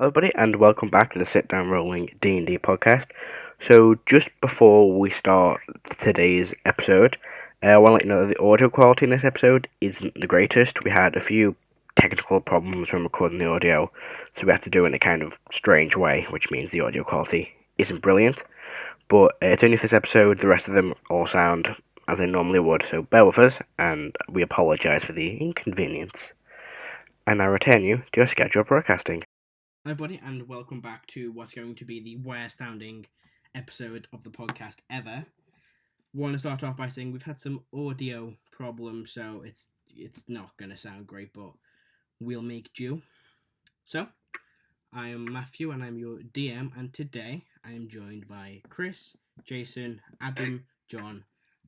Hello, everybody, and welcome back to the Sit Down Rolling D&D podcast. So, just before we start today's episode, I want to let you know that the audio quality in this episode isn't the greatest. We had a few technical problems when recording the audio, so we had to do it in a kind of strange way, which means the audio quality isn't brilliant. But it's only for this episode, the rest of them all sound as they normally would, so bear with us, and we apologise for the inconvenience. And I return you to your schedule of broadcasting. Hi, everybody, and welcome back to what's going to be the worst-sounding episode of the podcast ever. Want to start off by saying we've had some audio problems, so it's not going to sound great, but we'll make do. So, I am Matthew, and I'm your DM, and today I am joined by Chris, Jason, Adam, John,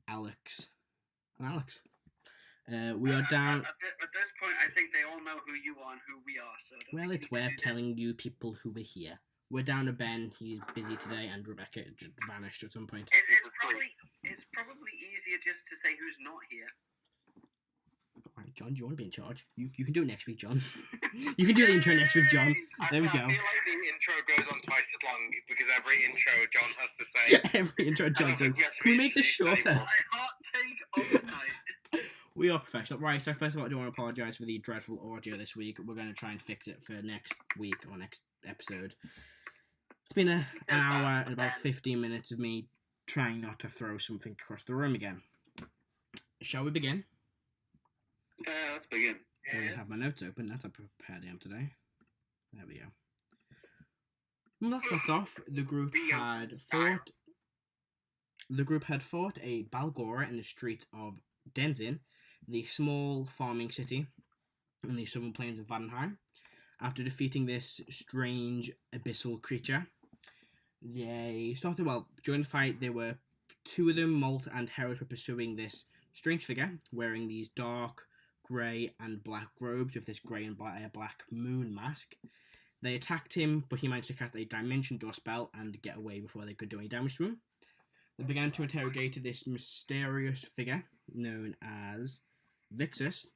Alex, and Alex. We are down. At this point, I think they all know who you are and who we are. So well, it's worth telling you people who are here. We're down to Ben. He's busy today, and Rebecca just vanished at some point. It's probably easier just to say who's not here. All right, John, do you want to be in charge? You can do it next week, John. You can do the intro next week, John. There we go. I feel like the intro goes on twice as long because every intro John has to say. Every intro John says. Can we make this shorter? My heart take overnight. We are professional. Right, so first of all, I do want to apologise for the dreadful audio this week. We're going to try and fix it for next week or next episode. It's been an hour and about 15 minutes of me trying not to throw something across the room again. Shall we begin? Yeah, let's begin. I don't have my notes open. That's how prepared I am today. There we go. When last left off, the group had fought a Balgora in the street of Denzin, the small farming city in the southern plains of Vadenheim. After defeating this strange abyssal creature, they started, during the fight, two of them, Molt and Heris, were pursuing this strange figure, wearing these dark, grey and black robes with this grey and black moon mask. They attacked him, but he managed to cast a Dimension Door spell and get away before they could do any damage to him. They began to interrogate this mysterious figure known as Vixus,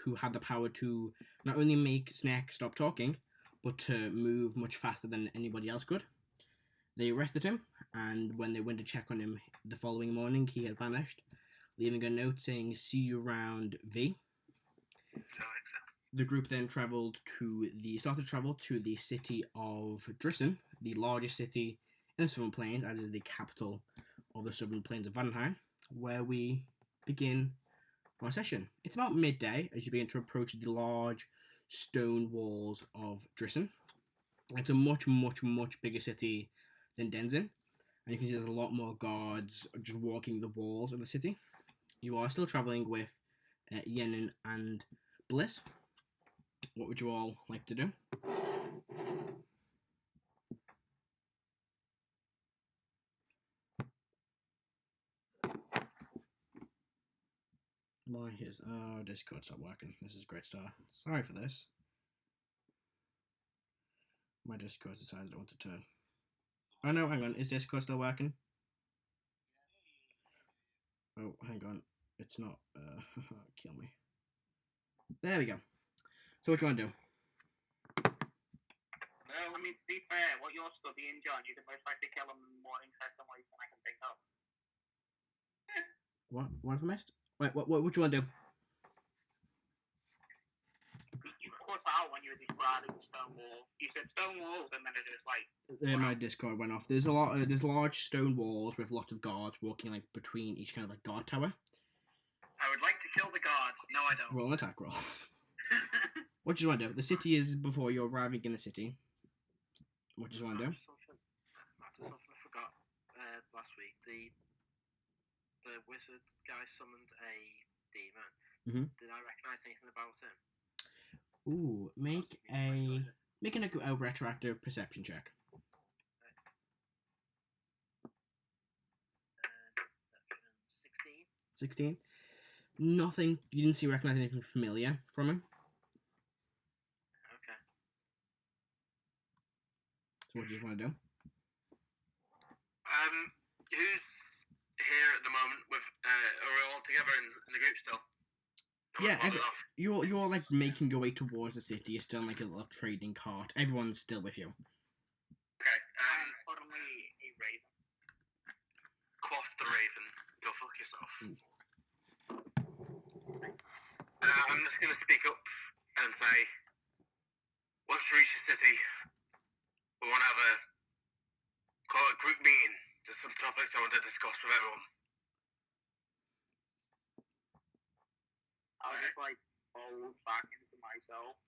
who had the power to not only make Snek stop talking, but to move much faster than anybody else could. They arrested him, and when they went to check on him the following morning, he had vanished, leaving a note saying, "See you around, V." The group then started to travel to the city of Drison, the largest city in the Southern Plains, as is the capital of the Southern Plains of Vadenheim, where we begin our session. It's about midday as you begin to approach the large stone walls of Drison. It's a much, much, much bigger city than Denzin, and you can see there's a lot more guards just walking the walls of the city. You are still traveling with Yenin and Bliss. What would you all like to do? Discord stopped working. This is a great start. Sorry for this. My Discord decided I wanted to. Oh no, hang on. Is Discord still working? Oh, hang on. It's not. Kill me. There we go. So what do you want to do? Well, I mean, to be fair, what you're studying, John, you can most likely kill them in more interesting ways than I can think of. What have I missed? Wait, what do you want to do? You cut out when you were describing the stone wall. You said stone walls, and then it was like. My Discord went off. There's there's large stone walls with lots of guards walking between each kind of guard tower. I would like to kill the guards. No, I don't. Roll an attack roll. What do you want to do? The city is before you're arriving in the city. What do you want to do? Something I forgot last week. The wizard guy summoned a demon. Mm-hmm. Did I recognise anything about him? Ooh, make a retroactive perception check. 16. Nothing. You didn't recognize anything familiar from him. Okay. So what do you want to do? Who's here at the moment with? Are we all together in the group still? Yeah, Pop it off. you're like making your way towards the city. You're still in like a little trading cart. Everyone's still with you. Okay, I'm currently a raven. quaff the raven. Go fuck yourself. I'm just going to speak up and say, once we reach the city, we want to have call it a group meeting. There's some topics I want to discuss with everyone. I'll just like hold back into myself.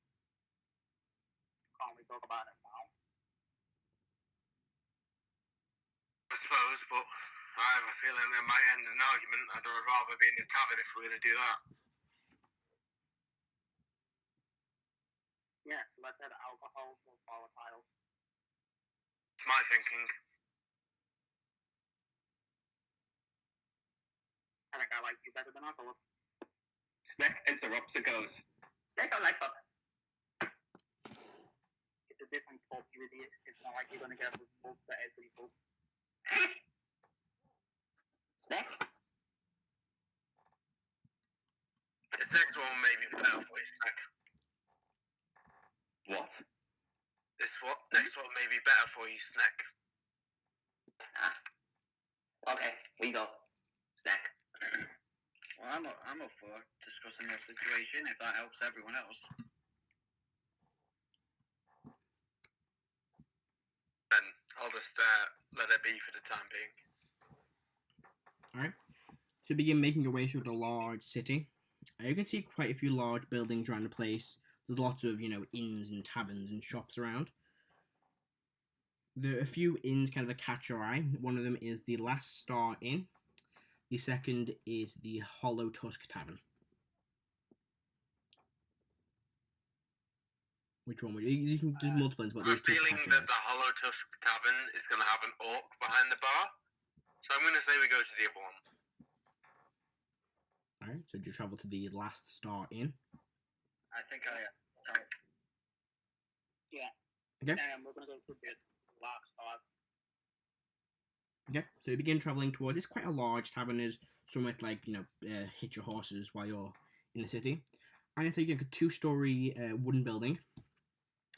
Can't we talk about it now? I suppose, but I have a feeling it might end an argument. I'd rather be in the tavern if we're going to do that. Yes, let's add alcohol or volatile. It's my thinking. I think I like you better than I thought. Snek interrupts and goes, Snek, I like that. It's a different pub, you idiot. It's not like you're gonna get the pub for every pub. Snek? This next one may be better for you, Snek. what? Next one may be better for you, Snek. Okay, we go. Snek. Well, I'm up for discussing the situation if that helps everyone else. Then I'll just let it be for the time being. Alright. So you begin making your way through the large city. You can see quite a few large buildings around the place. There's lots of, inns and taverns and shops around. There are a few inns kind of catch your eye. One of them is the Last Star Inn. The second is the Hollow Tusk Tavern. Which one would you can do multiple, but I have a feeling that the Hollow Tusk Tavern is going to have an orc behind the bar. So I'm going to say we go to the other one. Alright, so you travel to the Last Star Inn. I think I. Yeah. Okay. We're gonna go to the last star. Okay, so you begin traveling towards. It's quite a large tavern. There's somewhere to hitch your horses while you're in the city. And it's like a two-story wooden building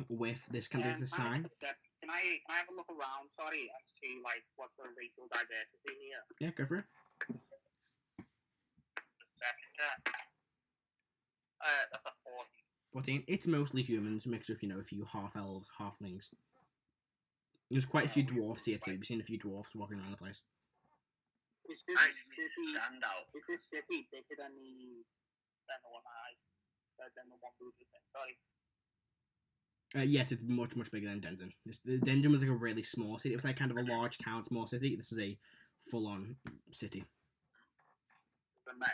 with this kind of sign. Can I have a look around? Sorry, and see what's the racial diversity here. Yeah, go for it. That's a 40. 14. It's mostly humans, a mix of a few half-elves, halflings. There's quite a few dwarfs here too. You've seen a few dwarfs walking around the place. Is this Nice. city? Stand out. Is this city bigger than the one than the one we were just in? Sorry. Yes, it's much bigger than Denzin. The Denzin was like a really small city. It was like kind of a large town, small city. This is a full-on city. The mayor.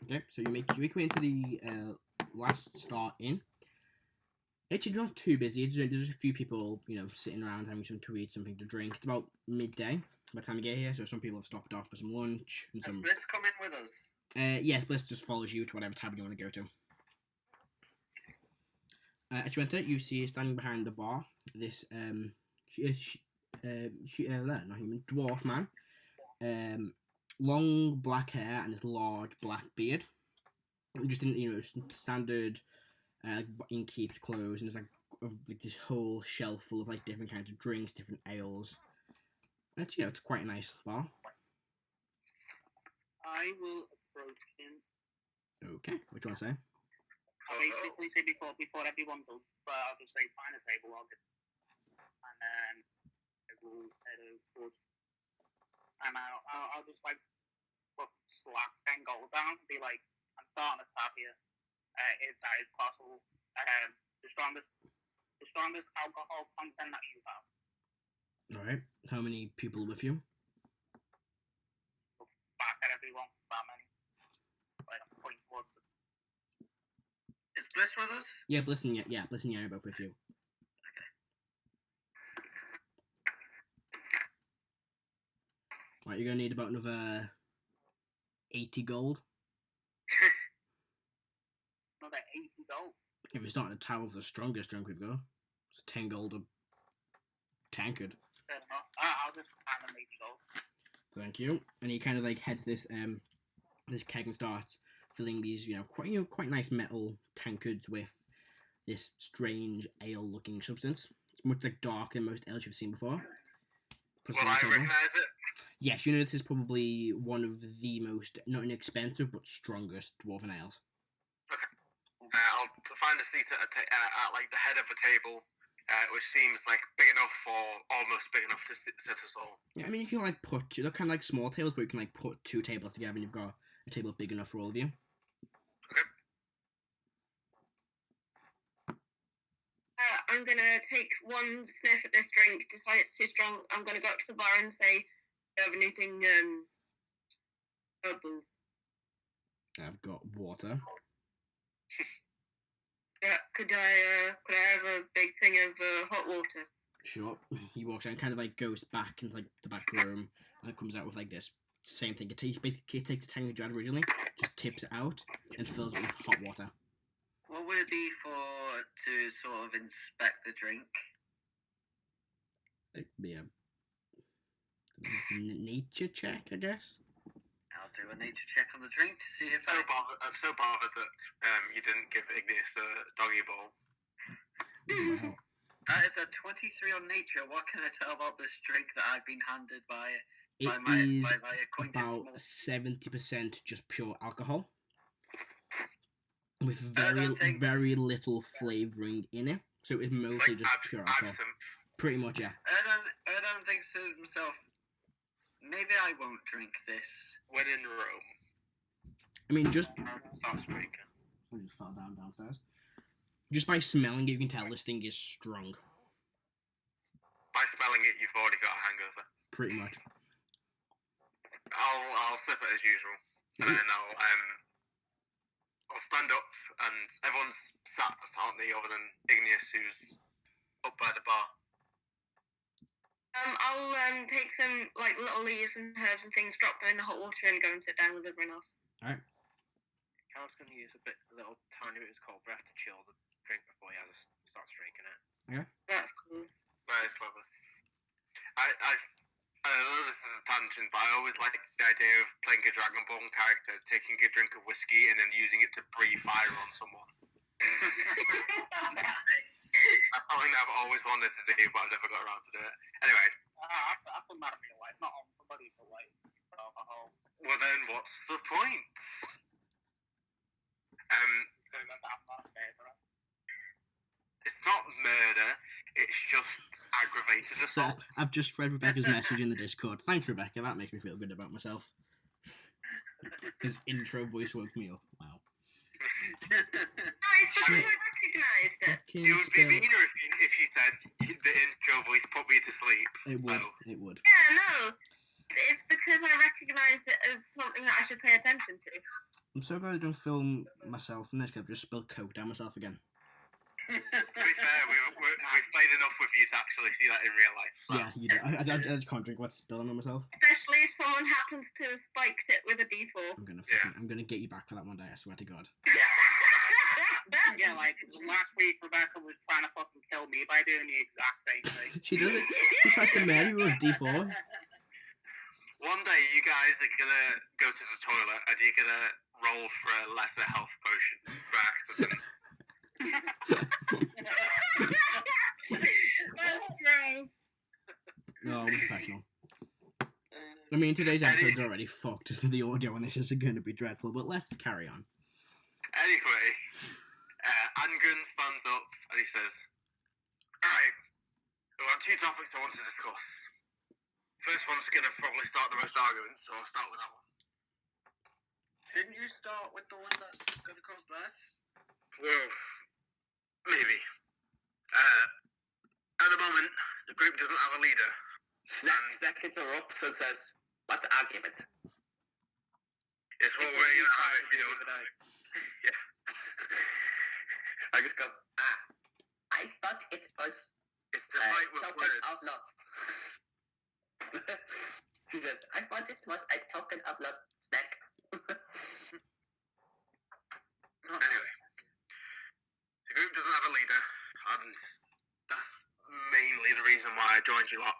Okay, so you make your way into the Last Star Inn. It's not too busy. There's a few people, sitting around having something to eat, something to drink. It's about midday by the time you get here, so some people have stopped off for some lunch and Has some. Bliss come in with us? Yes, Bliss just follows you to whatever tavern you want to go to. As you enter, you see standing behind the bar this not human, dwarf man, long black hair and this large black beard, just in standard innkeep's clothes, and there's like this whole shelf full of different kinds of drinks, different ales. And it's quite a nice bar. I will approach him. Okay, what do you want to say? I'll basically say before everyone does, but I'll just say find a table, and then I will head over, and I'll just put slap 10 gold down and be like, I'm starting a tab here. If that is possible, the strongest alcohol content that you have. All right. How many people are with you? Back at everyone, that many. I'm pointing towards them. Is Bliss with us? Yeah, Bliss and Yanni are both with you. Right, you're gonna need about another 80 gold. Another 80 gold. If we start at the tower of the strongest drink we've got, it's 10 gold a tankard. Fair enough. I'll just hand them 80 gold. Thank you. And he kind of like heads this this keg and starts filling these quite nice metal tankards with this strange ale-looking substance. It's much like darker than most ales you've seen before. Will I recognise it? Yes, you know this is probably one of the most not inexpensive but strongest dwarven ales. Okay. I'll find a seat at like the head of a table, which seems like big enough or almost big enough to sit us all. Yeah, I mean you can like put two. They're kind of like small tables, but you can like put two tables together, and you've got a table big enough for all of you. Okay. I'm gonna take one sniff at this drink, decide it's too strong. I'm gonna go up to the bar and say, "Do you have anything herbal?" I've got water. Yeah, could I have a big thing of hot water? Sure. He walks out and kind of like goes back into like the back room and comes out with like this same thing. He basically takes the tank you had originally, just tips it out and fills it with hot water. What would it be to sort of inspect the drink? It'd be a nature check, I guess. I'll do a nature check on the drink to see if I'm so bothered that you didn't give Igneous a doggy bowl. Wow. That is a 23 on nature. What can I tell about this drink that I've been handed by It my is acquaintance? about 70% just pure alcohol, with very little flavouring in it. So it's mostly Like just pure alcohol. absinthe. Pretty much, yeah. Erdan thinks to himself, maybe I won't drink this. When in Rome. I mean, just Start drinking. I just fell downstairs. Just by smelling it, you can tell this thing is strong. By smelling it, you've already got a hangover. Pretty much. I'll sip it as usual, and then I'll stand up, and everyone's sat, aren't they, other than Igneous, who's up by the bar. I'll take some like little leaves and herbs and things, drop them in the hot water, and go and sit down with everyone else. Alright. Carol's going to use a little tiny bit of cold breath to chill the drink before he starts drinking it. That's cool. That is clever. I know this is a tangent, but I always liked the idea of playing a Dragonborn character, taking a drink of whiskey and then using it to breathe fire on someone. That's something that I've always wanted to do, but I've never got around to do it. Anyway. I've done that in real life, not on somebody, but like alcohol. Well then, what's the point? It's not murder, it's just aggravated So assault. I've just read Rebecca's message in the Discord. Thanks, Rebecca. That makes me feel good about myself. His intro voice woke me up. Wow. I recognised it. It would be meaner if you said the intro voice put me to sleep. It would. So. It would. Yeah, no. It's because I recognised it as something that I should pay attention to. I'm so glad I don't film myself in this because I've just spilled coke down myself again. To be fair, we've played enough with you to actually see that in real life. So. Yeah, you do. I just can't drink what's spilling on myself. Especially if someone happens to have spiked it with a D4. I'm gonna get you back for that one day. I swear to God. Yeah, like last week, Rebecca was trying to fucking kill me by doing the exact same thing. She does it. She tries to murder you with a D4. One day, you guys are gonna go to the toilet and you're gonna roll for a lesser health potion for accident. That's gross. No, I'm professional. I mean, today's episode's already fucked. The audio on this is going to be dreadful, but let's carry on. Anyway, Angrun stands up and he says, "Alright, we've got two topics I want to discuss. First one's going to probably start the most argument, so I'll start with that one." Shouldn't you start with the one that's going to cause less? Well, maybe. At the moment, the group doesn't have a leader. Snek interrupts and says, "What's the argument?" It's what we're going to have if you don't. Yeah. I just go, I thought it was It's to fight with token words. of love. He said, I thought it was a token of love, Snek. Anyway, the group reason why I joined you lot.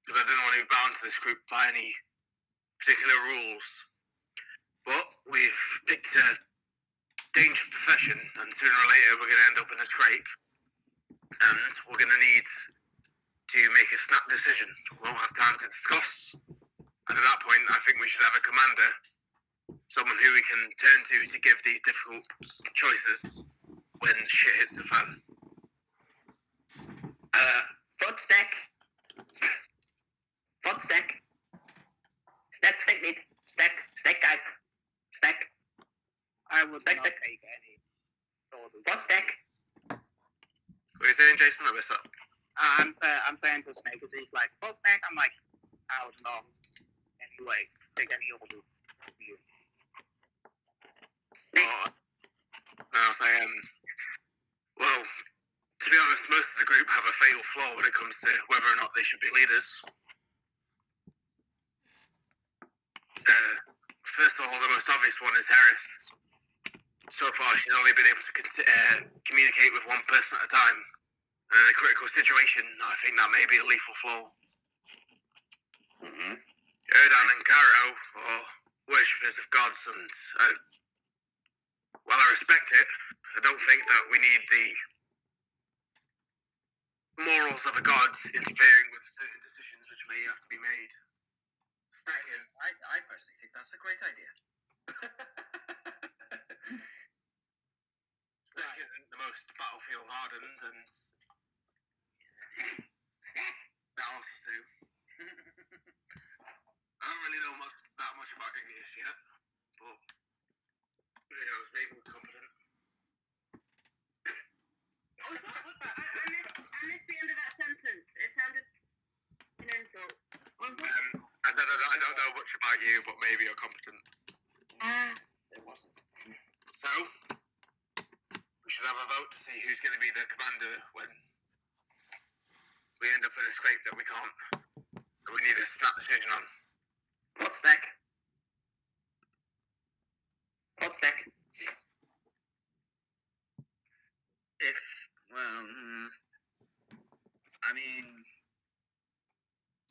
Because I didn't want to be bound to this group by any particular rules. But we've picked a dangerous profession, and sooner or later we're going to end up in a scrape. And we're going to need to make a snap decision. We won't have time to discuss. And at that point, I think we should have a commander, someone who we can turn to give these difficult choices when shit hits the fan. Front Snek. Front Snek. Snek niet. Snek uit. Snek. I would Snek, not Snek. take any orders. Front Snek. What are you saying, Jason? I missed that. I'm saying to Snake, because he's like, well, Snake, I'm like, I would not anyway take any orders from you. Oh, no, I was saying, well, to be honest, most of the group have a fatal flaw when it comes to whether or not they should be leaders. First of all, the most obvious one is Heris. So far, she's only been able to communicate with one person at a time. And in a critical situation, I think that may be a lethal flaw. Mm-hmm. Erdan and Karo are worshippers of gods, and while I respect it, I don't think that we need the morals of a god interfering with certain decisions which may have to be made. Snek is... I personally think that's a great idea. Snek isn't the most battlefield hardened, and that also too. I don't really know that much about Igneous yet, but who knows, maybe we're competent. Oh, I missed the end of that sentence. It sounded an insult. Was it? I said I don't know much about you, but maybe you're competent. It wasn't. So, we should have a vote to see who's going to be the commander when we end up in a scrape that we can't, that we need a snap decision on. Front Snek. Front Snek. I mean,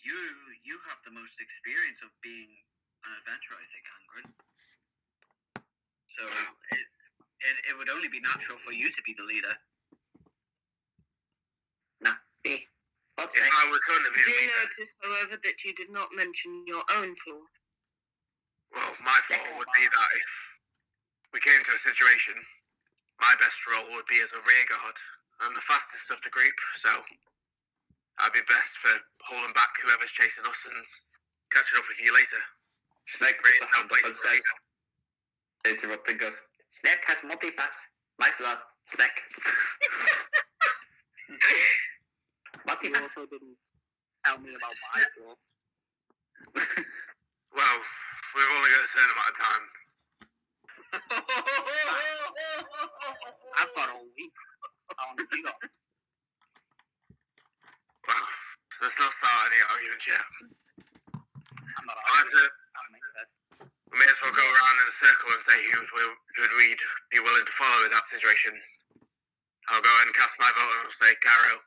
you have the most experience of being an adventurer, I think, Angrun. So it would only be natural for you to be the leader. Nah, me. Front If Snek. I were going to be Do the you leader, notice, however, that you did not mention your own flaw? well, my thought would be that if we came to a situation, my best role would be as a rear guard. I'm the fastest of the group, so I'd be best for holding back whoever's chasing us and catching up with you later. Snek Really, puts a no hand up place and for a says, leader. interrupting goes, Snek has multi-pass. My flaw. Snek. You Multi-pass. also didn't tell me about my flaw. Well, we've only got a certain amount of time. I've got all week. How long have you got? Well, let's not start any arguments yet. I'm not I'll have to, I'm in bed. we may as well go around in a circle and say who would we be willing to follow in that situation. I'll go and cast my vote and I'll say Karo.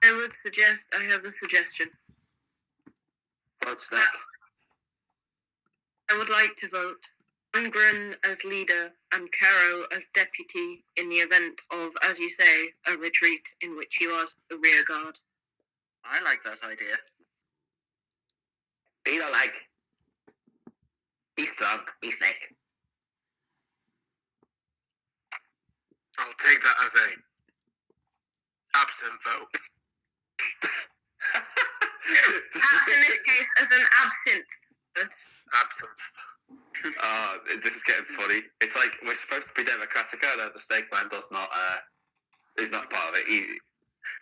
I would suggest, I have a suggestion. Front Snek. I would like to vote Angrun as leader and Karo as deputy in the event of, as you say, a retreat in which you are the rear guard. I like that idea. Be the like. Be strong. Be Snek. I'll take that as a absent vote. Perhaps in this case as an absinthe vote. Absent. This is getting funny. It's like we're supposed to be democratic, and the Snake Man does not. Is not part of it.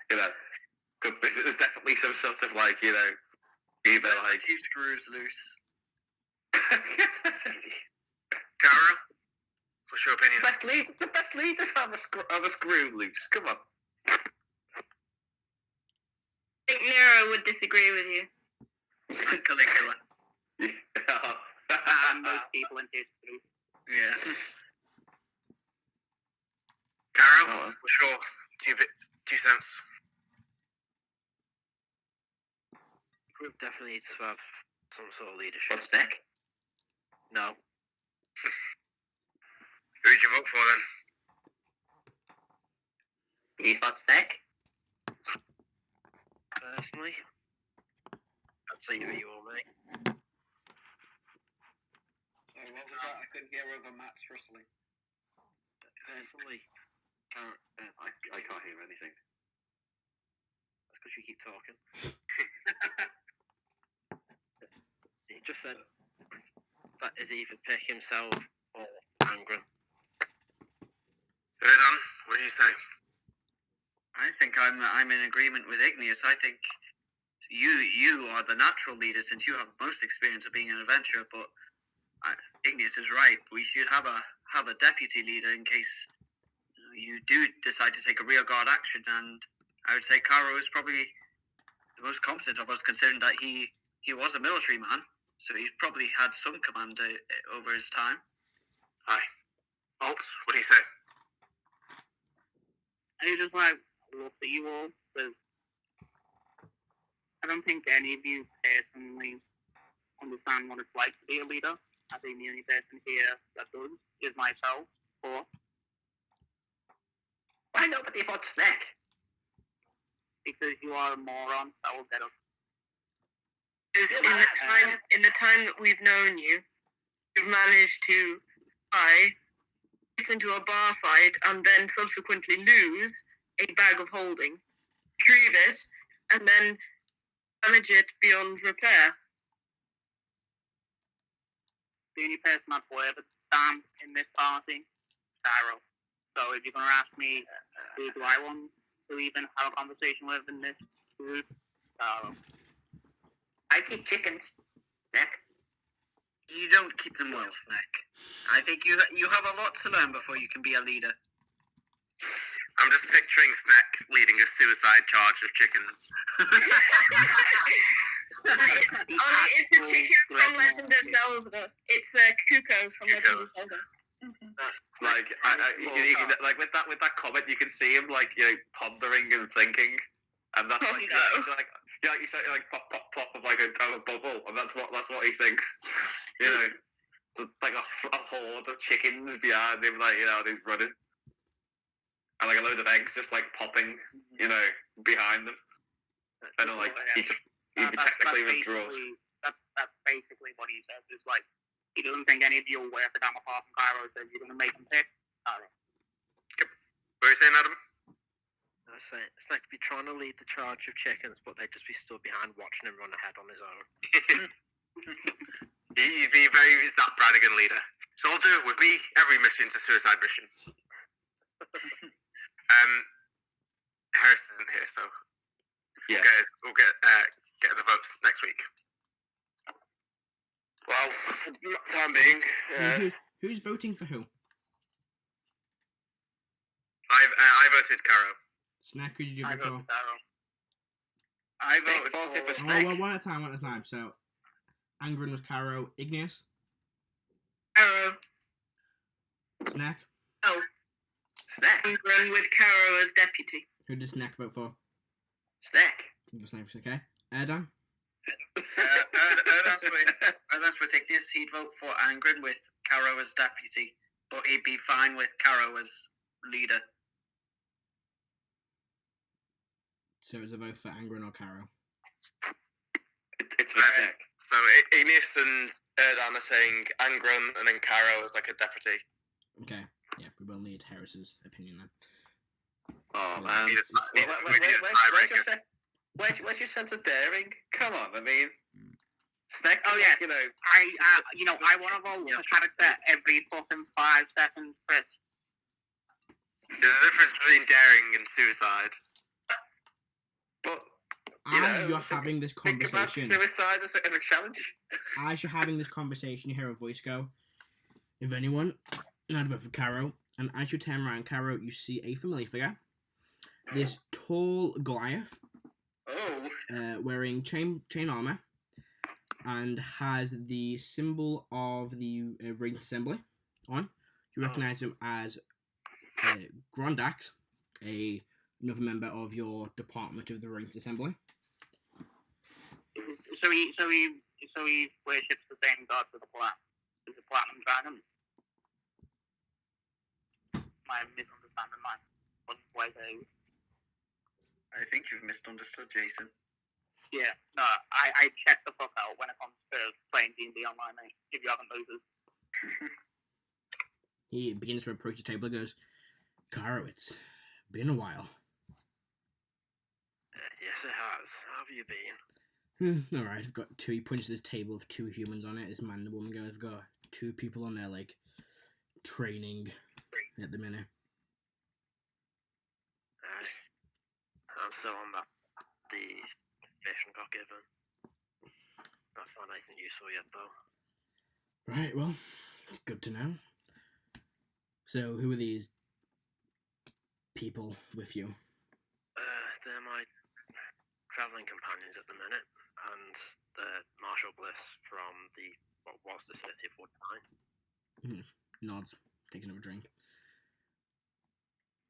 There's definitely some sort of like either like. Few screws loose. Karo, what's your opinion? The best leaders have a screw loose. Come on. I think Nero would disagree with you. Caligula. And most people in history. Yeah. Karo, Oh. what's your 2 cents. The group definitely needs to have some sort of leadership. What's Snek? No. Who did you vote for then? He's not Snek? Personally, I'd say you or me. I couldn't hear over Matt's rustling. Personally, I can't hear anything. that's because you keep talking. He just said that is either pick himself or Angrun. Erdan, what do you say? I think I'm in agreement with Igneous. I think you are the natural leader since you have most experience of being an adventurer. But Igneous is right. We should have a deputy leader in case you do decide to take a rear guard action. And I would say Karo is probably the most competent of us, considering that he was a military man, so he's probably had some command over his time. Hi. Molt, what do you say? I just like look at you all because I don't think any of you personally understand what it's like to be a leader. I think the only person here that does is myself. Or Why nobody vote Snek? because you are a moron, that will get us. In the time that we've known you, you've managed to into a bar fight and then subsequently lose a bag of holding, retrieve it, and then damage it beyond repair. The only person I'd worth a damn in this party, Karo. So if you're going to ask me who do I want to even have a conversation with in this group, Karo. I keep chickens. Snek? You don't keep them well, Snek. I think you have a lot to learn before you can be a leader. I'm just picturing Snek leading a suicide charge of chickens. It's the chickens from Legend of Zelda. It's Cuckoos from Legend of Zelda. Like, you can, like with that comment, you can see him pondering and thinking, and that's like, he's like, you say like pop pop pop of like a bubble, and that's what he thinks. It's like a horde of chickens behind him, he's running, and like a load of eggs just like popping, behind them, and like he technically withdraws. That's basically what he says. It's like he doesn't think any of you will work a damn apart from Karo, so you're going to make him pick. Karo. What are you saying, Adam? It's like be trying to lead the charge of chickens, but they'd just be stood behind watching him run ahead on his own. He'd be a very Zap Bradigan leader. So I'll do it with me. Every mission's a suicide mission. Heris isn't here, so Yeah. we'll get the votes next week. Well, for the time being, Who's voting for who? I voted Karo. Snek, who did you I vote for? voted Karo. I Snek voted voted for for Snek. Oh, well, one at a time. So, Angrun was Karo. Igneous? Karo. Snek? Oh, Snek. Angrun with Karo as deputy. Who did Snek vote for? Snek. Snek, okay. Erdan? Erdan's with Igneous. He'd vote for Angrun with Karo as deputy, but he'd be fine with Karo as leader. So it's a vote for Angrun or Karo? It's for Snek. So Igneous and Erdan are saying Angrun and then Karo as like a deputy. Okay. Yeah, we will need Heris's opinion then. Oh Yeah, man. it's- Where's your sense of daring? Come on, I mean, Snek. Oh, yes. I want to vote a character every fucking 5 seconds, Chris. There's a difference between daring and suicide. But As you're having this think about conversation, suicide as a challenge. as you're having this conversation, you hear a voice go, if anyone, I'd vote for Karo. And as you turn around Karo, you see a familiar figure. This tall Goliath, Oh. wearing chain armor, and has the symbol of the ring assembly on. You recognize him as Grondax, a another member of your department of the Ranked Assembly. So he worships the same god as the Platinum Dragon. I'm misunderstanding mine. I think you've misunderstood, Jason. Yeah, no, I check the fuck out when it comes to playing D&D online, mate, if you haven't noticed. He begins to approach the table and goes, Karo, it's been a while. Yes, it has. How have you been? Alright, I've got two. He points to this table with two humans on it. This man and the woman goes, I've got two people on there, like, training at the minute. I'm still on that. The information got given. Not found anything useful yet, though. Right, well, good to know. So, who are these people with you? They're my travelling companions at the minute, and Marshal Bliss from what was the city of Woodbine. Nods, takes another drink.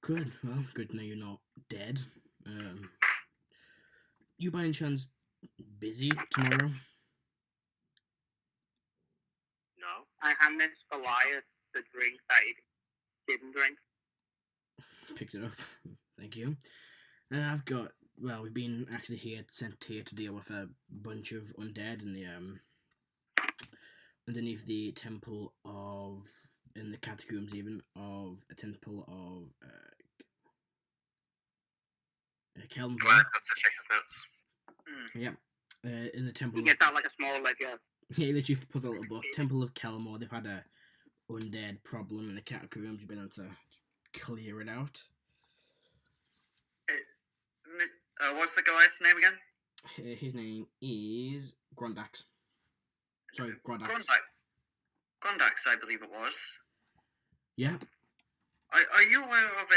Good, well, good to know you're not dead. You by any chance busy tomorrow? No. I hand this Goliath the drink that he didn't drink. Picks it up. Thank you. We've been actually sent here to deal with a bunch of undead in the underneath the temple in the catacombs even of a temple of Kelm. Glad to check his notes. Yep. In the temple. He gets out like a small ledger. Yeah, he literally puts a little book. Temple of Kelmore. They've had a undead problem in the catacombs. We've been able to clear it out. What's the Goliath's name again? His name is Grondax. Sorry, Grondax. Grondax, I believe it was. Yeah. Are you aware of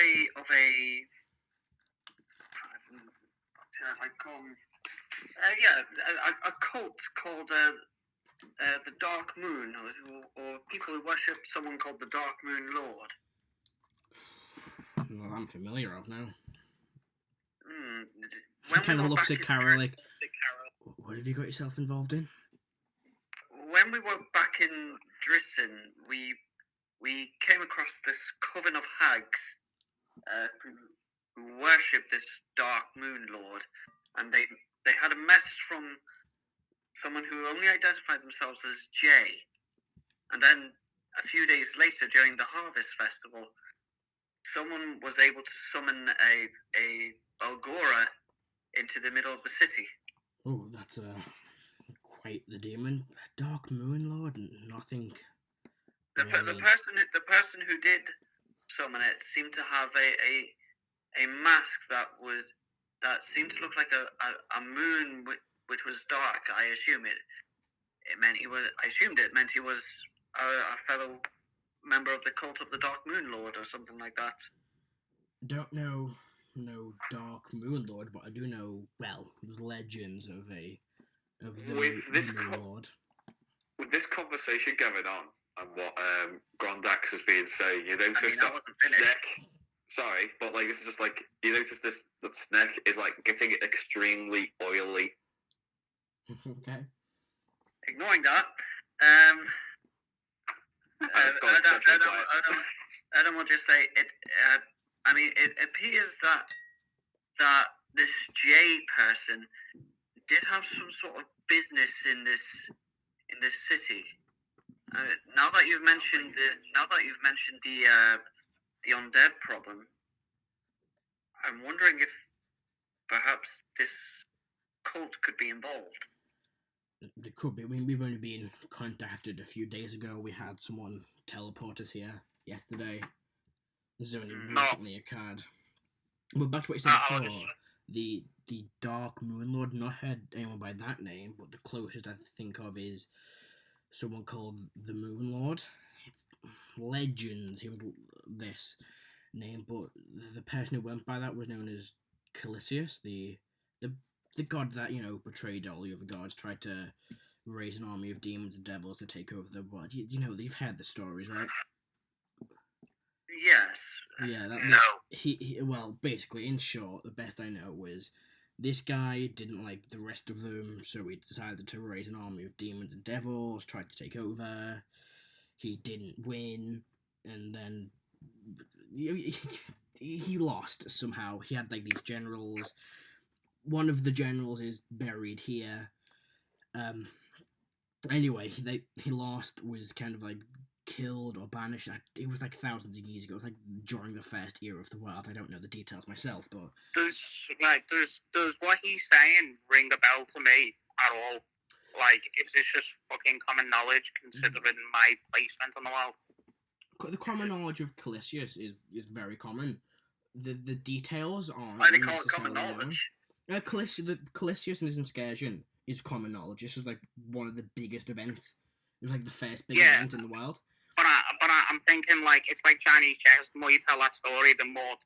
a cult called the Dark Moon, or people who worship someone called the Dark Moon Lord? Well, I'm familiar of now. When Kind of looks at Karo like, Karo. what have you got yourself involved in? When we were back in Drison, we came across this coven of hags who worship this Dark Moon Lord, and they had a message from someone who only identified themselves as Jay. And then a few days later, during the Harvest Festival, someone was able to summon a Algora into the middle of the city. Oh, that's quite the demon. Dark Moon Lord, nothing. The person who did summon it seemed to have a mask that seemed to look like a moon which was dark. I assumed it meant he was a fellow member of the cult of the Dark Moon Lord or something like that. Don't know no Dark Moon Lord, but I do know, well, there's legends of the Moon Lord. With this conversation going on, and what Grondax has been saying, you notice that Snek. Sorry, but like this is just like you notice that Snek is like getting extremely oily. Okay. Ignoring that, Erdan will just say it. It appears that this J person did have some sort of business in this city. Now that you've mentioned the undead problem, I'm wondering if perhaps this cult could be involved. It could be. I mean, we've only been contacted a few days ago. We had someone teleport us here yesterday. This is only recently occurred. But back to what you said before, the Dark Moon Lord, not heard anyone by that name, but the closest I think of is someone called the Moon Lord. It's legends. He was this name, but the person who went by that was known as Calisius, the god that, betrayed all the other gods, tried to raise an army of demons and devils to take over the world. You've heard the stories, right? Yes. Yeah, No. Well, basically, in short, the best I know was this guy didn't like the rest of them, so he decided to raise an army of demons and devils, tried to take over. He didn't win, and then he lost somehow. He had like these generals. One of the generals is buried here. Anyway, he lost, was kind of like killed or banished. It was like thousands of years ago. It was like during the first era of the world. I don't know the details myself, but Does what he's saying ring a bell to me at all? Like, is this just fucking common knowledge considering my placement in the world? the common knowledge of Calisius is very common. The details aren't. Why they call it common knowledge? Calisius and his excursion is common knowledge. This was like one of the biggest events. It was like the first big event in the world. But I'm thinking, like, it's like Chinese chess. The more you tell that story, the more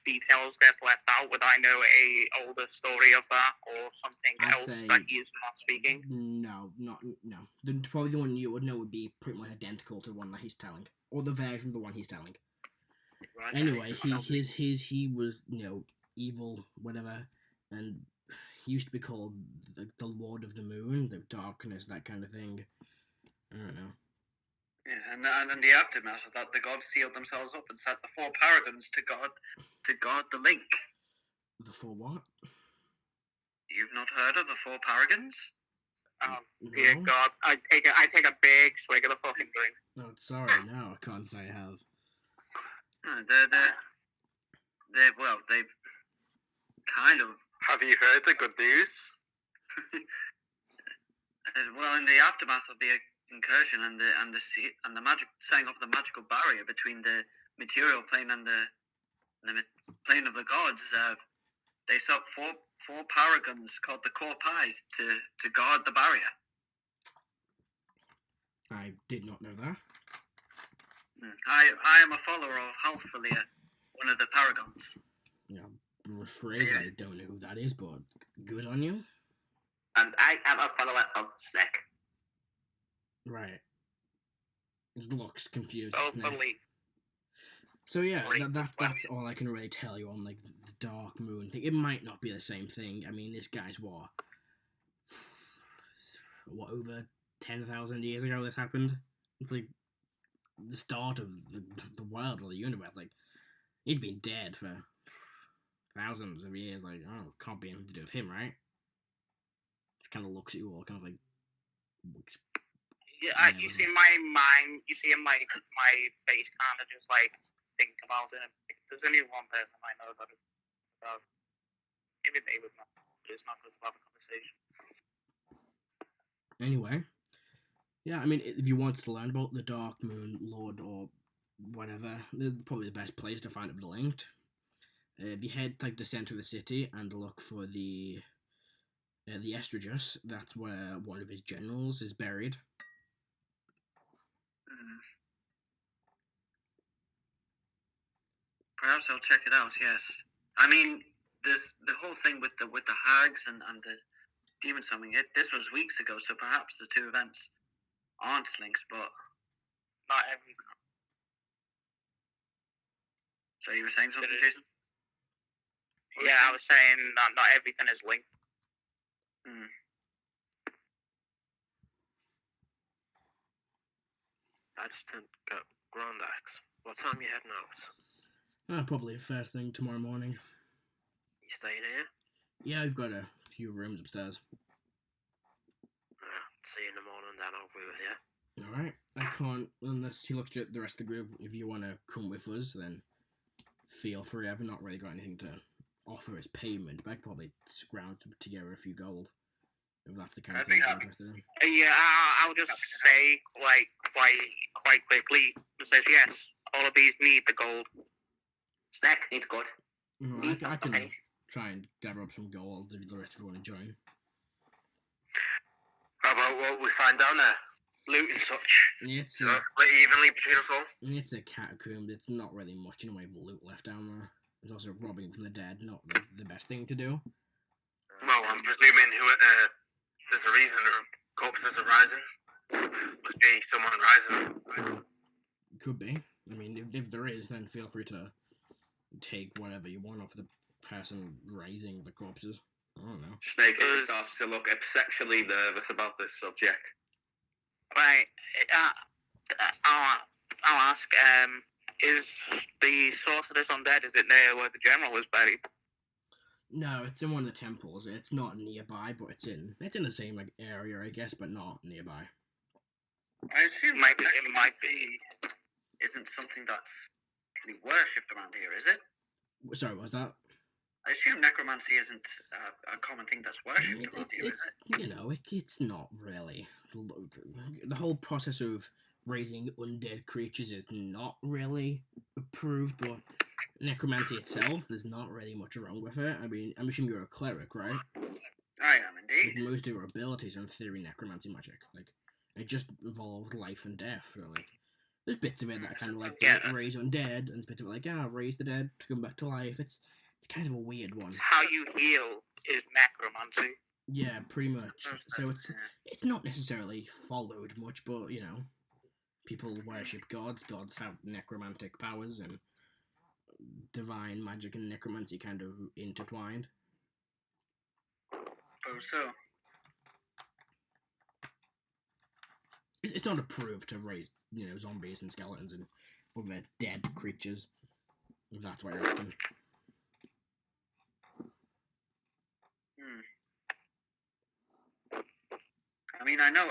details gets left out. Would I know a older story of that or something else that he is not speaking? No. Probably the one you would know would be pretty much identical to the one that he's telling, or the version of the one he's telling. Right. Anyway, he was evil, whatever, and he used to be called the Lord of the Moon, the Darkness, that kind of thing. I don't know. Yeah, and in the aftermath of that, the gods sealed themselves up and sent the 4 paragons to guard the link. The 4 what? You've not heard of the 4 paragons? Dear God, I take a big swig of the fucking drink. No, sorry, no, I can't say I have. They've kind of. Have you heard the good news? Well, in the aftermath of the incursion and the magic, setting up the magical barrier between the material plane and the plane of the gods, they set up four paragons called the Corpi to guard the barrier. I did not know that. I am a follower of Halfalia, one of the paragons. Yeah, I'm afraid I don't know who that is, but good on you. And I am a follower of Snek. Right. It looks confused. So So yeah, that's all I can really tell you on like the Dark Moon thing. It might not be the same thing. I mean, this guy's what over 10,000 years ago this happened. It's like the start of the world or the universe. Like, he's been dead for thousands of years. Like, oh, can't be anything to do with him, right? It kind of looks at you all, kind of like. Yeah, you see my mind. You see my face kind of just like think about it. There's only one person I know that it does. Maybe they would know, but it's not good to have a conversation. Anyway, yeah, I mean, if you wanted to learn about the Dark Moon Lord or whatever, they're probably the best place to find it linked. If you head like the center of the city and look for the Estragus, that's where one of his generals is buried. Perhaps I'll check it out. Yes, I mean, the whole thing with the hags and the demon summoning. This was weeks ago, so perhaps the two events aren't links, but not every. So you were saying something, Jason? Yeah, I was saying not everything is linked. I just didn't get Grand Axe. What time are you heading out? Probably first thing tomorrow morning. You staying here? Yeah, I've got a few rooms upstairs. See you in the morning, then I'll be with you. Alright, I can't, unless he looks at the rest of the group, if you want to come with us, then feel free. I've not really got anything to offer as payment, but I could probably scrounge together a few gold, if that's the kind of thing you're interested in. Yeah, I'll just say, like, quite quickly, it says, yes, all of these need the gold. Snek needs gold. No, I can try and gather up some gold if the rest of you want to join. How about what we find down there? Loot and such. It's split evenly between us all? It's a catacomb. It's not really much in the way of loot left down there. There's also robbing from the dead, not the best thing to do. Well, I'm presuming there's a reason corpses are rising. Must be someone rising. Could be. I mean, if there is, then feel free to take whatever you want off the person raising the corpses. I don't know. Snake starts to look exceptionally nervous about this subject. Right. I'll ask. Is the sorceress undead? Is it near where the general is buried? No, it's in one of the temples. It's not nearby, but it's in the same like area, I guess, but not nearby. I assume It might be. Isn't something that's really worshipped around here, is it? Sorry, what was that? I assume necromancy isn't a common thing that's worshipped around here, is it? You know, it's not really. The whole process of raising undead creatures is not really approved, but necromancy itself, there's not really much wrong with it. I mean, I'm assuming you're a cleric, right? I am indeed. Most of your abilities are in theory necromancy magic. Like, it just involves life and death, really. There's bits of it that kind of like raise undead, and there's bits of it like, raise the dead to come back to life. It's kind of a weird one. How you heal is necromancy. Yeah, pretty much. So it's not necessarily followed much, but you know, people worship gods. Gods have necromantic powers, and divine magic and necromancy kind of intertwined. Oh, so. It's not approved to raise, you know, zombies and skeletons and other dead creatures. If that's what you're asking. I mean, I know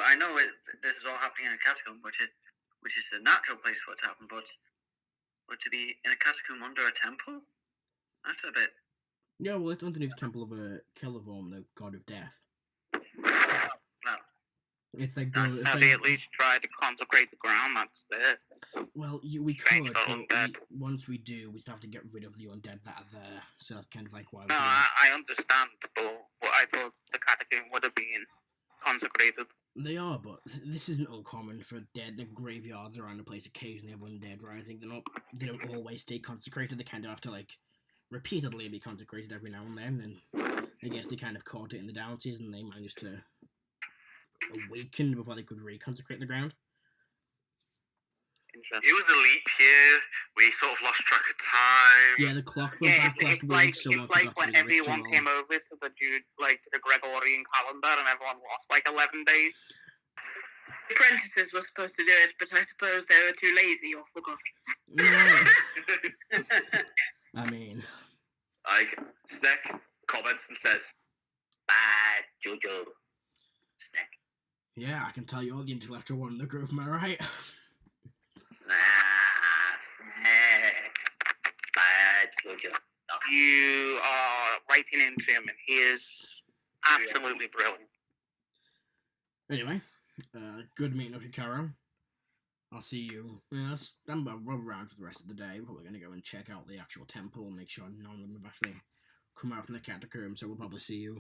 this is all happening in a catacomb, which is the natural place for it to happen, but to be in a catacomb under a temple? That's a bit... Yeah, well, it's underneath the temple of Celevorm, the god of death. Well, it's like... Have they at least tried to consecrate the ground that's there? Well, we could, but once we do, we still have to get rid of the undead that are there, so that's kind of like why... No, I understand, but I thought the catacomb would have been consecrated. They are, but this isn't uncommon for dead. The graveyards around the place occasionally have undead rising. They don't always stay consecrated. They kind of have to like repeatedly be consecrated every now and then. And I guess they kind of caught it in the down season. They managed to awaken before they could reconsecrate the ground. It was a leap year. We sort of lost track of time. Yeah, the clock went back last week. It's like when everyone came over to the Gregorian calendar, and everyone lost like 11 days. Apprentices were supposed to do it, but I suppose they were too lazy or forgot. No. I mean, like Snek comments and says, "Bad Jojo." Snek. Yeah, I can tell you're the intellectual one in the group, am I right? You are writing into him, and he is absolutely brilliant. Anyway, good meeting up with Karo. I'll see you. I'm around for the rest of the day. We're probably going to go and check out the actual temple and make sure none of them have actually come out from the catacomb, so we'll probably see you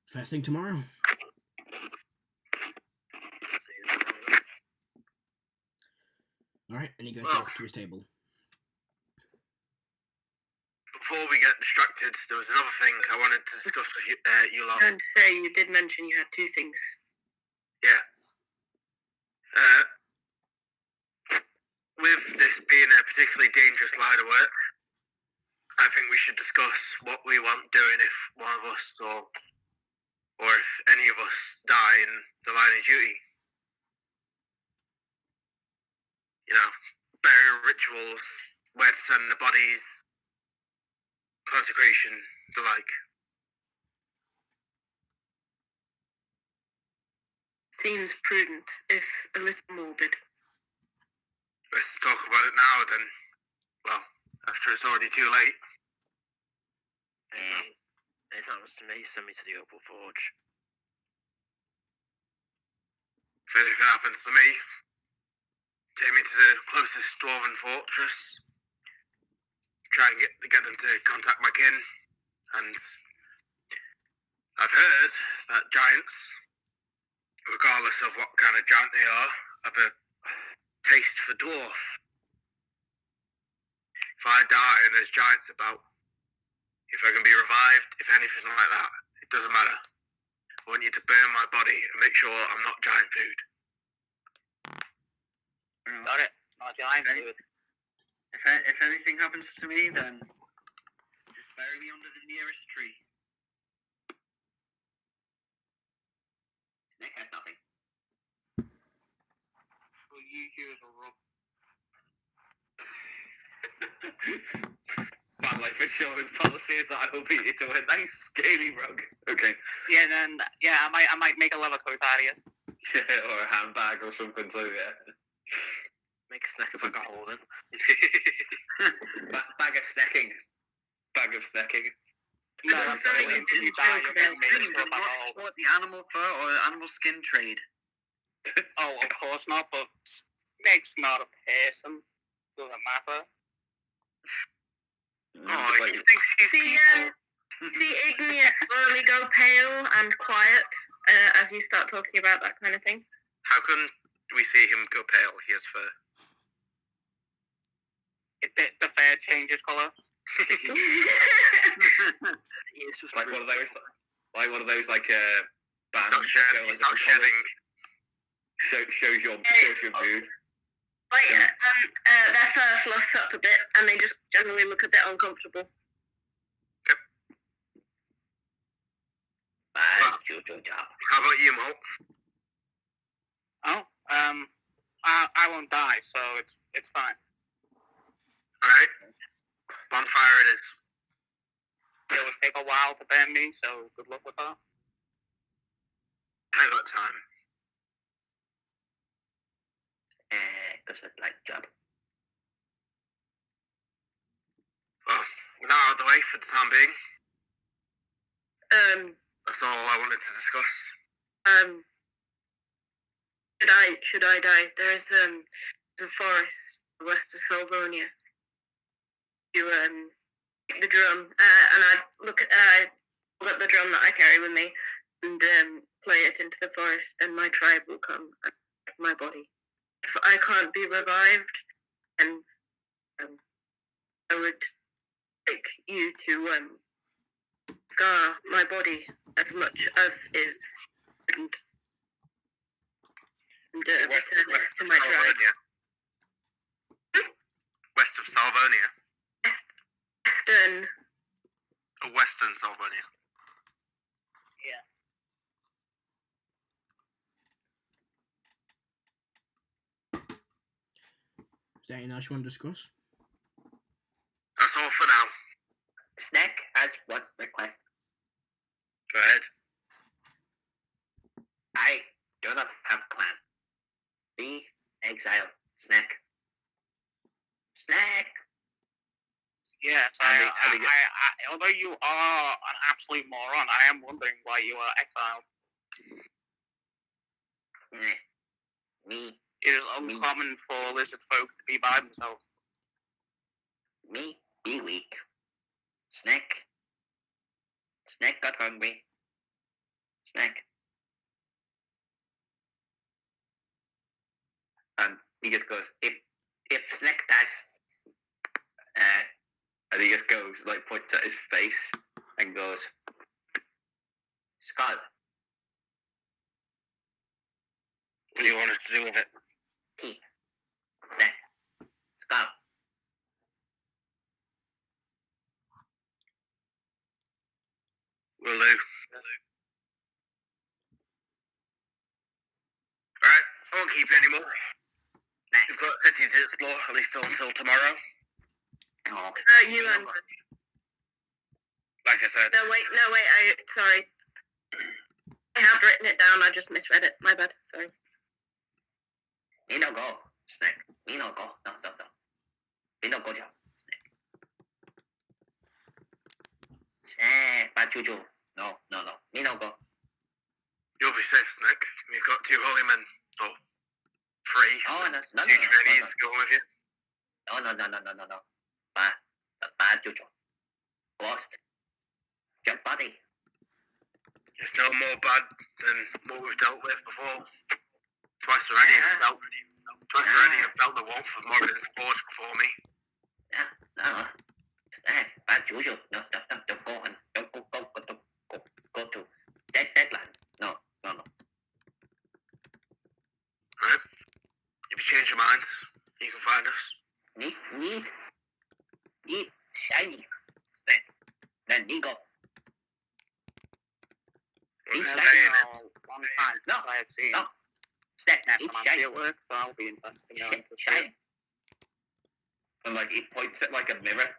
first thing tomorrow. Alright, and he goes back to his table. Before we get distracted, there was another thing I wanted to discuss with you lot. And say you did mention you had two things. Yeah. With this being a particularly dangerous line of work, I think we should discuss what we want doing if one of us or if any of us die in the line of duty. You know, burial rituals, where to send the bodies, consecration, the like. Seems prudent, if a little morbid. Let's talk about it now then. Well, after it's already too late. If that was to me, send me to the Opal Forge. If anything happens to me, take me to the closest dwarven fortress. Try and get them to contact my kin. And I've heard that giants, regardless of what kind of giant they are, have a taste for dwarf. If I die and there's giants about, if I can be revived, if anything like that, it doesn't matter. I want you to burn my body and make sure I'm not giant food. Got it. Not giant food. If anything happens to me, then just bury me under the nearest tree. Snek has nothing. Well, you use a rope. Bad life insurance policy is that I will beat you to a nice scaly rug. Okay. Yeah, then I might make a leather coat out of you. Yeah, or a handbag or something. So yeah. Make a snack of a golden. Bag of snacking. Bag of snacking. No, I'm I'm very sorry, into you die, you're gonna make it up at all. what the animal fur or animal skin trade? Oh, of course not, but Snake's not a person. Doesn't matter. Oh, he thinks he's See, people. see Igneous slowly go pale and quiet as you start talking about that kind of thing. How can we see him go pale? He has fur. The fair changes colour. It's just Like one of those bands Stop that shedding. show, like, Stop different shedding. colours. Shows your mood. Like, their fur fluffs up a bit, and they just generally look a bit uncomfortable. How about you, Molt? Oh, I won't die, so it's fine. Alright. Bonfire it is. It would take a while to burn me, so good luck with that. I got time. Good like job. Well, we're now out of the way for the time being. That's all I wanted to discuss. Should I die? There is a forest west of Salvonia. You the drum, and I look at the drum that I carry with me, and play it into the forest. Then my tribe will come and take my body. If I can't be revived, then I would like you to scar my body as much as is and return it to my tribe. Salvonia. West of Salvonia. Western. Or Western Salvonia. Yeah. Is there anything else you want to discuss? That's all for now. Snek has one request. Go ahead. I do not have clan. Be exile. Snek. Snek. Yes, although you are an absolute moron, I am wondering why you are exiled. Me. It is uncommon for Lizardfolk to be by themselves. Me. Be weak. Snek. Snek got hungry. Snek. He just goes, if Snek dies, and he just goes, like, points at his face and goes, Skull. What do you want us to do with it? Keep. Snek. Skull. Will do. Alright, I won't keep you anymore. We've got cities to explore, at least until tomorrow. Oh, You and Like I said. no wait. Sorry. I had written it down. I just misread it. My bad. Sorry. me no go, Snek. Me no go. No. Me no go job, Snek. Snek, bad juju. No. Me no go. You'll be safe, Snek. We've got 2 holy men. Oh, 3. Oh, no, 2 trainees going with you. No. Bad juju. Lost. Jump body. It's no more bad than what we've dealt with before. Twice already I've dealt the wolf of Morgan's Forge before me. No. Snek, bad juju. No, don't go on. Don't go to deadline. No. Right? If you change your minds, you can find us. Neat. Shiny. Then Nigo. It's Shiny. been a long time No, since I have seen No. Snek. necromancy Shiny. at work, so I'll be interested to know to see. Shiny. And like he points at like a mirror,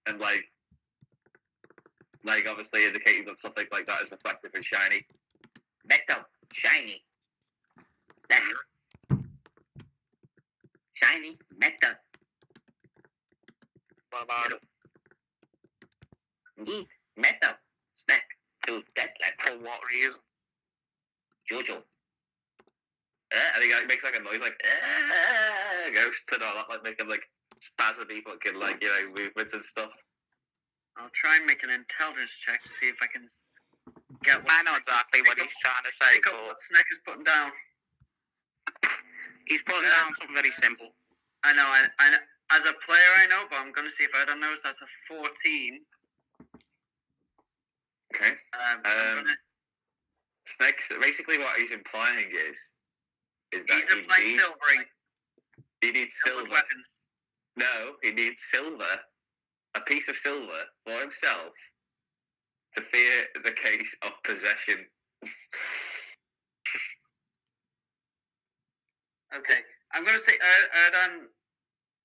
and like obviously indicating that something like that is reflective and shiny. Metal. Shiny. Snek. Shiny. Metal. What about it? Neat. Metal. Snek. To that like For what reason? Jojo. And he like, makes like a noise like ghosts and all that, like making like spasmy fucking like movements and stuff. I'll try and make an intelligence check to see if I can get what I know exactly what he's trying to say, pick up but what Snek is putting down. he's putting down something very simple. I know, I as a player I know, but I'm going to see if Erdan knows. That's a 14. Okay. I'm gonna, Snakes. Basically, what he's implying is that he's applying silvering. he needs silver. Weapons. No, he needs silver. A piece of silver for himself to fear the case of possession. Okay, I'm going to say, Erdan,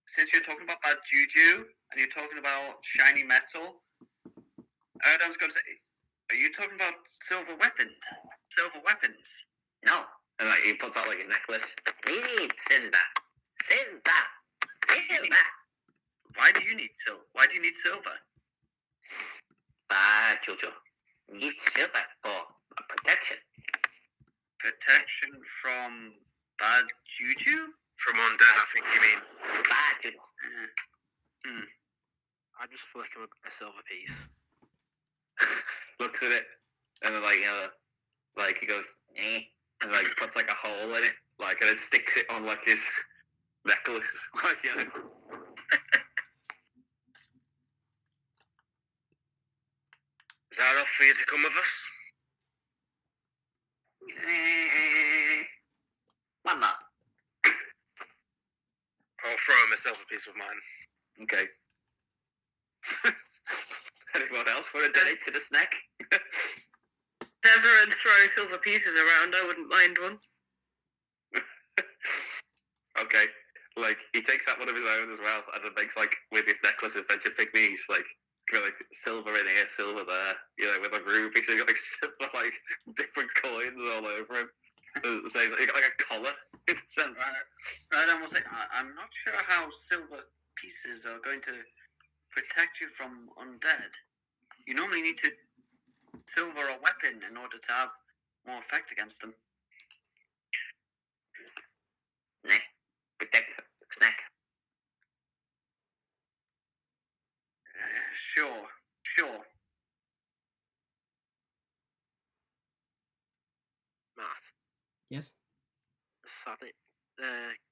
since you're talking about that juju and you're talking about shiny metal, Erdan's going to say, are you talking about silver weapons? Silver weapons? No. And like he puts out like his necklace. We need silver. Silver. Why do you need silver? Why do you need silver? Jojo. Need silver for protection. Protection from bad juju? From undead, I think he means. Bad juju. I just flick him a silver piece. Looks at it and then like he goes and like puts like a hole in it, like, and then sticks it on like his necklace, like Is that enough for you to come with us? Mama. I'll throw him a silver piece of mine. Okay. Anyone else want to donate to the snack? Never and throwing silver pieces around, I wouldn't mind one. Okay. Like, he takes out one of his own as well, and then makes, like, with his necklace of venture pygmies, like silver in here, silver there, with a ruby, so he's got, like, silver, like, different coins all over him. So he's got, like, a collar, in a sense. Right, I was like, I'm not sure how silver pieces are going to protect you from undead. You normally need to silver a weapon in order to have more effect against them. Snek. Protect Snek. Sure. Matt. Yes? Sadly,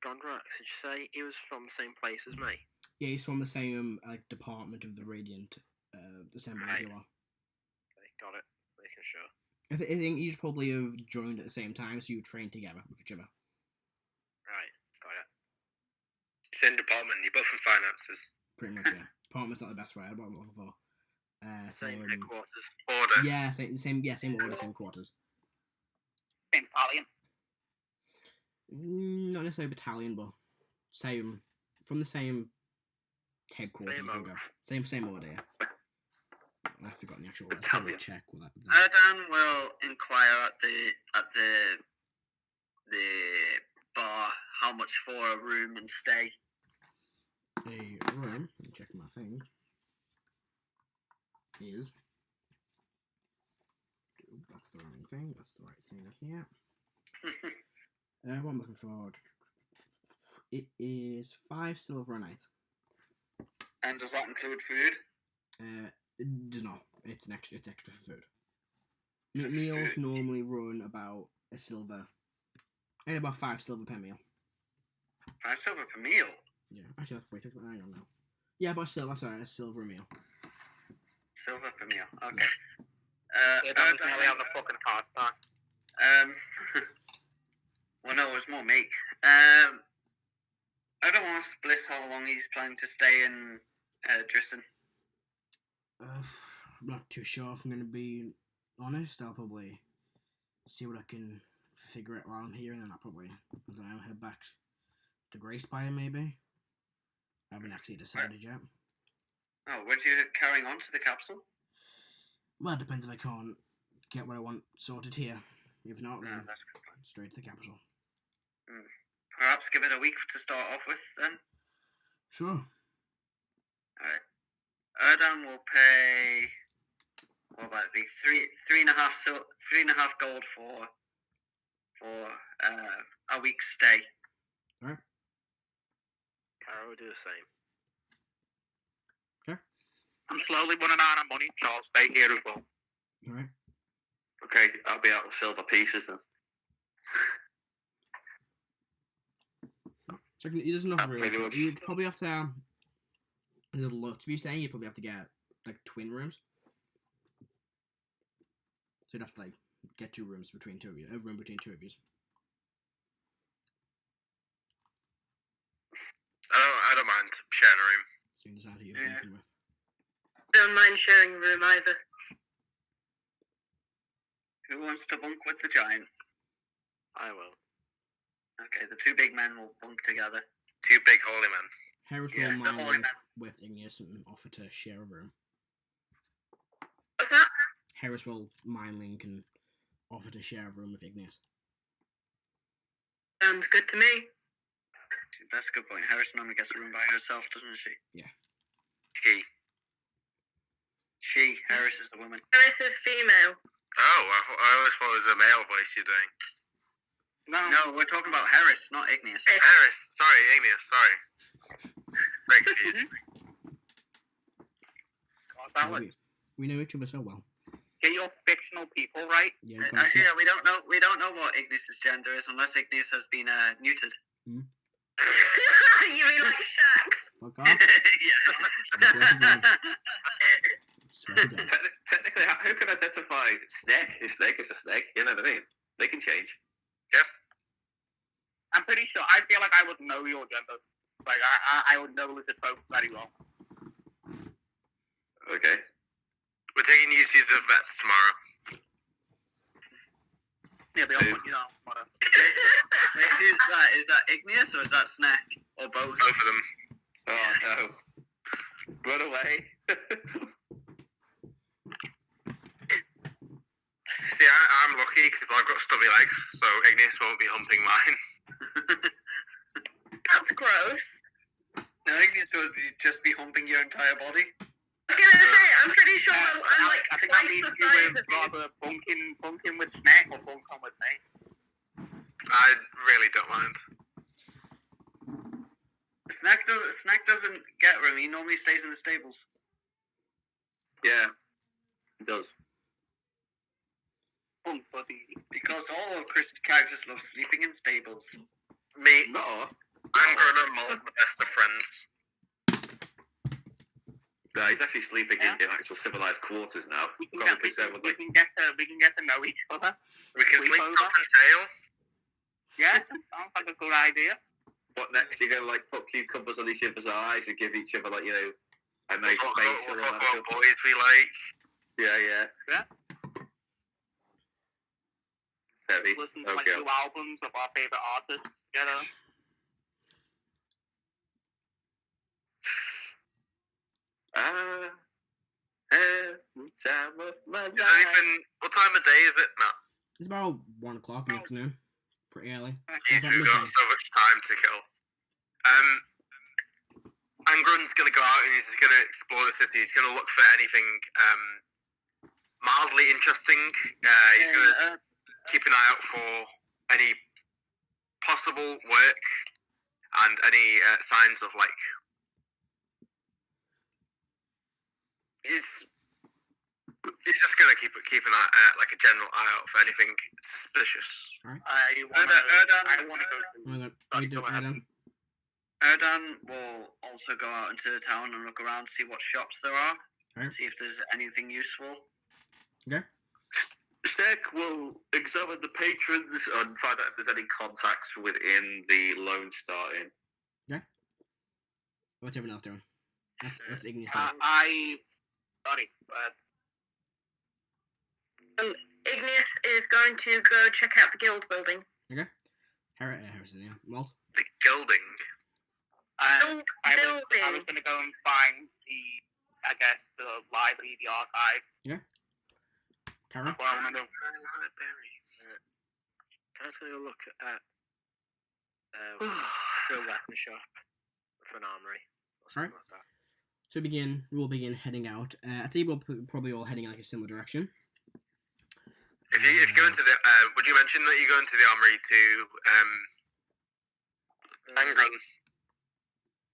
Gondrax, did you say he was from the same place as me? Yeah, he's from the same department of the Radiant Assembly as you are. Okay, got it. Making sure. I think you probably have joined at the same time, so you train together with each other. Right, got it. Same department, you're both in finances. Pretty much, yeah. Department's not the best word, what I'm looking for. Same headquarters. Order. Yeah, same order, same quarters. Same Paladin. Not necessarily battalion, but from the same headquarters. Same order, yeah. I've forgotten the actual order. I'll check what that is. Erdan will inquire at the bar how much for a room and stay. A room, let me check my thing, is... That's the wrong thing, that's the right thing here. What I'm looking for... It is 5 silver a night. And does that include food? It does not. It's extra for food. Meals normally run about a silver... about 5 silver per meal. 5 silver per meal? Yeah, actually, that's wait, I don't know. Yeah, but a silver a meal. Silver per meal, okay. It doesn't really have the fucking card back. Well, no, it was more me. I don't want to split how long long he's planning to stay in Drison? I'm not too sure if I'm going to be honest. I'll probably see what I can figure out while I'm here, and then I'll probably, I don't know, head back to Greyspire maybe. I haven't actually decided yet. Oh, would you carrying on to the capsule? Well, it depends if I can't get what I want sorted here. If not, then That's a good point. straight to the capital. Perhaps give it a week to start off with, then. Sure. Alright. Erdan will pay. What about it be 3.5 gold for a week's stay. Alright. Karo will do the same. I'm slowly running out of money, so I'll stay here as well. Alright. Okay, I'll be out of silver pieces then. So he doesn't have Pretty room. much. You'd probably have to. There's a lot of you staying. You'd probably have to get like twin rooms. So you'd have to like get 2 rooms between 2 of you. A room between 2 of you. I don't mind sharing a room. So you can decide who you're Yeah. bunking with. Don't mind sharing a room either. Who wants to bunk with the giant? I will. Okay, the 2 big men will bunk together. 2 big holy men. Harris Yeah, will the mind holy link man. with Igneous and offer to share a room. What's that? Harris will mind link and offer to share a room with Igneous. Sounds good to me. That's a good point. Heris normally gets a room by herself, doesn't she? He. Heris is the woman. Heris is female. Oh, I always thought it was a male voice you're doing. No, we're talking about Heris, not Igneous. Heris. Sorry, Igneous. Sorry. Very confused. God, that was, We know each other so well. get your fictional people right. Yeah, we've got Actually, yeah, we don't know what Igneous' gender is unless Igneous has been neutered. You mean like Shax? fuck off. Yeah. Swear to God. Technically, who can identify Snek? Is Snek is a snake? You know what I mean? They can change. I'm pretty sure. I feel like I would know your gender. Like I would know Lizardfolk very well. Okay. We're taking you to the vets tomorrow. Yeah, they all, you know, whatever. Wait, who's that? Is that Igneous or is that Snek? Or both? Both of them. Oh no. Run away. See, I'm lucky because I've got stubby legs, so Igneous won't be humping mine. That's gross. No, Igneous would just be humping your entire body. I was gonna say, I'm pretty sure I'm like I think that twice means the you size would of you. rather bunking with Snek or bunking with me. I really don't mind. Snek doesn't get room. He normally stays in the stables. Yeah. It does. Bunk buddy. Because all of Chris's characters love sleeping in stables. Me, No. Angrun and Molt, the best of friends. No, he's actually sleeping in actual civilized quarters now. We can Probably get, concerned with like we can get to know each other. We can Sleep sleep over? top and tail. Yeah, sounds like a good idea. what next? You're gonna like put cucumbers on each other's eyes and give each other like, you know, a nice We'll facial. talk and about stuff. boys we like. Yeah. Heavy. Listen to like Okay. 2 albums of our favorite artists together. Every time of my Is life. anything? What time of day is it, Matt? It's about 1 o'clock in the afternoon. Pretty early. Jeez, about we've got midday? so much time to kill. Angrun's gonna go out and he's gonna explore the city. He's gonna look for anything mildly interesting. He's gonna keep an eye out for any possible work and any signs of like. He's just gonna keep an eye, like a general eye out for anything suspicious. I want to go to. What do you do, Adam? Erdan will also go out into the town and look around, see what shops there are, Alright. see if there's anything useful. Okay. Snek will examine the patrons and find out if there's any contacts within the Lone Star Inn. What's everyone else doing? What's Igneous Sorry. Igneous is going to go check out the guild building. Okay. Heris, yeah. Molt? The gilding. I was Building. going to go and find the library, the archive. Yeah. Karo? Well, I'm gonna Can I just go look at a weapon shop for an armory or something like that? So we'll begin heading out. I think we'll probably all heading in like a similar direction. If you go into the, would you mention that you go into the armory to Angrun?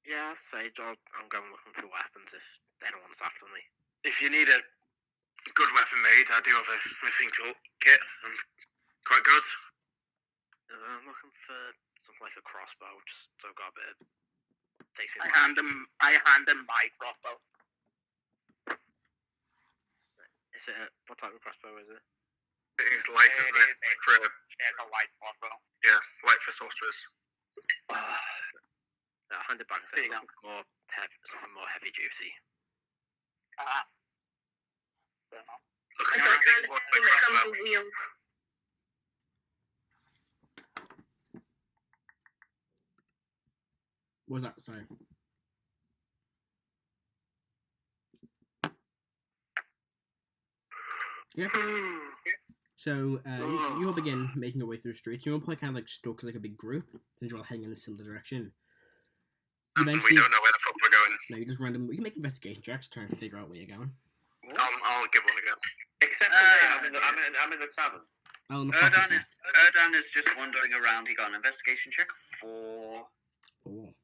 Yeah, I'll say I'm going looking for weapons if anyone's after me. If you need a good weapon made, I do have a smithing tool kit. I'm quite good. I'm looking for something like a crossbow, just so I've got a bit of... Takes me I hand him my crossbow. Is it what type of crossbow is it? It is light, isn't it? For It's a light crossbow. yeah, light for sorcerers. I'll hand it back and say There you go. something more heavy duty. Looking It's for a that big kind of one thing with that comes crossbow. with wheels. What was that? Sorry. Yeah. So you all begin making your way through the streets. You're all probably kind of like stuck as like a big group, since you're all heading in a similar direction. We don't know where the fuck we're going. No, you just random. You can make investigation checks to try and figure out where you're going. I'll give one a go. Except for me, I'm in the tavern. Oh, and the Erdan is just wandering around. He got an investigation check for... Oh.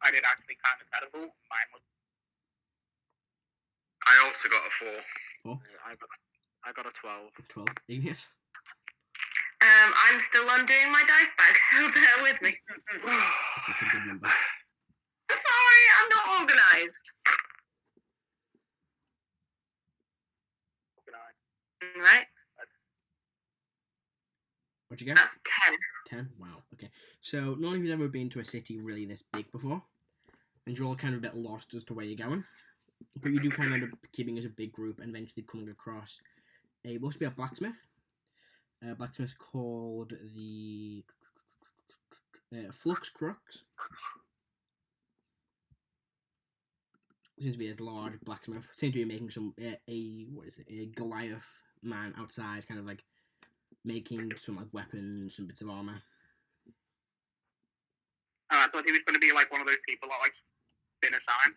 I did actually kind of terrible. Mine was I also got a 4. I got a 12. 12. Igneous? I'm still undoing my dice bag, so bear with me. That's a good number. Sorry, I'm not organised. Right? What'd you get? That's 10. 10? Wow, okay. So, none of you've ever been to a city really this big before, and you're all kind of a bit lost as to where you're going. But you do kind of end up keeping as a big group and eventually coming across must be a blacksmith. A blacksmith called the Flux Crux. Seems to be this large blacksmith. Seems to be making some a Goliath man outside, kind of like making some like weapons, some bits of armor. I thought he was going to be like one of those people that like spin a sign.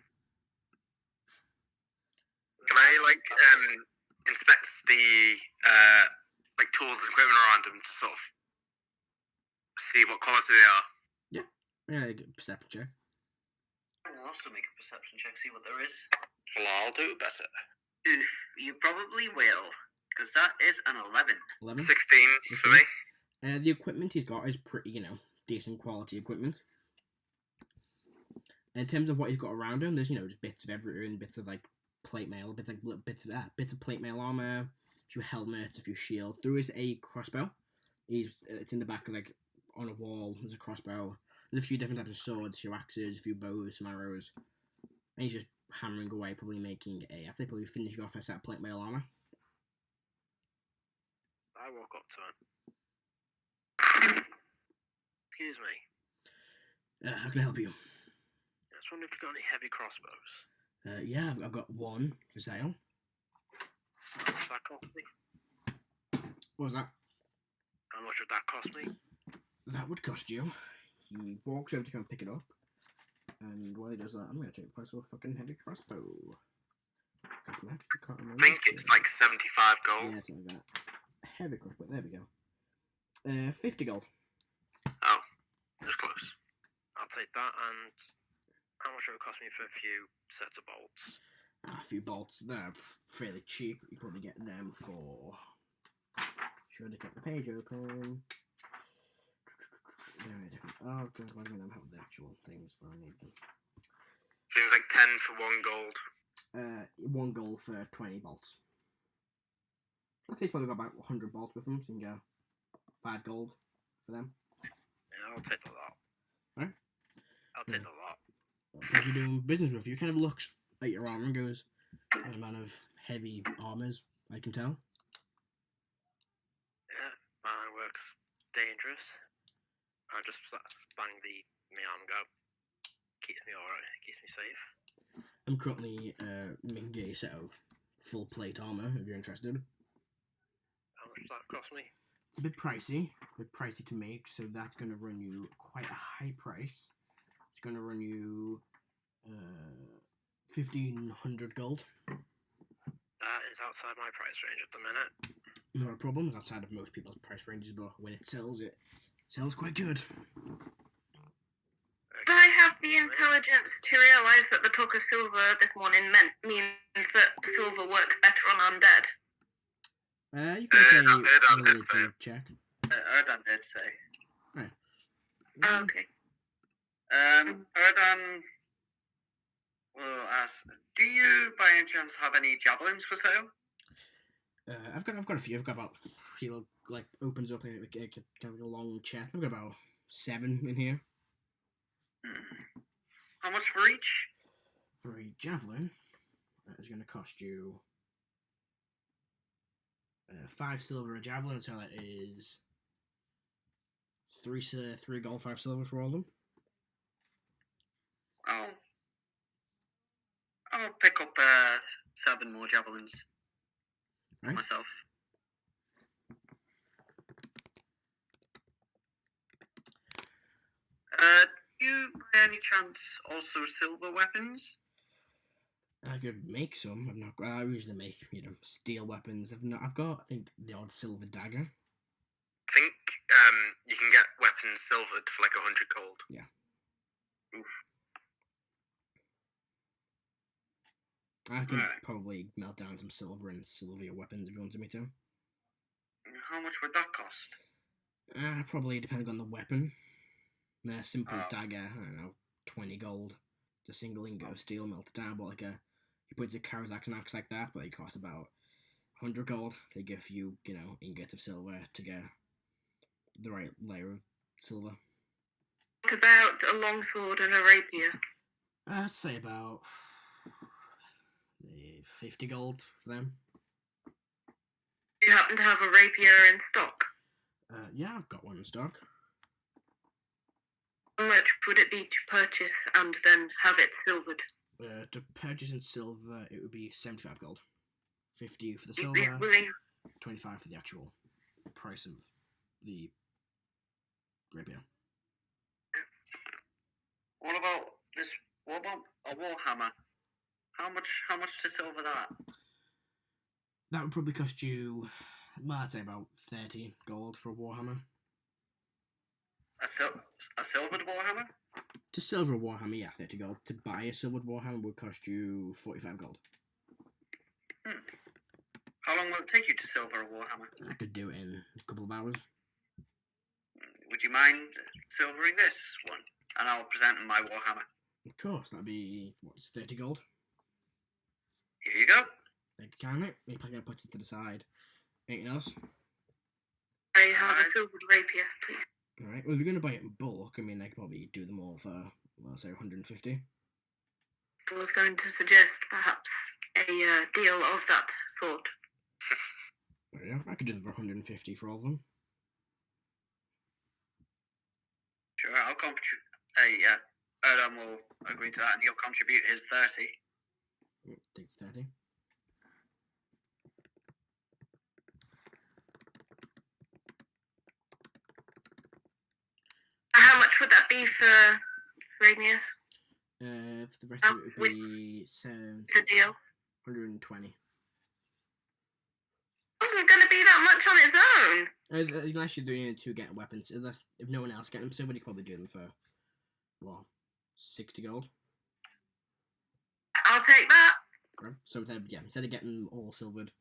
Can I inspect the tools and equipment around him to sort of see what quality they are? Yeah, like a perception check. I'll also make a perception check, see what there is. Well, I'll do better. Oof, you probably will, because that is an 11. 11. 16 for me. The equipment he's got is pretty, decent quality equipment. In terms of what he's got around him, there's, just bits of everything, bits of, like, plate mail, bits of plate mail armor, a few helmets, a few shields. There is a crossbow. It's in the back, like, on a wall. There's a crossbow. There's a few different types of swords, a few axes, a few bows, some arrows. And he's just hammering away, probably making I'd say probably finishing off a set of plate mail armor. I walk up to him. Excuse me. How can I help you? I was wondering if you've got any heavy crossbows. Yeah, I've got one for sale. How much that cost me? What was that? How much would that cost me? That would cost you. He walks over to go and pick it up. And while he does that, I'm going to take the price of a fucking heavy crossbow. I think it's like 75 gold. Yeah, something like that. Heavy crossbow, there we go. 50 gold. Oh, that's close. I'll take that, and how much would it cost me for a few sets of bolts? A few bolts, they're fairly cheap. You probably get them for... Should I get the page open? Very different. Oh, God, why do I not have the actual things where I need them? Seems like 10 for 1 gold. 1 gold for 20 bolts. I'd say he's probably got about 100 bolts with them, so you can go 5 gold for them. Yeah, I'll take the lot. Right? I'll take the lot. If you're doing business with you, kind of looks at your armor and goes, "A man of heavy armors, I can tell." Yeah, mine works dangerous. I just bang my arm go. Keeps me alright, keeps me safe. I'm currently making a set of full plate armor, if you're interested. How much does that cost me? It's a bit pricey to make, so that's going to run you quite a high price. It's going to run you 1,500 gold. That is outside my price range at the minute. Not a problem, it's outside of most people's price ranges, but when it sells quite good. But I have the intelligence to realise that the talk of silver this morning means that silver works better on undead. You can say Erdan did say. check. Erdan did say. Right. Oh, okay. Erdan will ask, do you by any chance have any javelins for sale? I've got a few. I've got about, like opens up a long chest. I've got about 7 in here. How much for each? For a javelin, that is going to cost you 5 silver a javelin, so that is 3 gold, 5 silver for all of them. I'll pick up 7 more javelins Right. myself. Do you by any chance also silver weapons? I could make some. I usually make steel weapons. I've got I think the odd silver dagger. I think you can get weapons silvered for like 100 gold. Yeah. Oof. I could probably melt down some silver and silver your weapons if you wanted me to. How much would that cost? Probably depending on the weapon. A simple dagger, I don't know, 20 gold. It's a single ingot of steel melted down, but you put it to Karo's axe and axe like that, but it costs about 100 gold to give you, ingot of silver to get the right layer of silver. What about a longsword and a rapier? I'd say about 50 gold for them. Do you happen to have a rapier in stock? Yeah, I've got one in stock. How much would it be to purchase and then have it silvered? To purchase in silver, it would be 75 gold. 50 for the You'd be silver, willing 25 for the actual price of the rapier. What about this? What about a warhammer? How much to silver that? That would probably cost you, I'd say about 30 gold for a warhammer. A silvered warhammer? To silver a warhammer, yeah, 30 gold. To buy a silvered warhammer would cost you 45 gold. How long will it take you to silver a warhammer? I could do it in a couple of hours. Would you mind silvering this one? And I'll present my warhammer. Of course, that'd be, 30 gold? Here you go. Like, can it? Maybe I can put it to the side. Anything else? I have a silvered rapier, please. Alright, well, if you're going to buy it in bulk, I could probably do them all for, say, 150. I was going to suggest perhaps a deal of that sort. Yeah, I could do them for 150 for all of them. Sure, I'll contribute. Erdan will agree to that, and he'll contribute his 30. Takes 30. How much would that be for Igneous? For the rest of it would be The deal 120. wasn't going to be that much on its own. Unless you're doing it to get weapons, if no one else get them, somebody probably do them for 60 gold. I'll take that. Right. So instead of getting them all silvered,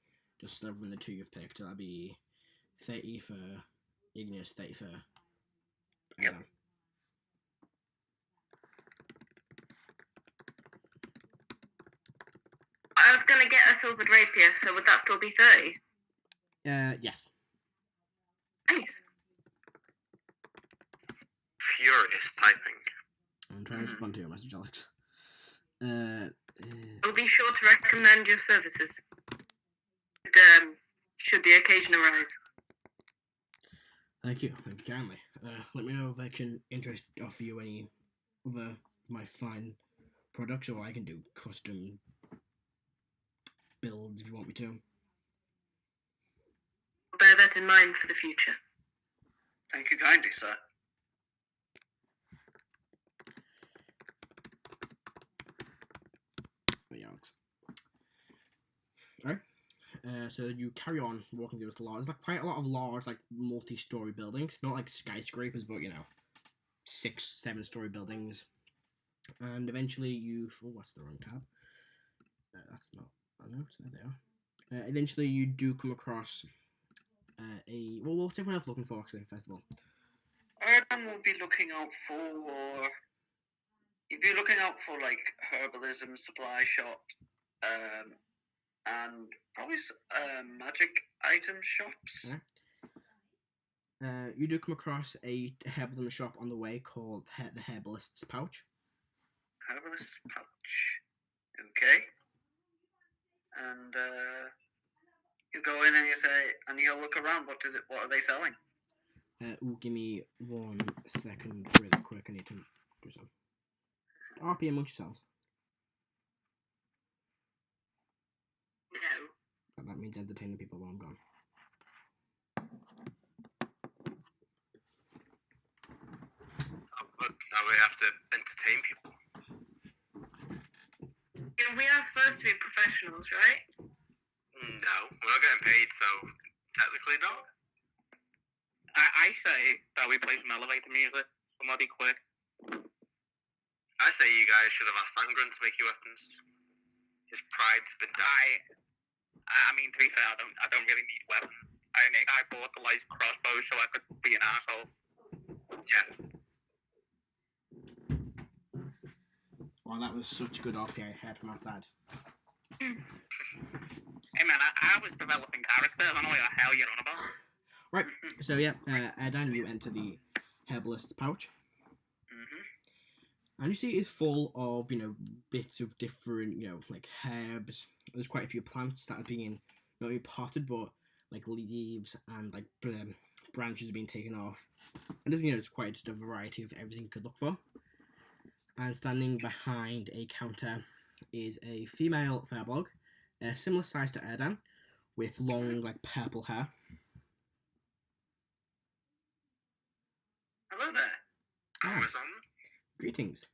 just silvering the 2 you've picked, that'd be 30 for Igneous, 30 for Yep. I was going to get a silvered rapier, so would that still be 30? Yes. Nice. Furious typing. I'm trying to respond to your message, Alex. I'll be sure to recommend your services. Should the occasion arise. Thank you kindly. Let me know if I can offer you any other of my fine products, or I can do custom builds if you want me to. Bear that in mind for the future. Thank you kindly, sir. Alex. Alright. So you carry on walking through this large. There's like quite a lot of large, like multi-story buildings, not like skyscrapers, but 6, 7-story buildings. And eventually what's the wrong tab? That's not. I know it's there. They are. Eventually you do come across what's everyone else looking for? Actually, first of all, Erdan will be looking out for. You'd be looking out for like herbalism supply shops, and probably magic item shops. You do come across a herbalism shop on the way called the Herbalist's Pouch. Herbalist's Pouch. Okay. And you go in and you say, and you look around. What are they selling? Give me 1 second, really quick. I need to do some RP amongst yourselves. No. That means entertaining people while I'm gone. But now we have to entertain people. We are supposed to be professionals, right? No, we're not getting paid, so technically not. I say that we play some elevator music. Somebody quick. I say you guys should have asked Angrun to make you weapons. His pride's been dying. I mean, to be fair, I don't really need weapons. I bought the light crossbow so I could be an asshole. Yeah. Well, that was such good RP I heard from outside. Hey man, I was developing character. I don't know what the hell you're on about. Right, so yeah, Erdan, you enter the Herbalist's Pouch. And you see it's full of, bits of different, like herbs. There's quite a few plants that are being, not only potted, but like leaves and like branches are being taken off. And it's quite just a variety of everything you could look for. And standing behind a counter is a female Firblog, similar size to Erdan, with long, like, purple hair. Hello there. Oh. Greetings.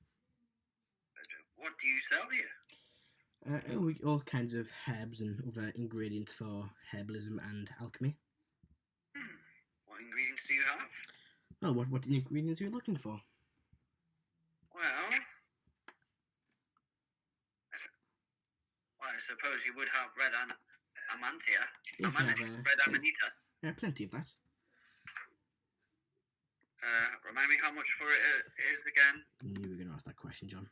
What do you sell here? All kinds of herbs and other ingredients for herbalism and alchemy. What ingredients do you have? Oh, what ingredients are you looking for? Well, I suppose you would have red amantia. Red amanita. Yeah, plenty of that. Remind me how much for it is again? I knew you were going to ask that question, John.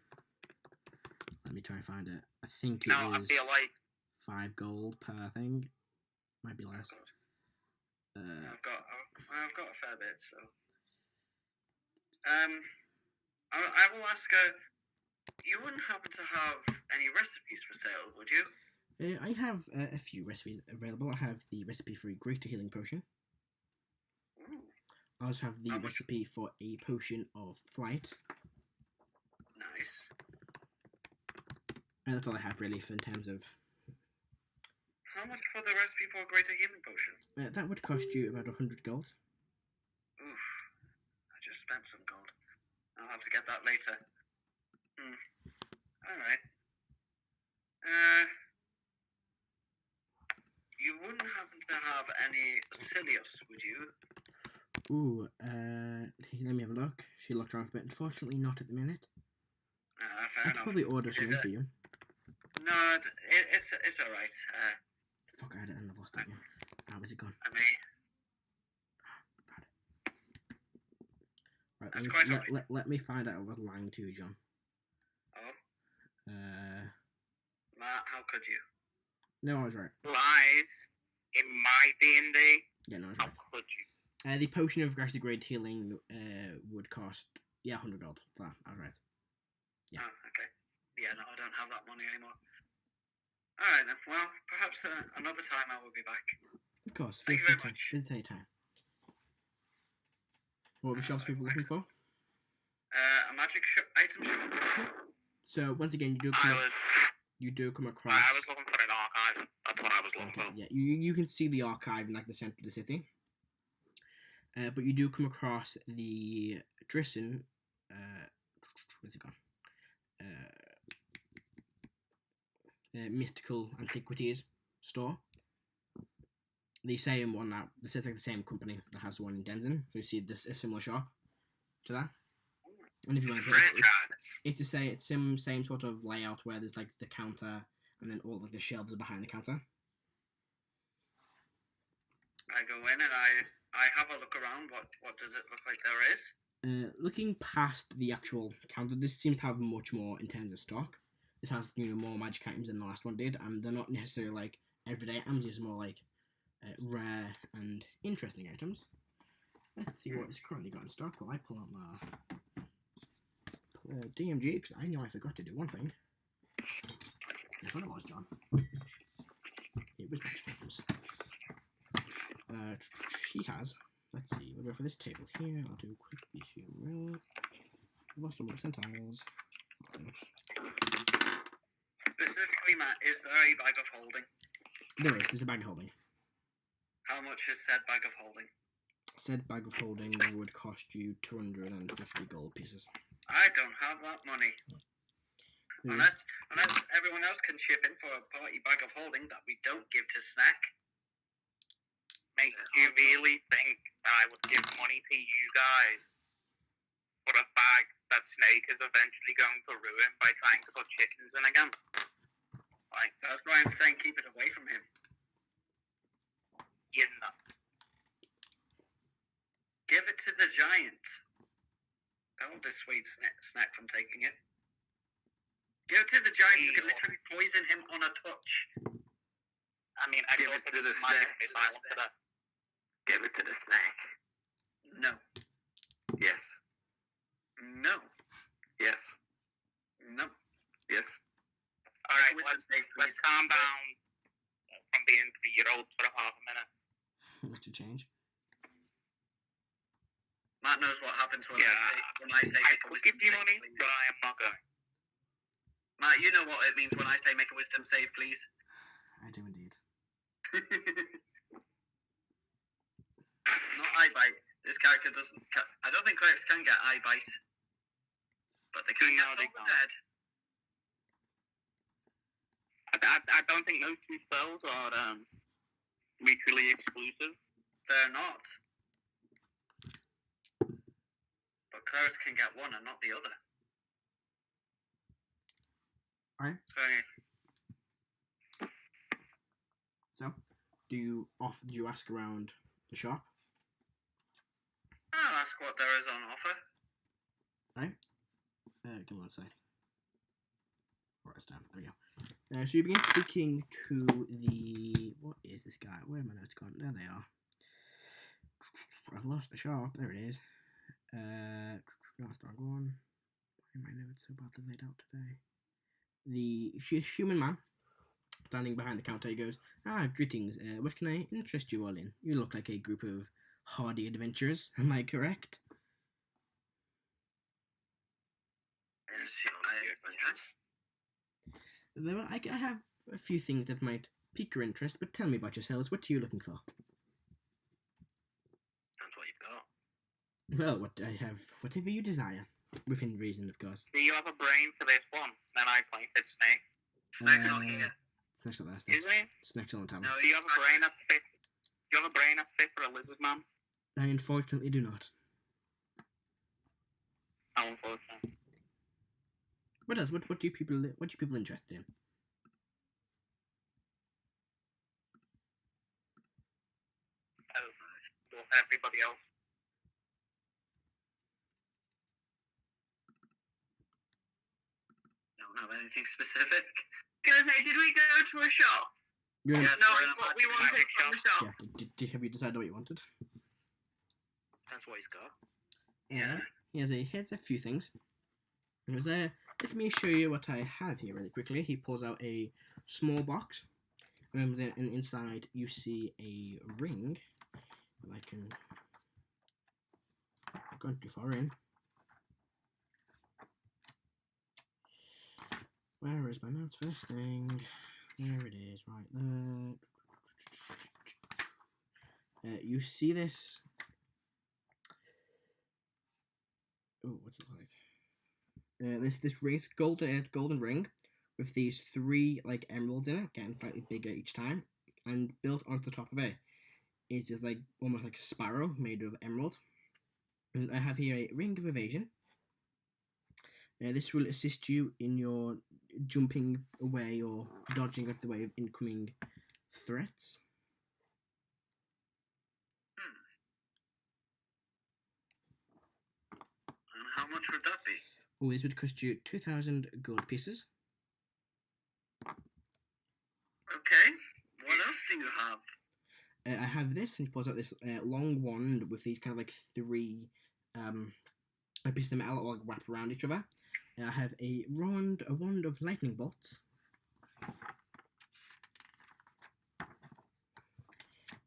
Let me try and find it. I think it No, I is feel like 5 gold per thing. Might be less. I've got a fair bit, so. I will ask. You wouldn't happen to have any recipes for sale, would you? I have a few recipes available. I have the recipe for a greater healing potion. Ooh. I also have the recipe for a potion of flight. Nice. And that's all I have really in terms of. How much for the recipe for a greater healing potion? That would cost you about 100 gold. Oof. I just spent some gold. I'll have to get that later. Alright. You wouldn't happen to have any Cilius, would you? Ooh, let me have a look. She looked around for a bit. Unfortunately, not at the minute. Fair I could enough. probably order something for you. No, it's alright. Fuck, I had it and I lost it. How is it gone? I mean, Right, that's quite alright. let me find out what lying to you, John. Oh? Matt, how could you? No, I was right. Lies in my D&D? Yeah, no, I was How right. could you? The potion of gradually great healing would cost 100 gold. I was right. Yeah. Oh, okay. Yeah, no, I don't have that money anymore. Alright then, well, perhaps another time I will be back. Of course. Thank you very much. Visit any time. What were shops people looking for? A magic item shop. So once again, you do come across. I was looking for an archive. That's what I was looking for. Yeah, you can see the archive in like the center of the city. But you do come across the Drison. Where's it gone? Mystical Antiquities store. The same one that this is like the same company that has one in Denton. So you see this a similar shop to that. And if you want to, it's the same sort of layout where there's like the counter and then all of the shelves are behind the counter. I go in and I have a look around. What does it look like there is? Looking past the actual counter, this seems to have much more in terms of stock. This has more magic items than the last one did, and they're not necessarily like everyday items. It's more like rare and interesting items. Let's see what it's currently got in stock while I pull out my DMG, because I know I forgot to do one thing. Guess what it was, John? It was magic items. She has. Let's see. We'll go for this table here. I'll do a quick BC roll. Lost all my centiles. Specifically, Matt, is there a bag of holding? There's a bag of holding. How much is said bag of holding? Said bag of holding would cost you 250 gold pieces. I don't have that money. Unless everyone else can chip in for a party bag of holding that we don't give to Snek. Mate, do you really think that I would give money to you guys for a bag that Snake is eventually going to ruin by trying to put chickens in again? Like, that's why I'm saying keep it away from him. You know. Give it to the giant. That will dissuade Snek from taking it. Give it to the giant. You can literally poison him on a touch. I mean, I Give it to the Snek. Give it to the Snek. No. Yes. No. Yes. No. Yes. Alright, let's calm down from being 3-year-olds for half a minute. What to change? Matt knows what happens when I say I could give you money, but I am not going. Matt, you know what it means when I say make a wisdom save, please. I do indeed. Not eye bite. This character doesn't. I don't think clerics can get eye bite, but they can get someone dead. I don't think those two spells are mutually exclusive. They're not. But clerics can get one and not the other. Alright. So, do you ask around the shop? I'll ask what there is on offer. Right. Give me one sec. Write this down. There we go. So you begin speaking to the... What is this guy? Where are my notes gone? There they are. I've lost the shop. There it is. Last one. Why are my notes so badly laid out today? The human man standing behind the counter, he goes, greetings, what can I interest you all in? You look like a group of hardy adventurers, am I correct? Well, I have a few things that might pique your interest, but tell me about yourselves. What are you looking for? That's what you've got. Well, whatever you desire, within reason, of course. Do you have a brain for this one? Then I point at Snake. Snake's not here. Snake's not there. Isn't he? Snake's on the table. No, Do you have a brain that's fit? Do you have a brain that's fit for a lizard man? I unfortunately do not. How unfortunate. What else? What do you people interested in? Everybody else. Don't have anything specific. Gonna say, did we go to a shop? You're Yes. No, what we wanted from the shop. Yeah. Have you decided what you wanted? That's what he's got. Yeah. He has a few things. There's let me show you what I have here really quickly. He pulls out a small box, and inside you see a ring. And I can... I've gone too far in. Where is my notes first thing? There it is, right there. You see this? Oh, what's it like? This ring's golden ring with these 3 like emeralds in it, getting slightly bigger each time, and built onto the top of it is just like almost like a sparrow made of emerald. And I have here a ring of evasion. This will assist you in your jumping away or dodging out the way of incoming threats. And how much would that be? Oh, this would cost you 2,000 gold pieces. Okay. What else do you have? I have this, and he pulls out this long wand with these kind of like 3 pieces of metal all wrapped around each other. I have a wand of lightning bolts,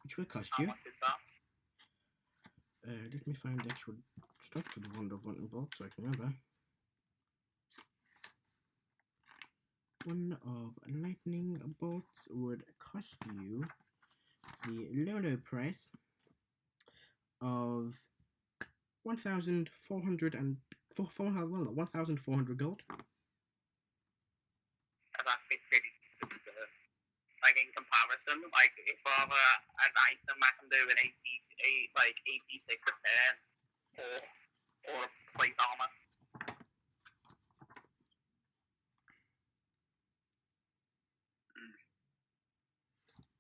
which will cost you. How much is that? Let me find the actual stuff for the wand of lightning bolts so I can remember. Wand of lightning bolts would cost you the low price of 1,400 gold. That's actually pretty good. Like in comparison, like if I have an item I can do an AP6 a turn, or a plate armor.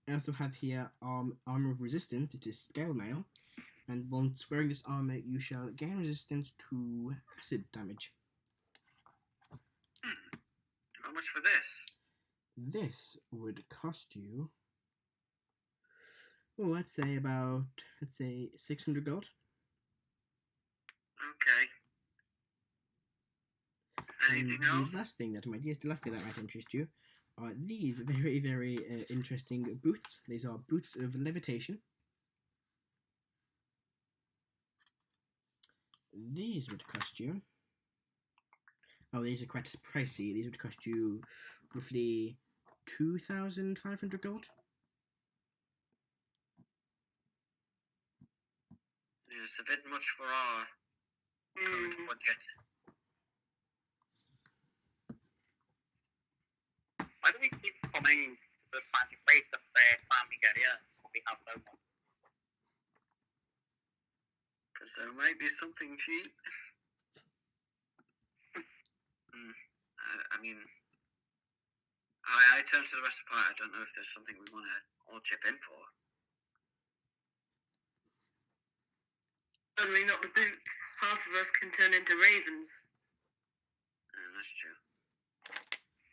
I also have here armor of resistance. It is scale mail, and once wearing this armor, you shall gain resistance to acid damage. How much for this? This would cost you, let's say 600 gold. Okay. Anything else? The last thing that might interest you are these very, very interesting boots. These are boots of levitation. These would cost you... Oh, these are quite pricey. These would cost you roughly 2,500 gold. Yeah, it's a bit much for our current budget. Why do we keep coming to the fancy place the first time we get here? We have no one. Because there might be something cheap. I mean, I turn to the rest of the party. I don't know if there's something we want to all chip in for. Certainly not the boots. Half of us can turn into ravens. Yeah, that's true.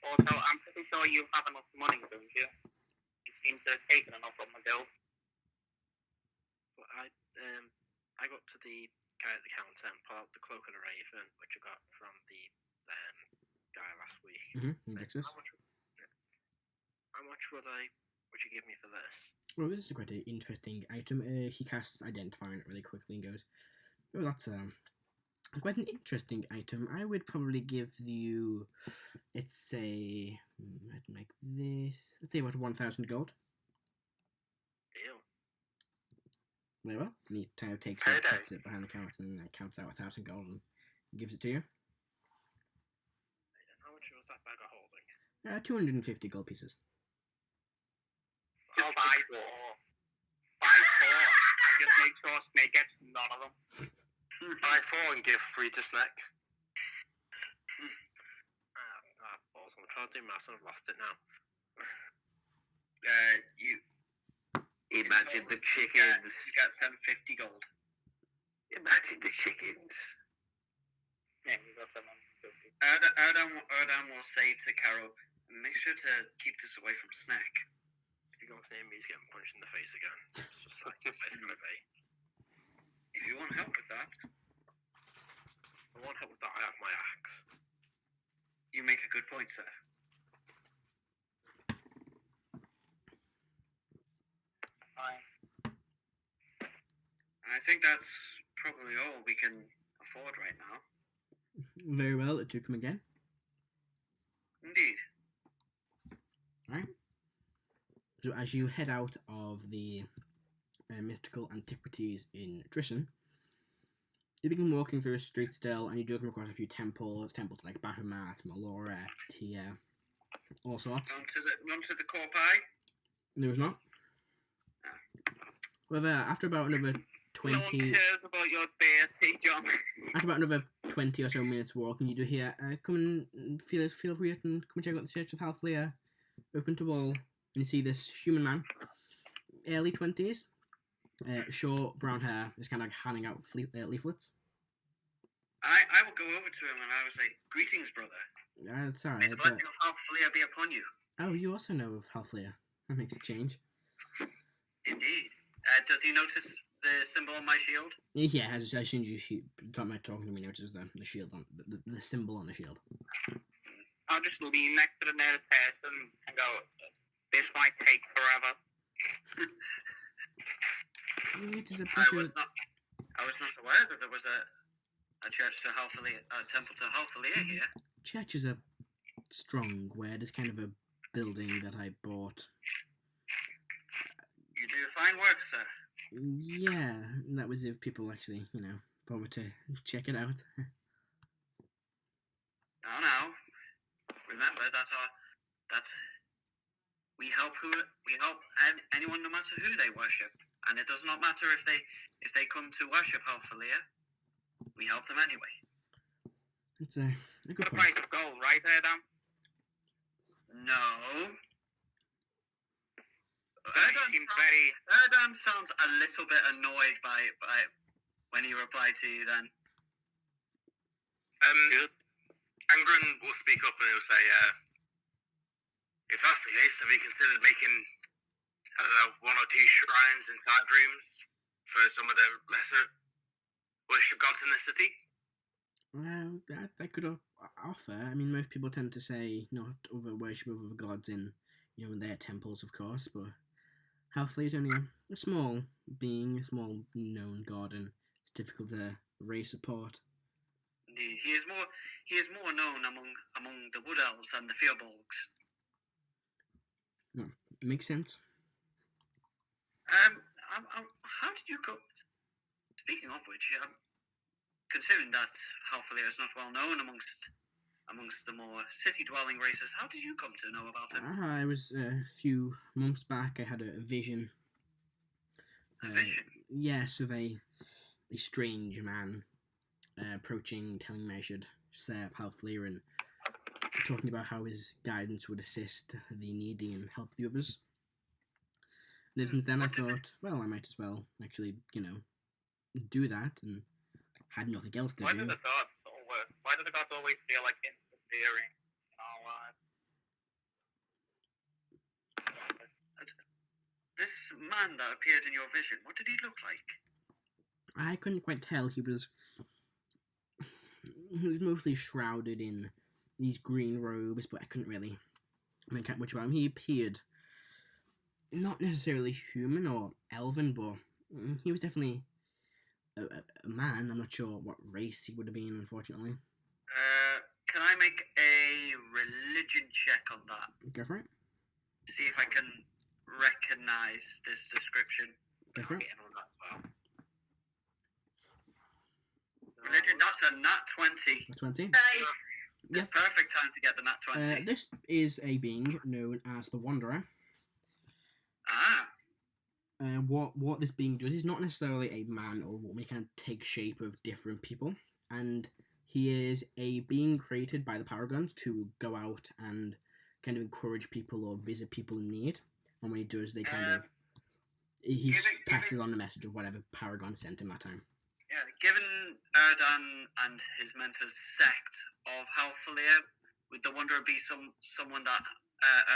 Also, I'm pretty sure you have enough money, don't you? You seem to have taken enough from the guild. Well, I got to the guy at the counter and pulled out the cloak of the raven, which I got from the guy last week. Nexus. How much would you give me for this? Well, this is quite an interesting item. He casts Identify on it really quickly and goes, "Oh, that's quite an interesting item. I would probably give you, let's say, I'd make this. Let's say about 1,000 gold." Deal. Very well. And he kind of takes Hey, it, puts it behind the counter, and counts out 1,000 gold and gives it to you. How much was that bag of holding? 250 gold pieces. I'll buy 4. Buy 4 and just make sure Snek gets none of them. Buy 4 and give 3 to Snek. Balls. I'm trying to do maths and I've lost it now. You Imagine the chickens. You got 750 gold. Imagine the chickens. Yeah, you got them on 50. Erdan will say to Karo, make sure to keep this away from Snek. If he goes near me, he's getting punched in the face again. It's just like it's gonna be. If you want help with that. I want help with that. I have my axe. point, sir. I think that's probably all we can afford right now. Very well, it took him again. Indeed. Alright. So as you head out of the mystical antiquities in Drison, you begin walking through a street still, and you do come across a few temples like Bahamut, Melora, Tia, all sorts. None to the Corpi? There was not. However, after about another 20... No one cares about your deity, John. After about another 20 or so minutes walking, you do hear, come and feel free and come and check out the Church of Halfleer, open to all. And you see this human man, early 20s, short brown hair, just kind of like handing out leaflets. I will go over to him and I will say, "Greetings, brother. Sorry. May the blessing of Halfleer be upon you." Oh, you also know of Halfleer. That makes a change. Indeed. Does he notice the symbol on my shield? Yeah, as soon as you start talking to me, notices the shield on the symbol on the shield. I'll just lean next to the nearest person and go, "This might take forever." It is a I was not aware that there was a church to Halfleer, a temple to Halfleer here. Church is a strong word. It's kind of a building that I bought. You do fine work, sir. Yeah, that was if people actually, bother to check it out. Now, remember that we help anyone, no matter who they worship, and it does not matter if they come to worship Halfleer. We help them anyway. It's a good The point. price of gold, right, Erdan? No. Very... Erdan sounds a little bit annoyed by when he replied to you then. Angrun will speak up and he'll say, if that's the case, have you considered making, I don't know, 1 or 2 shrines inside rooms for some of the lesser worship gods in the city? Well, that could offer. I mean, most people tend to say not over worship of other gods in, in their temples, of course, but Halfleer is only a small being, a small known god, and it's difficult to raise support. Indeed, he is more known among the Wood Elves and the Firbolgs. No, it makes sense. How did you go? Speaking of which, considering that Halfleer is not well known amongst the more city-dwelling races, how did you come to know about him? I was a few months back. I had a vision. A vision? Yes, of a strange man approaching, telling me I should serve Halfleer and talking about how his guidance would assist the needy and help the others. And since then I thought, well, I might as well actually, do that, and had nothing else to Why do. do the gods always feel like interfering in our lives? This man that appeared in your vision, what did he look like? I couldn't quite tell. He was mostly shrouded in these green robes, but I couldn't really make out much about him. He appeared not necessarily human or elven, but he was definitely a man. I'm not sure what race he would have been, unfortunately. Can I make a religion check on that? Go for it. See if I can recognize this description. Go for it. Religion, that's a nat 20. 20. Nice. Yeah. Perfect time to get the nat 20. This is a being known as the Wanderer. Ah. What this being does is not necessarily a man or woman. He can take shape of different people, and he is a being created by the Paragons to go out and kind of encourage people or visit people in need. And when he does, they he passes on the message of whatever Paragon sent him that time. Yeah, given Erdan and his mentor's sect of Halfleer, would the Wanderer be someone that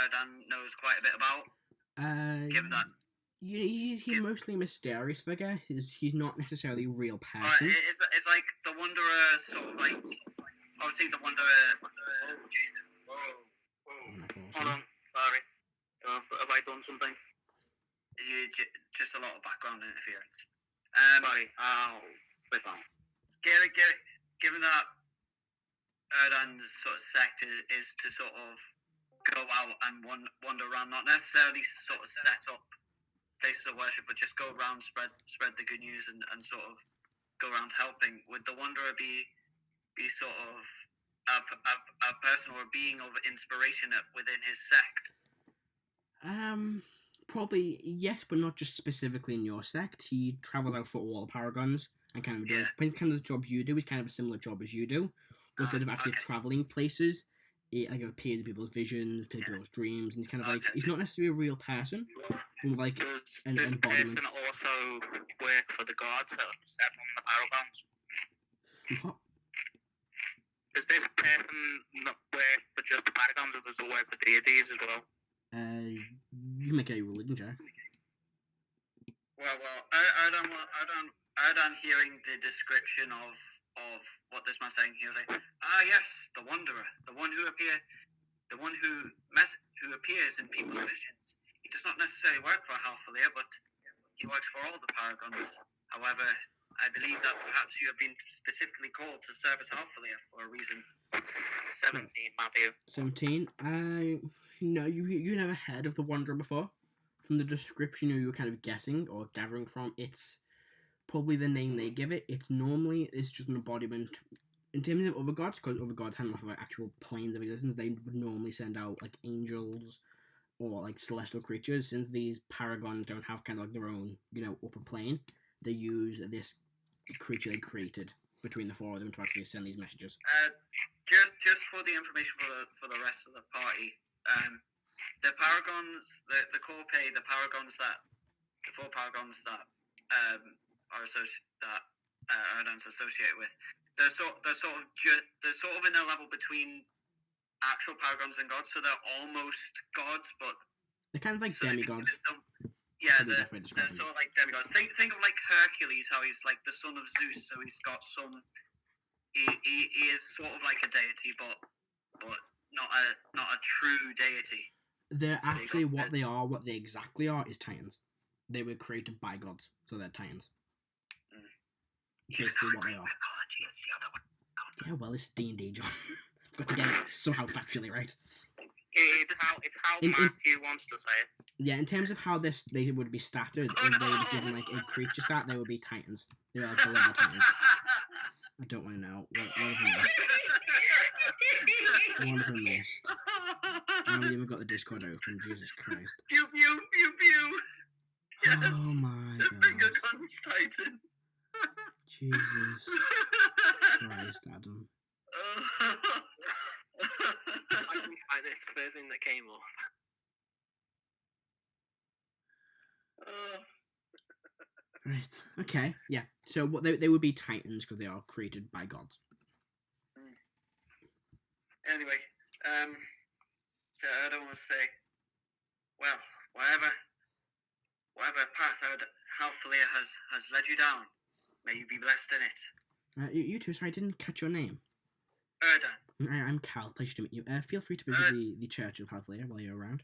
Erdan knows quite a bit about? Given that. He's mostly a mysterious figure. He's not necessarily a real person. It's like the Wanderer sort of like, obviously the Wanderer, oh Jesus, whoa. Hold on, sorry. Have I done something? Just a lot of background interference. Sorry, I'll flip on. Given that Erdan's sort of sect is to sort of go out and wander around, not necessarily sort of set up places of worship, but just go around, spread the good news and sort of go around helping. Would the Wanderer be sort of a person or a being of inspiration within his sect? Probably yes, but not just specifically in your sect. He travels out for all the paragons and kind of does kind of the job you do. It's kind of a similar job as you do, but instead of actually traveling places, it like appears in people's visions, people's dreams, and he's kind of like he's not necessarily a real person, but like Does an this embodiment. person also work for the gods set on the paragons? What? Does this person not work for just the paragons, or does it work for deities as well? You make a religion check. Well, Erdan hearing the description of what this man's saying, he was like, yes, the Wanderer, the one who appears in people's visions. He does not necessarily work for Halfalia, but he works for all the paragons. However, I believe that perhaps you have been specifically called to serve as Halfalia for a reason. 17, Matthew. 17. No, you never heard of the Wanderer before. From the description you were kind of guessing or gathering from, it's probably the name they give it. It's just an embodiment. In terms of other gods, because other gods have like actual planes of existence, they would normally send out like angels or like celestial creatures. Since these paragons don't have kind of like their own, upper plane, they use this creature they created between the four of them to actually send these messages. Just for the information for the rest of the party, the paragons, the Corpay, the four paragons that Erdan's associated with, they're sort of in a level between actual paragons and gods, so they're almost gods, but they're kind of like demigods. They're sort of like demigods. Think of like Hercules, how he's like the son of Zeus, so he's got some. He is sort of like a deity, but not a true deity. They're actually what they exactly are is titans. They were created by gods, so they're titans. Basically what they are. Yeah, well, it's D&D, John. I've got to get it somehow factually right. It's how Matthew wants to say it. Yeah, in terms of how they would be statted, if they were given like a creature stat, they would be titans. They're like the level titans. I don't want to know. What have I missed? I haven't even got the Discord open. Jesus Christ. Pew pew pew pew. Yes. Oh my god. Finger guns Titan. Jesus Christ, Adam. I can try this first thing that came off. Right. Okay. Yeah. So what they would be titans because they are created by gods. Anyway, so I don't want to say, well, whatever path Halfalia has led you down, may you be blessed in it. You two, sorry, I didn't catch your name. Erdan. I'm Cal. Pleasure to meet you. Feel free to visit the Church of Halfalia while you're around.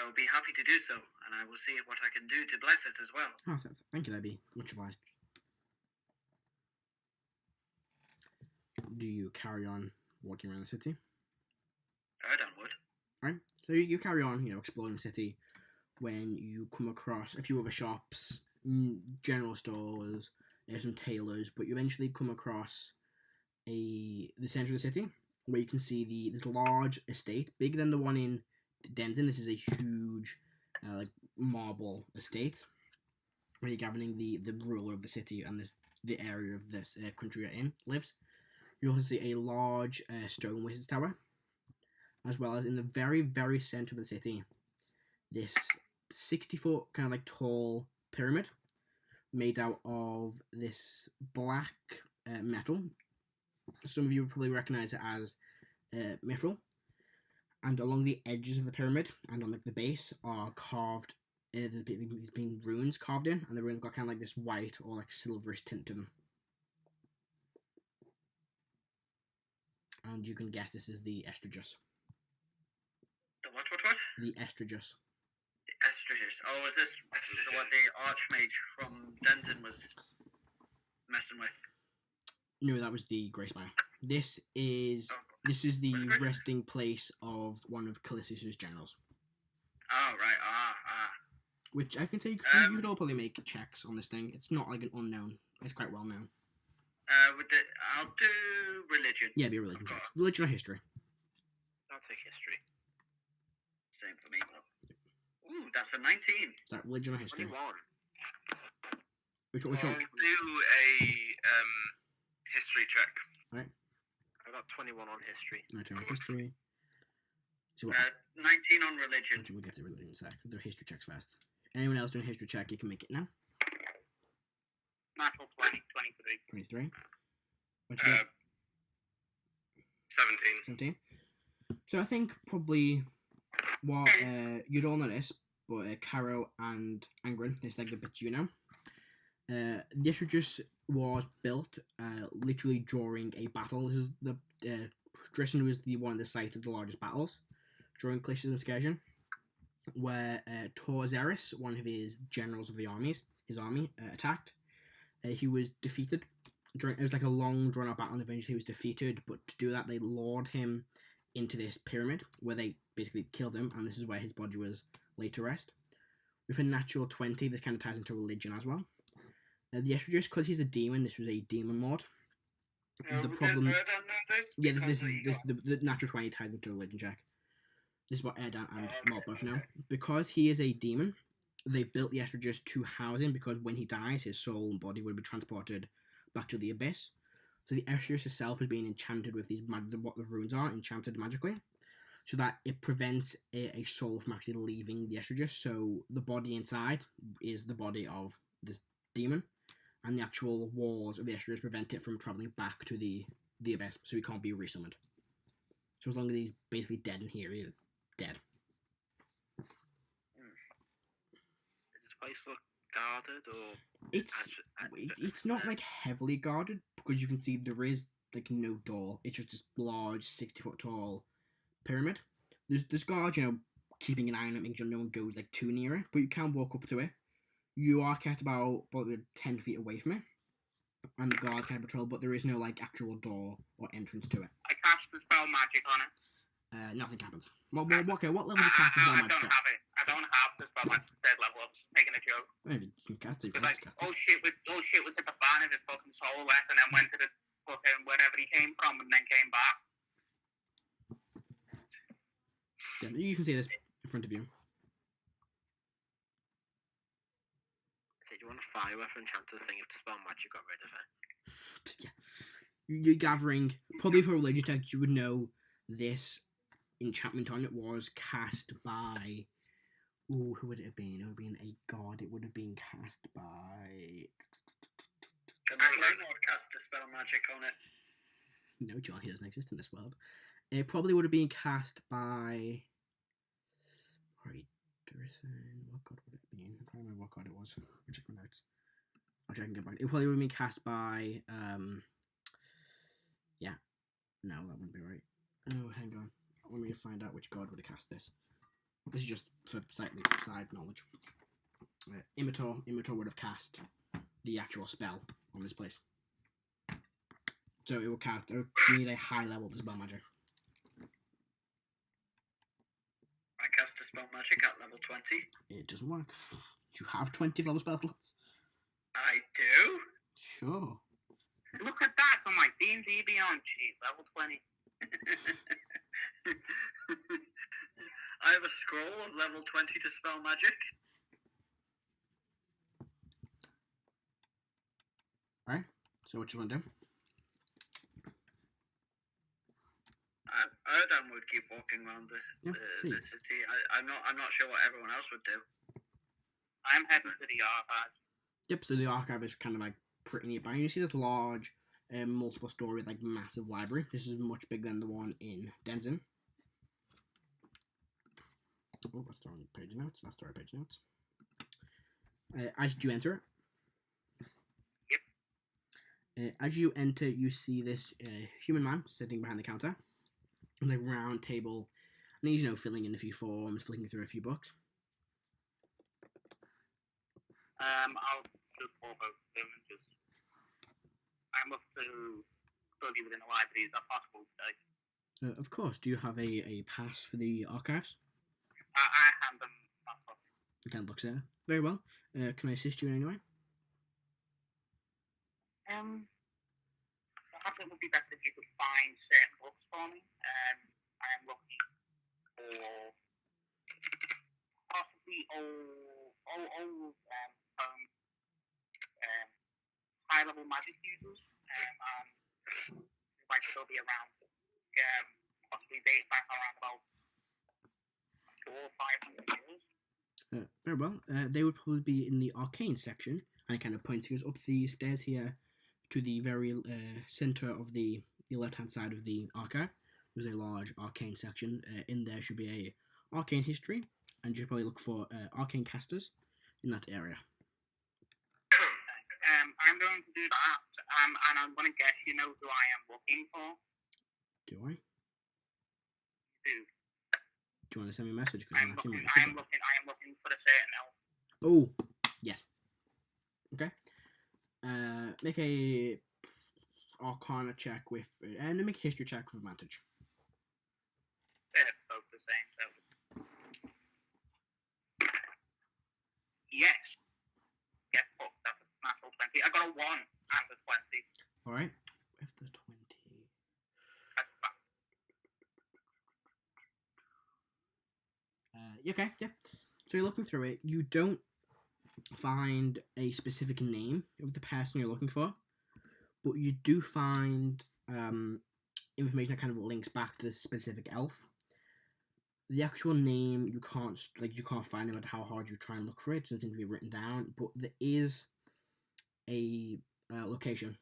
I will be happy to do so, and I will see what I can do to bless it as well. Oh, thank you, that'd be much obliged. Do you carry on walking around the city? Erdan would. Alright, so you carry on, exploring the city when you come across a few other shops, general stores, there's some tailors, but you eventually come across the center of the city where you can see this large estate, bigger than the one in Denton. This is a huge marble estate where you're gathering the ruler of the city and the area of this country you're in lives. You also see a large stone wizard's tower, as well as in the very, very center of the city, this 60-foot kind of like tall pyramid made out of this black metal. Some of you will probably recognize it as mithril. And along the edges of the pyramid and on like the base are carved. There's been runes carved in, and the runes got kind of like this white or like silverish tint to them. And you can guess this is the Estragus. The Estragus. The Estragus. Oh, is this what the Archmage from Denzin was messing with? No, that was the Greyspire. This is the resting place of one of Callissius' generals. Oh, right. Which I can say, you could all probably make checks on this thing. It's not like an unknown. It's quite well known. I'll do religion. Yeah, be a religion check. Religion or history? I'll take history. Same for me. Ooh, that's a 19. Is that religion or history? 21. Which I'll one? do a history check. Alright. I got 21 on history. My turn. History. See what? 19 on religion. We'll get to religion in a sec. Do history checks first. Anyone else doing a history check, you can make it now. Natural 20, 23. 23. What you got? 17. 17. So I think probably what you'd all know this, but Karo and Angrun, it's like the bits you know. This just was built literally during a battle. This is the Drison was the one of the site of the largest battles during Calashtar's excursion, where Heris, one of his generals of his army, attacked. He was defeated. It was like a long drawn out battle, and eventually he was defeated. But to do that, they lured him into this pyramid where they basically killed him, and this is where his body was laid to rest. With a natural 20, this kind of ties into religion as well. The Estragus, because he's a demon, this was a demon lord. The problem, yeah, the natural 20 ties into religion check. This is what Erdan and Molt both know. Because he is a demon, they built the Estragus to house him, because when he dies, his soul and body would be transported back to the abyss. So the Estragus itself is being enchanted with these what the runes are, enchanted magically, so that it prevents a soul from actually leaving the Estragus. So the body inside is the body of this demon, and the actual walls of the Estragus prevent it from travelling back to the abyss, so he can't be resummoned. So as long as he's basically dead in here, he's dead. Does this place look guarded, or It's not like heavily guarded, because you can see there is like no door. It's just this large 60-foot tall pyramid. There's guards, keeping an eye on it, making sure no one goes like too near it, but you can walk up to it. You are kept about 10 feet away from it, and the guards can patrol, but there is no like actual door or entrance to it. I cast the spell magic on it. Nothing happens. What level do you cast the spell magic? I don't have the spell magic third level. I was just making a joke. Well, you can cast it. Because shit was hit the fan of his fucking soul left, and then went to the fucking wherever he came from, and then came back. Yeah, you can see this in front of you. So you want a fire weapon enchanted thing, if to spell magic got rid of it. Yeah. You're gathering, probably for religion text, you would know this enchantment on it was cast by, who would it have been? It would have been a god. It would have been cast by... Can the Flame Lord cast a spell magic on it? No, John, he doesn't exist in this world. It probably would have been cast by... Right, Drison, what god would it have been? I'm trying to remember what god it was. I'll check my notes. I'll check and get back. It probably would have been cast by, yeah. No, that wouldn't be right. Oh, hang on. Let me find out which god would have cast this. This is just for side knowledge. Imitor would have cast the actual spell on this place. So it will cast. You need a high level to spell magic. I cast a spell magic at level 20. It doesn't work. You have 20 level spell slots. I do. Sure. Look at that on my D&D Beyond sheet, level 20. I have a scroll of level 20 to spell magic. Alright, so what you want to do? Erdan would keep walking around the city. I'm not sure what everyone else would do. I'm heading to the archive. Yep, so the archive is kind of like pretty nearby. You see this large, multiple story, like massive library. This is much bigger than the one in Denzin. Oh, that's the wrong page notes. That's the right page notes. As you enter it, as you enter, you see this human man sitting behind the counter on a round table, And he's, filling in a few forms, flicking through a few books. I'll look for both of them and just. I'm up to study within the library. Is that possible today? Of course. Do you have a pass for the archives? I hand them that book. You can look, sir. Very well. Can I assist you in any way? Perhaps it would be better if you could find certain books for me. I am looking for possibly old high-level magic users, and who might still be around, possibly dates back around about 400 or 500 years. Very well. They would probably be in the arcane section, and kind of pointing us up the stairs here to the very center of the left-hand side of the archive. There's a large arcane section. In there should be a arcane history, and you should probably look for arcane casters in that area. I'm going to do that, and I'm going to guess you know who I am looking for. Do I? Do you want to send me a message? I am looking for a certain elf. Oh, yes. Okay. Make a Arcana check with, and make a history check with advantage. They're both the same, so. Yes. Yes, oh, that's a natural 20. I got a 1 and a 20. Alright. With the 20. That's fine. Okay, yeah. So you're looking through it. You don't find a specific name of the person you're looking for, but you do find information that kind of links back to the specific elf. The actual name you can't find, no matter how hard you try and look for it. It doesn't seem to be written down, but there is a location.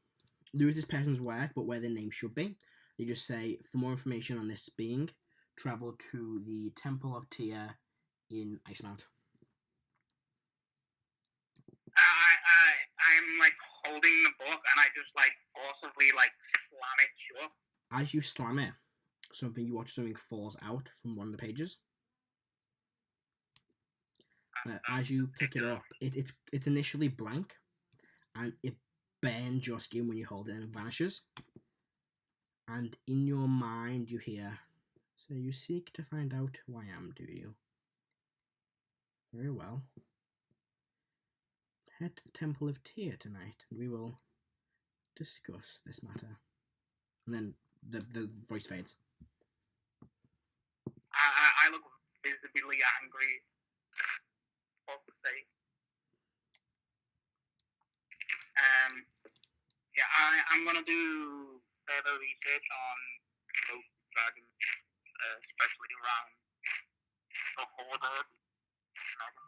There is this person's work, but where their name should be. They just say, for more information on this being, travel to the Temple of Tyr in Icemount. I'm like holding the book, and I just like forcibly like slam it shut. As you slam it, something falls out from one of the pages. As you pick it up, it's initially blank, and it burns your skin when you hold it, and it vanishes. And in your mind, you hear, "So you seek to find out who I am, do you? Very well. Head to the Temple of Tyr tonight, and we will discuss this matter." And then the voice fades. I look visibly angry. What to say? Yeah, I'm gonna do further research on both dragons, especially around the Horde dragon.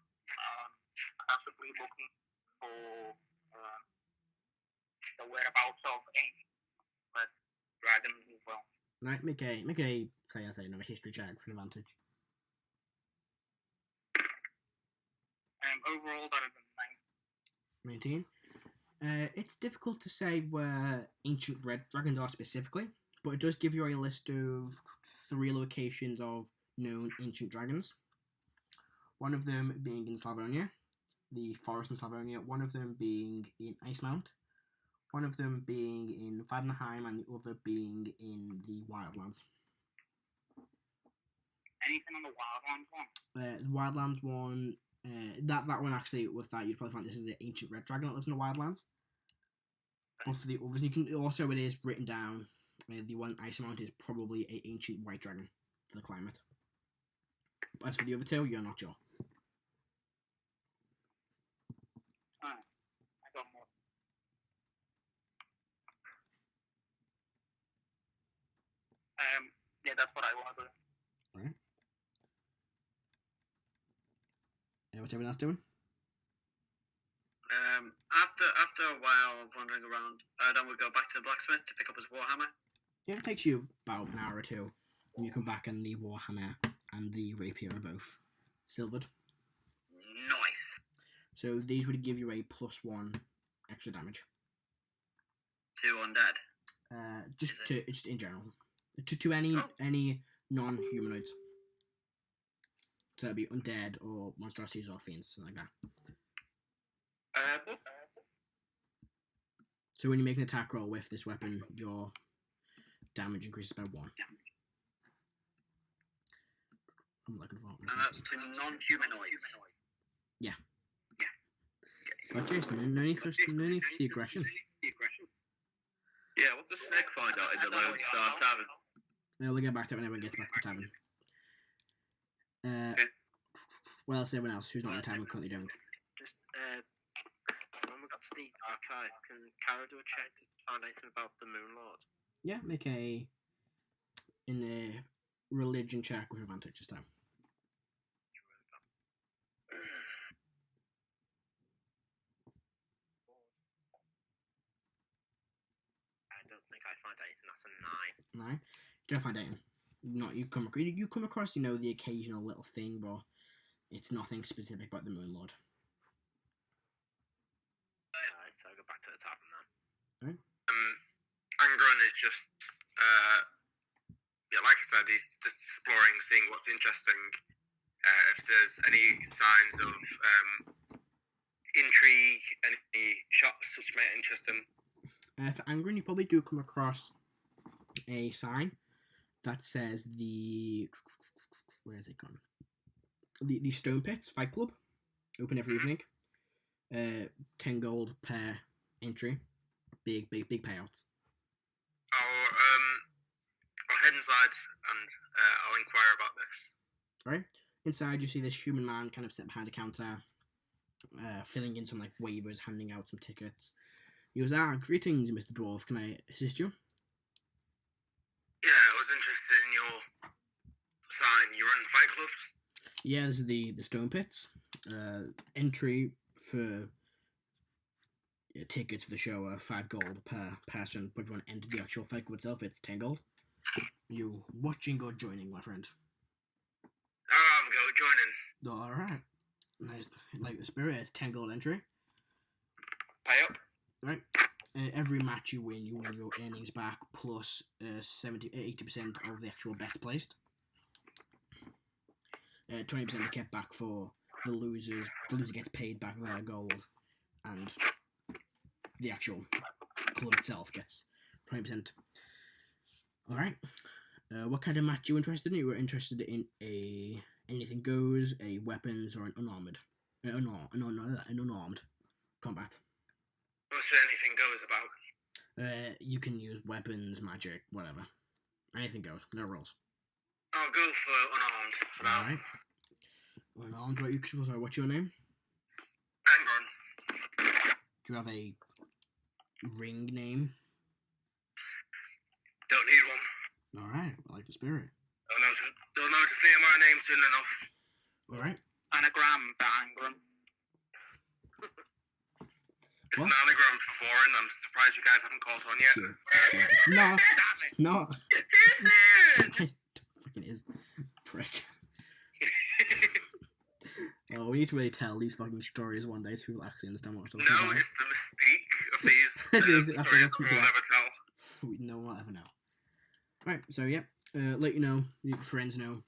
Possibly looking for the whereabouts of ancient dragons as well. Right, make a another history check for an advantage. Overall, that is a 19. It's difficult to say where ancient red dragons are specifically, but it does give you a list of 3 locations of known ancient dragons. One of them being in Slavonia, the forest in Slavonia, one of them being in Icemount, one of them being in Vadnheim, and the other being in the Wildlands. Anything on the Wildlands one? The Wildlands one, that one actually, with that, you'd probably find this is an ancient red dragon that lives in the Wildlands. But for the others, you can also, it is written down, the one Icemount is probably an ancient white dragon for the climate. But as for the other 2, you're not sure. I got more. Yeah, that's what I want to do. Alright. What's everyone else doing? After a while of wandering around, Erdan would go back to the blacksmith to pick up his warhammer. Yeah, it takes you about an hour or 2, and you come back and the warhammer and the rapier are both silvered. Nice. So these would give you a +1 extra damage. To undead. Just in general, to any non-humanoids. So that'd be undead or monstrosities or fiends, something like that. So when you make an attack roll with this weapon, your damage increases by 1. I'm looking for. And that's to non-humanoids. Yeah. But Jason, no need for the aggression. Yeah, what does Snek find out in the Lone Star Tavern? We'll get back to it when everyone gets back to the tavern. What else? Everyone else who's not in the tavern currently doing? Just when we got to the archive, can Karo do a check to find anything about the Moon Lord? Yeah, make a religion check with advantage this time. I don't think I find anything. That's a 9. 9. You don't find anything. Not you come across the occasional little thing, but it's nothing specific about the Moon Lord. Alright, so I'll go back to the tavern then. Alright. Angrun is just, like I said, he's just exploring, seeing what's interesting. If there's any signs of intrigue, any shops which might interest him. For Angrun, you probably do come across a sign that says where is it gone? The Stone Pits Fight Club, open every evening. 10 gold per entry. Big payouts. I'll head inside and I'll inquire about this. Right. Inside, you see this human man kind of sit behind a counter, filling in some like waivers, handing out some tickets. He goes, greetings, Mr. Dwarf. Can I assist you? Yeah, I was interested in your sign. You run fight clubs? Yeah, this is the Stone Pits. Entry for tickets for the show are 5 gold per person, but if you want to enter the actual fight club itself, it's 10 gold. You watching or joining, my friend? I'll go joining. Alright. Nice. Like the spirit, it's 10 gold entry. Pay up. Right. Every match you win your earnings back plus 80% of the actual bets placed. 20% are kept back for the losers. The loser gets paid back their gold, and the actual club itself gets 20%. All right. What kind of match you interested in? You were interested in a anything goes, a weapons, or an unarmed, an unarmed combat. What's anything goes about? You can use weapons, magic, whatever. Anything goes. No rules. I'll go for unarmed for now. Alright. Unarmed, right? Sorry, what's your name? Angrun. Do you have a ring name? Don't need one. Alright, I like the spirit. Don't know to clear my name soon enough. Alright. Anagram for Angrun. It's an anagram for foreign. I'm surprised you guys haven't caught on yet. No, it's not. Too soon! It fucking is. Prick. Oh, we need to really tell these fucking stories one day so people actually understand what we're talking about. No, it's the mystique of these It is, stories I that forgot we'll people never tell. No one will ever know. Right, so yeah, let you know, your friends know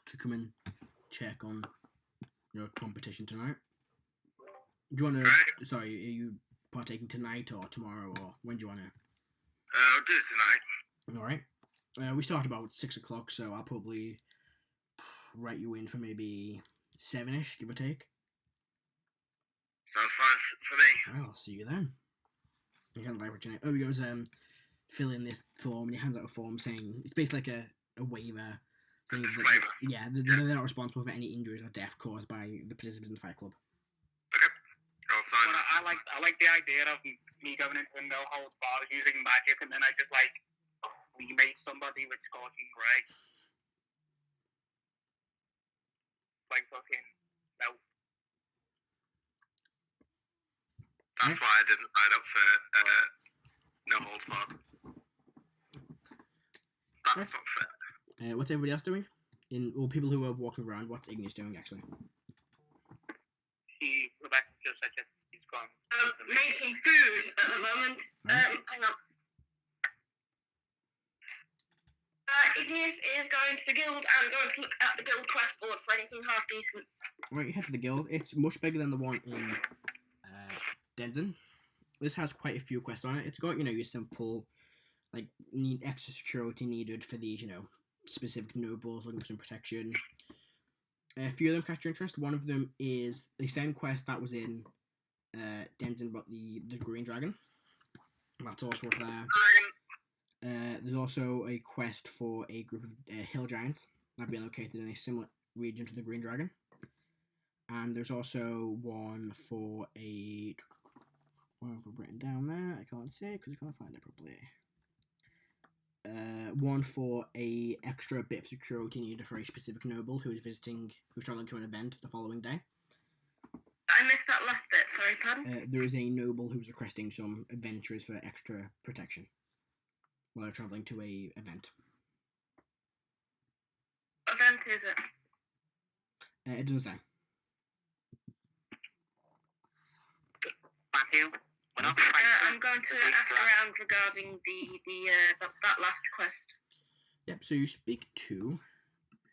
to come and check on your competition tonight. Do you want to? Sorry, are you partaking tonight or tomorrow or when do you want to? I'll do it tonight. All right. We start about 6 o'clock, so I'll probably write you in for maybe 7ish, give or take. Sounds fine for me. I'll see you then. You can't like what your name. Oh, he goes, fill in this form, and he hands out a form saying it's basically like a waiver. Saying Disclaimer. Yeah, they're not responsible for any injuries or death caused by the participants in the fight club. I'll sign But it. I like the idea of me going into a no holds bar using magic, and then I just like remake somebody with Scorching Ray. Like fucking no. That's why I didn't sign up for no holds barred. That's not fair. What's everybody else doing? People who are walking around, what's Igneous doing actually? Rebecca just said that he's gone. Making food at the moment. Right. Hang on. Igneous is going to the guild and going to look at the guild quest board for anything half decent. Right, you head to the guild. It's much bigger than the one in Denzin. This has quite a few quests on it. It's got, your simple, need extra security needed for these, specific nobles looking for some protection. A few of them catch your interest. One of them is the same quest that was in Denzin about the green dragon. That's also up there. There's also a quest for a group of hill giants that be located in a similar region to the green dragon. And there's also one for a... What have I written down there? I can't say because I can't find it properly. One for a extra bit of security needed for a specific noble who's traveling to an event the following day. I missed that last bit, sorry, pardon? There is a noble who's requesting some adventurers for extra protection while they're traveling to a event. What event is it? It doesn't say. Matthew, we're not I'm going to ask around regarding that last quest. Yep, so you speak to...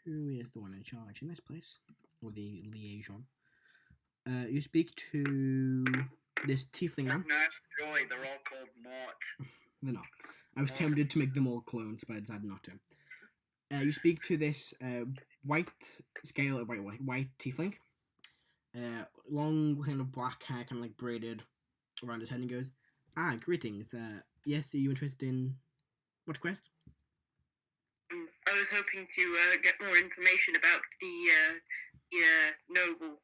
Who is the one in charge in this place? Or the liaison? You speak to this tiefling man. Nice Joy, they're all called Molt. They're not. I was tempted to make them all clones, but I decided not to. You speak to this white tiefling. Long kind of black hair, kind of braided around his head, and he goes, greetings. Yes, are you interested in what quest? I was hoping to get more information about the noble.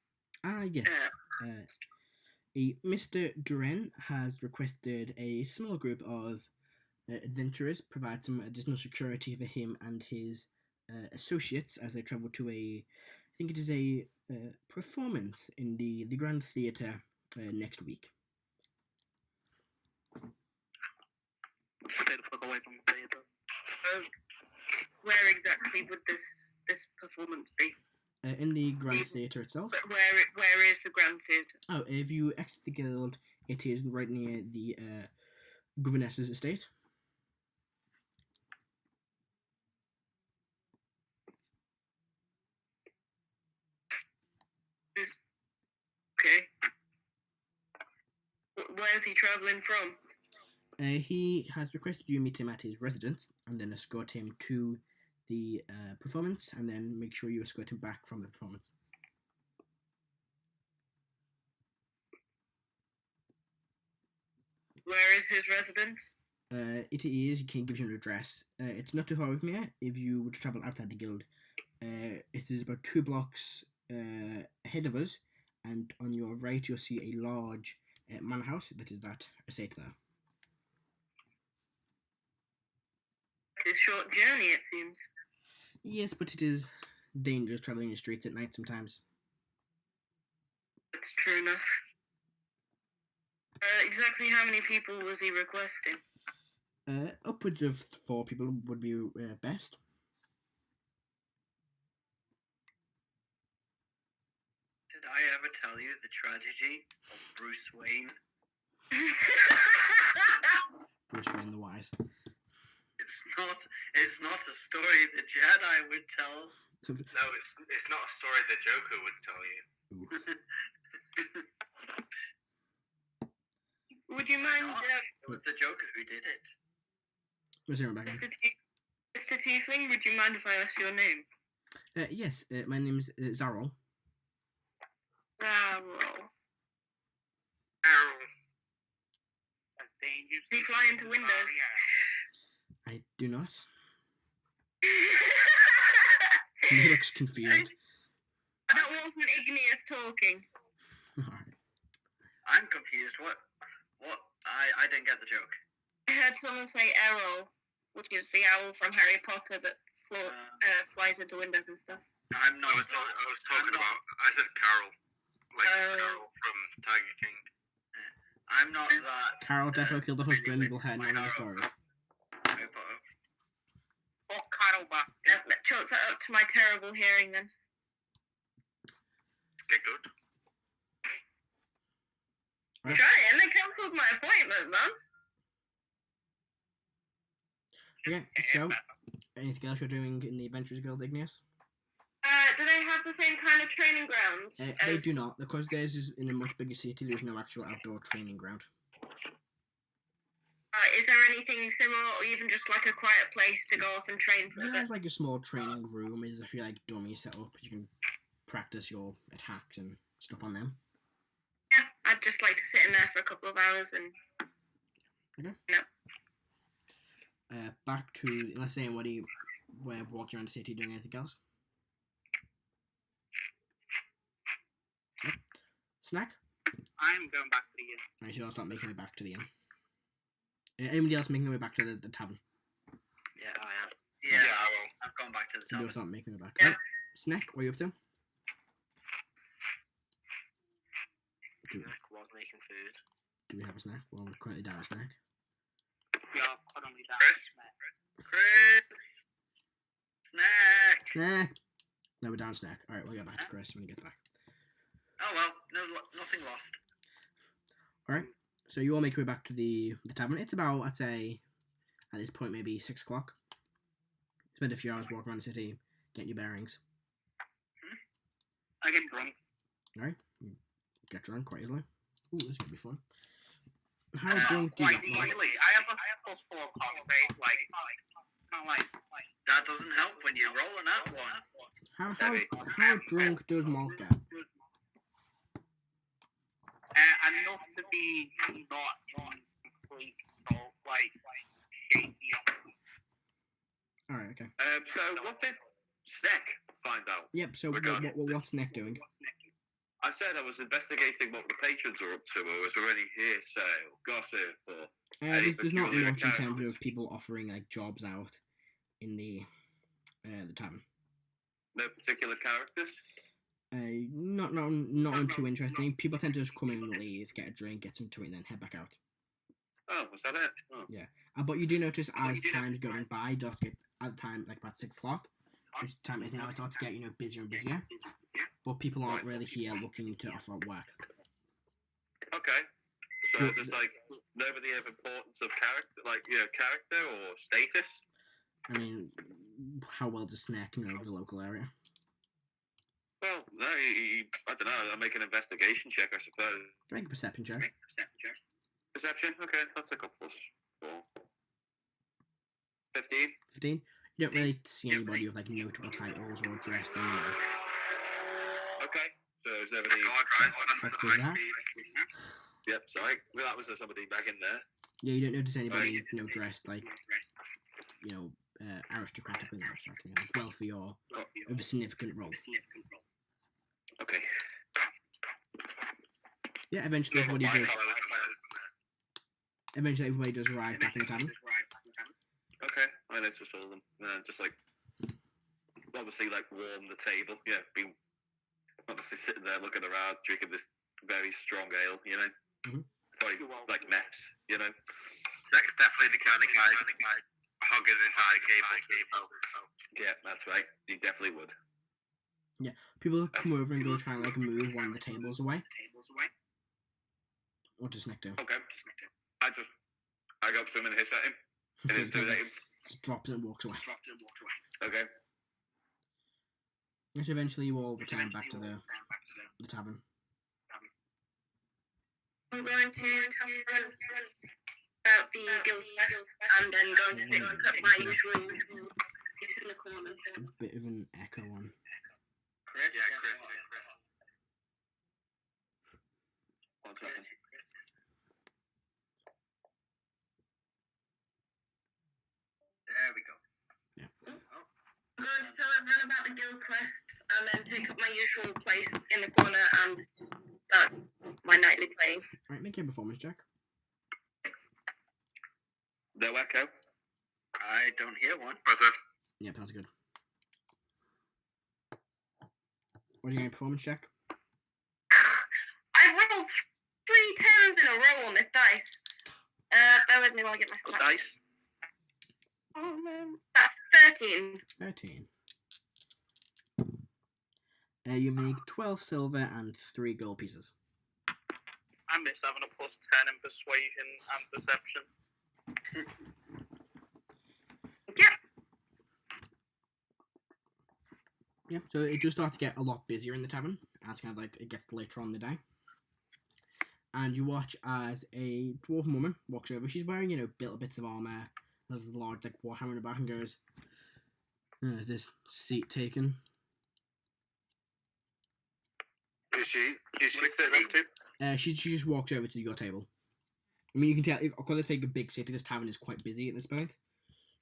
Yes. Mr. Duren has requested a small group of adventurers provide some additional security for him and his associates as they travel to I think it is a performance in the Grand Theatre next week. Stay the fuck away from the theatre. Where exactly would this performance be? In the Grand Theatre itself. Where is the Grand Theatre? Oh, if you exit the guild, it is right near the governess's estate. Okay. Where's he travelling from? He has requested you meet him at his residence and then escort him to the performance and then make sure you escort him back from the performance. Where is his residence? It is, he can give you an address. It's not too far with me if you were to travel outside the guild. It is about 2 blocks ahead of us, and on your right you'll see a large manor house that is that estate there. It's a short journey, it seems. Yes, but it is dangerous travelling the streets at night sometimes. That's true enough. Exactly how many people was he requesting? Upwards of 4 people would be best. Did I ever tell you the tragedy of Bruce Wayne? Bruce Wayne the Wise. It's not a story the Jedi would tell. No, it's not a story the Joker would tell you. Would you mind... It was the Joker who did it. Where's Rebeca? Mr. Tiefling, would you mind if I ask your name? Yes, my name's Zarol. Zarol. Does he fly into windows? I do not. He looks confused. That wasn't Igneous talking. Alright. I'm confused. What? I didn't get the joke. I heard someone say Errol, which is the owl from Harry Potter that flies into windows and stuff. I'm not. I was talking about. I said Carol, Carol from Tiger King. I'm not that. Carol definitely killed the husband. We'll head on the story. Oh, Carol bastard. Let's chalk that up to my terrible hearing then. Get good. I'm trying. They cancelled my appointment, man. Okay, so Anything else you're doing in the Adventurers Guild, Igneous? Do they have the same kind of training grounds? They do not, because theirs is in a much bigger city. There's no actual outdoor training ground. Is there anything similar, or even just like a quiet place to go off and train for a bit? There's like a small training room. There's a few like dummies set up. You can practice your attacks and stuff on them. Yeah, I'd just like to sit in there for a couple of hours and. Okay. No. Back to, let's say, we're walking around the city doing anything else? Yep. Snek? I'm going back to the inn. Alright, so I'll start making my way back to the inn. Anybody else making their way back to the tavern? Yeah, I am. Yeah, I will. I've gone back to the You'll tavern. start making their way back. Yeah. Right. Snek, what are you up to? Snek was making food. Do we have a snack? Well, we're currently down a snack. We are currently down. Chris! Snack! Snack! No, we're down a snack. Alright, we'll get back to Chris when he gets back. Oh well, nothing lost. Alright, so you all make your way back to the tavern. It's about, I'd say, at this point, maybe 6 o'clock. Spend a few hours walking around the city, getting your bearings. I get drunk. Alright, get drunk quite easily. Ooh, this is gonna be fun. How drunk do you Quite get, Mark? easily. I have plus 4 cocktails, like. That doesn't help when you roll an at one. How drunk does Molt get? Enough to be not complete, like shaky. Alright, okay. So what did Snek find out? Yep, so Regarding- what's Snek doing? I said I was investigating what the patrons are up to, or was there any hearsay or gossip, or There's not peculiar much in terms characters? of people offering like jobs out in the tavern. No particular characters? Not too interesting. People tend to just come in and leave, get a drink, get some to eat, and then head back out. Oh, was that it? Oh. But you do notice as time's going by, it does get at the time like about 6 o'clock. Which time is now, it starts to get busier and busier. But people aren't really here looking to offer work. Okay. So there's like nobody of importance of character, like character or status. I mean, how well does Snek know the local area? Well, no, I don't know. I'll make an investigation check, I suppose. Make a perception check. Perception? Okay, that's like a +4. 15? 15. You don't really see anybody with like notable titles or dressed in Okay. So is there any... Yep, sorry. Well, that was somebody back in there. Yeah, you don't notice anybody dressed like aristocratically, like wealthy or of a significant role. Okay. Yeah, eventually everybody does arrive back in the tavern. Okay, I noticed all of them. Just like, obviously, like warm the table. Yeah, be obviously sitting there looking around, drinking this very strong ale. Mhm. Probably like meths. Snek's definitely the kind of guy hugging an entire cable. Yeah, that's right. You definitely would. People come over and go try and like move one of the tables away. What does Snek do? Okay. I go up to him and hiss at him. And intimidate him. Just drops it and walks away. Okay. And so eventually you all return back to the tavern. I'm going to tell everyone about the guild quest and then going to pick up my usual in the corner. A bit of an echo on. Chris? Yeah, Chris. 1 second. There we go. Yeah. I'm going to tell everyone about the guild quest and then take up my usual place in the corner and start my nightly playing. Alright, make a performance check. No echo. I don't hear one. Yeah, that's good. What are you going to performance check? I've rolled 3 10s in a row on this dice. Bear with me while I get my What stats. dice? Oh man, that's 13. 13. You make 12 silver and 3 gold pieces. I miss having a +10 in persuasion and perception. Yep. Yeah, so it does start to get a lot busier in the tavern as kind of like it gets later on in the day. And you watch as a dwarf woman walks over. She's wearing, bits of armor. There's a large like warhammer in the back and goes, "Is this seat taken?" Is she sitting next to? She just walks over to your table. I mean, you can tell because they take a big city. This tavern is quite busy at this point.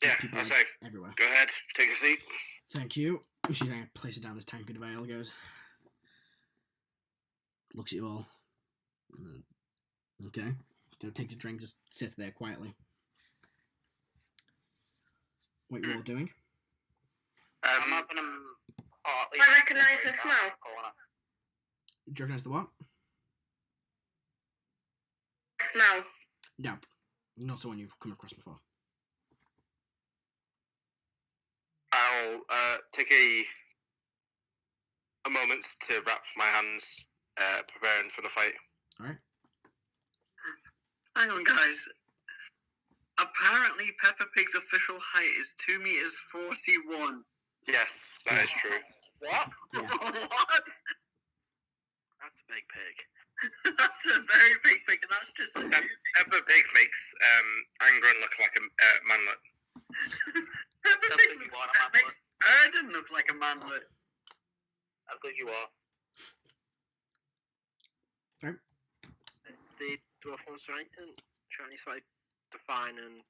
Yeah, People I like, say, everywhere. go ahead, take a seat. Thank you. She places down this tankard of ale. Goes, looks at you all. Okay. So takes a drink, just sits there quietly. What you all doing? I'm having them partly. I recognise the smell. Do you recognise the what? Smell. No. Not someone you've come across before. I'll take a moment to wrap my hands, preparing for the fight. Alright. Hang on, guys. Apparently, Peppa Pig's official height is 2 meters 41. Yes, that is true. What? Yeah. What? That's a big pig. That's a very big pig, and that's just. Peppa Pig makes Angrun look like a manlet. Peppa That's Pig what you looks, want, a manlet. makes Erdan look like a manlet. How good you are. The dwarf wants to try any sort of defining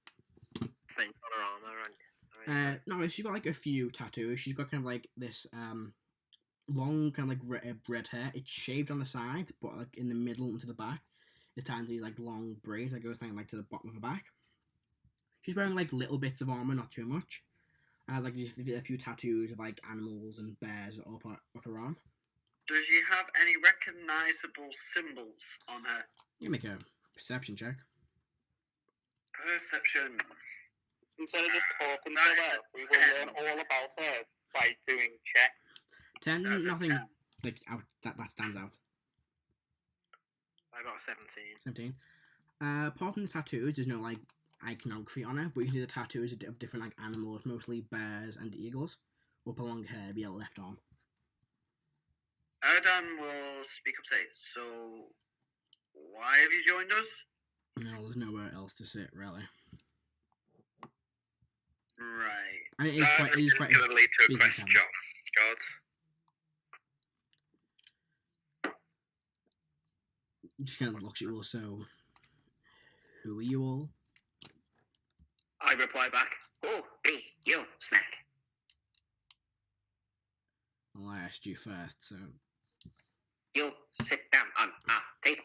things on her armor and. No, she's got like a few tattoos. She's got kind of like this long kind of like red hair. It's shaved on the side, but like in the middle and to the back, it's tied into these like long braids that goes down like to the bottom of her back. She's wearing like little bits of armor, not too much. And has like just a few tattoos of like animals and bears up her arm. Does she have any recognizable symbols on her? You make a perception check. Perception. Instead of just talking to her, we will learn all about her by doing checks. 10, That's a nothing 10. like out that stands out. I got a 17. 17. Apart from the tattoos, there's no like iconography on it, but you can see the tattoos of different like animals, mostly bears and eagles, up along her via left arm. Erdan will speak up, say, so why have you joined us? No, there's nowhere else to sit really. Right. And it is quite It's going to lead to a busy question, tavern. God. Just kind of looks at you all. So, who are you all? I reply back. Oh, me, you, Snek. Well, I asked you first, so You sit down on our table.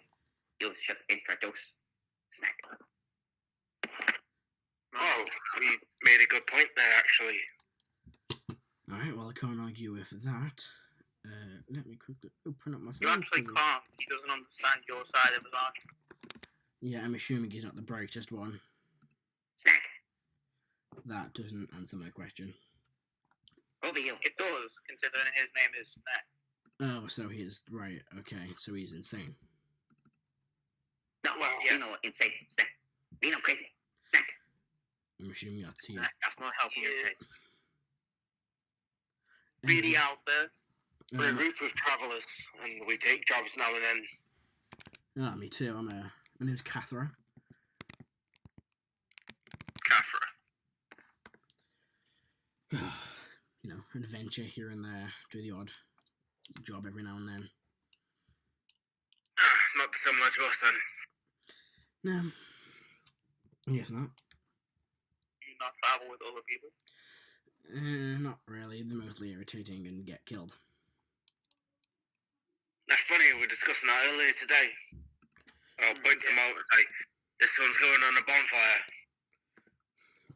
You should introduce Snek. Oh, we made a good point there, actually. alright. Well, I can't argue with that. Let me quickly open up my phone. You actually please. can't. He doesn't understand your side of his argument. Yeah, I'm assuming he's not the brightest one. Snek. That doesn't answer my question. Over you. It does, considering his name is Snek. Oh, so he is right. Okay, so he's insane. No, Well, you yeah. know, insane. Snek. You know, crazy. Snek. I'm assuming that's he. That's not helping your case. Really out there. We're a group of travellers, and we take jobs now and then. Me too. My name's Catherine. Kafra. An adventure here and there. Do the odd job every now and then. Not similar to us, then. No. Yes, not. You not travel with other people. Not really. They're mostly irritating and get killed. That's funny, we were discussing that earlier today. I'll point them out and say, this one's going on a bonfire.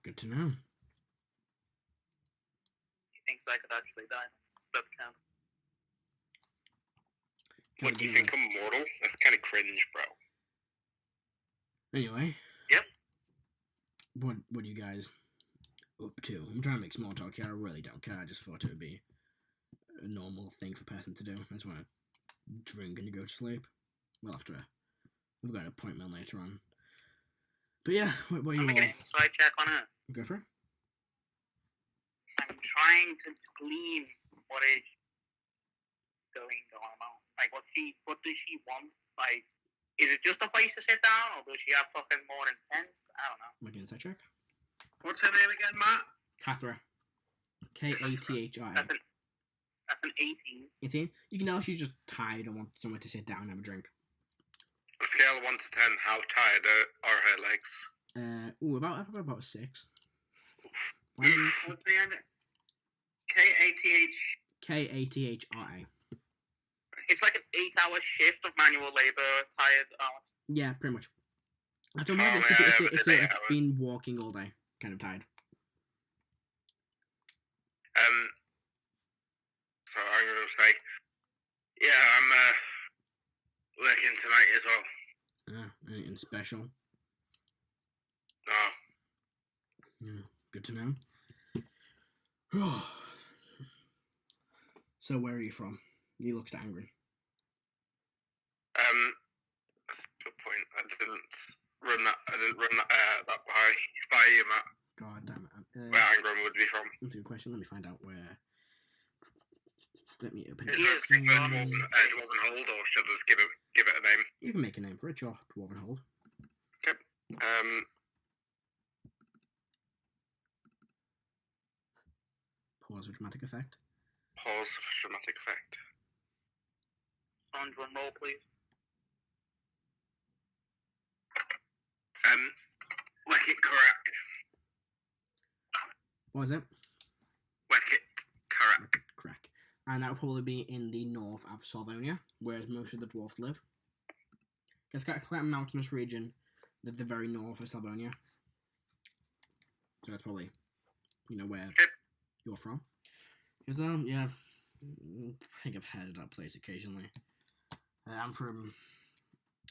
Good to know. He thinks I could actually die. That's count. What, do you think I'm mortal? That's kind of cringe, bro. Anyway. Yep. What are you guys up to? I'm trying to make small talk here. I really don't care. I just thought it would be a normal thing for a person to do. I just want to drink and go to sleep. Well, after I've got an appointment later on. But yeah, what are you I'm all? making an insight check on her. Go for it. I'm trying to glean what is going on? Like, what does she want? Like, is it just a place to sit down, or does she have fucking more intense? I don't know. Make an insight check. What's her name again, Matt? Kathra. Kathra. That's an 18. 18. You can tell she's just tired and wants somewhere to sit down and have a drink. On a scale of 1 to 10, how tired are her legs? About a 6. What's the end? K-A-T-H... Kathra. It's like an 8-hour shift of manual labor, tired hours. Yeah, pretty much. I don't Oh, know. yeah, It's but like been walking all day, kind of tired. So I'm going to say, yeah, I'm working tonight as well. Anything special? No. Yeah, good to know. So where are you from? He looks Angrun. That's a good point. I didn't run that by you, Matt. God damn it. Where Angrun would be from. That's a good question. Let me find out where. Let me open Is it. there a particular dwarven hold, or should I just give it a name? You can make a name for it, your Dwarven Hold. Pause for dramatic effect. Pause for dramatic effect. Sandra, roll, please. Wicket correct. What is it? Wicket correct. Correct. And that will probably be in the north of Sarvonia, where most of the dwarves live. It's quite a mountainous region at the very north of Sarvonia. So that's probably, where you're from. Because, yeah, I think I've heard of that place occasionally. I'm from,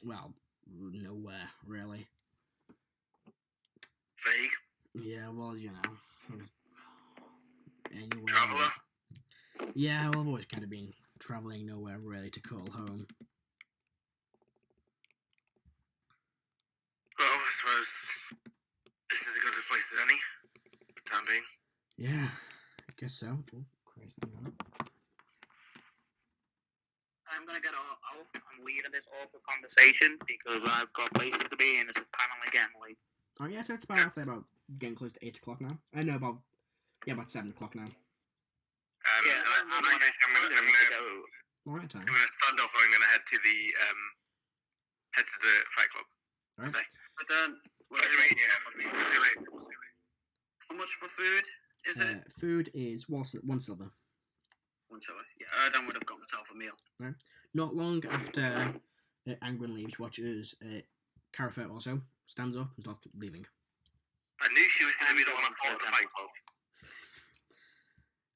well, nowhere, really. Vague. Yeah, well, anywhere. Traveller. Yeah, well, I've always kind of been travelling nowhere really to call home. Well, I suppose this is as good a place as any, for the time being. Yeah, I guess so. Oh, Christ, I'm gonna get out. I'm leaving this awful conversation because I've got places to be and it's apparently getting late. Oh yeah, so it's about, I'll say about getting close to 8 o'clock now. I know about 7 o'clock now. I'm gonna Alright, time. stand off and I'm gonna head to the fight club. Alright. But then, We'll see you later. how much for food is it? Food is 1 silver. 1 silver. Yeah, Erdan would have got myself a meal. Not long after Angrun leaves, watches Carafer also stands up and starts leaving. I knew she was gonna be the one I fought at the fight club.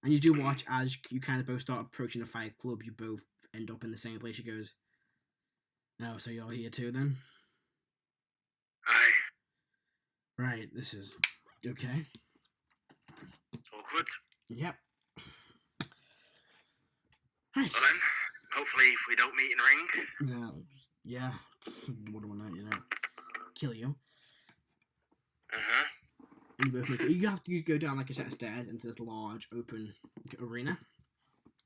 And you do watch as you kind of both start approaching the fight club, you both end up in the same place. She goes, "Oh, so you're here too then?" Aye. Right, this is okay. It's awkward. Yep. Right. Well then, hopefully if we don't meet in ring. Yeah. Wouldn't want to, kill you. Uh-huh. And you both you have to go down like a set of stairs into this large open arena.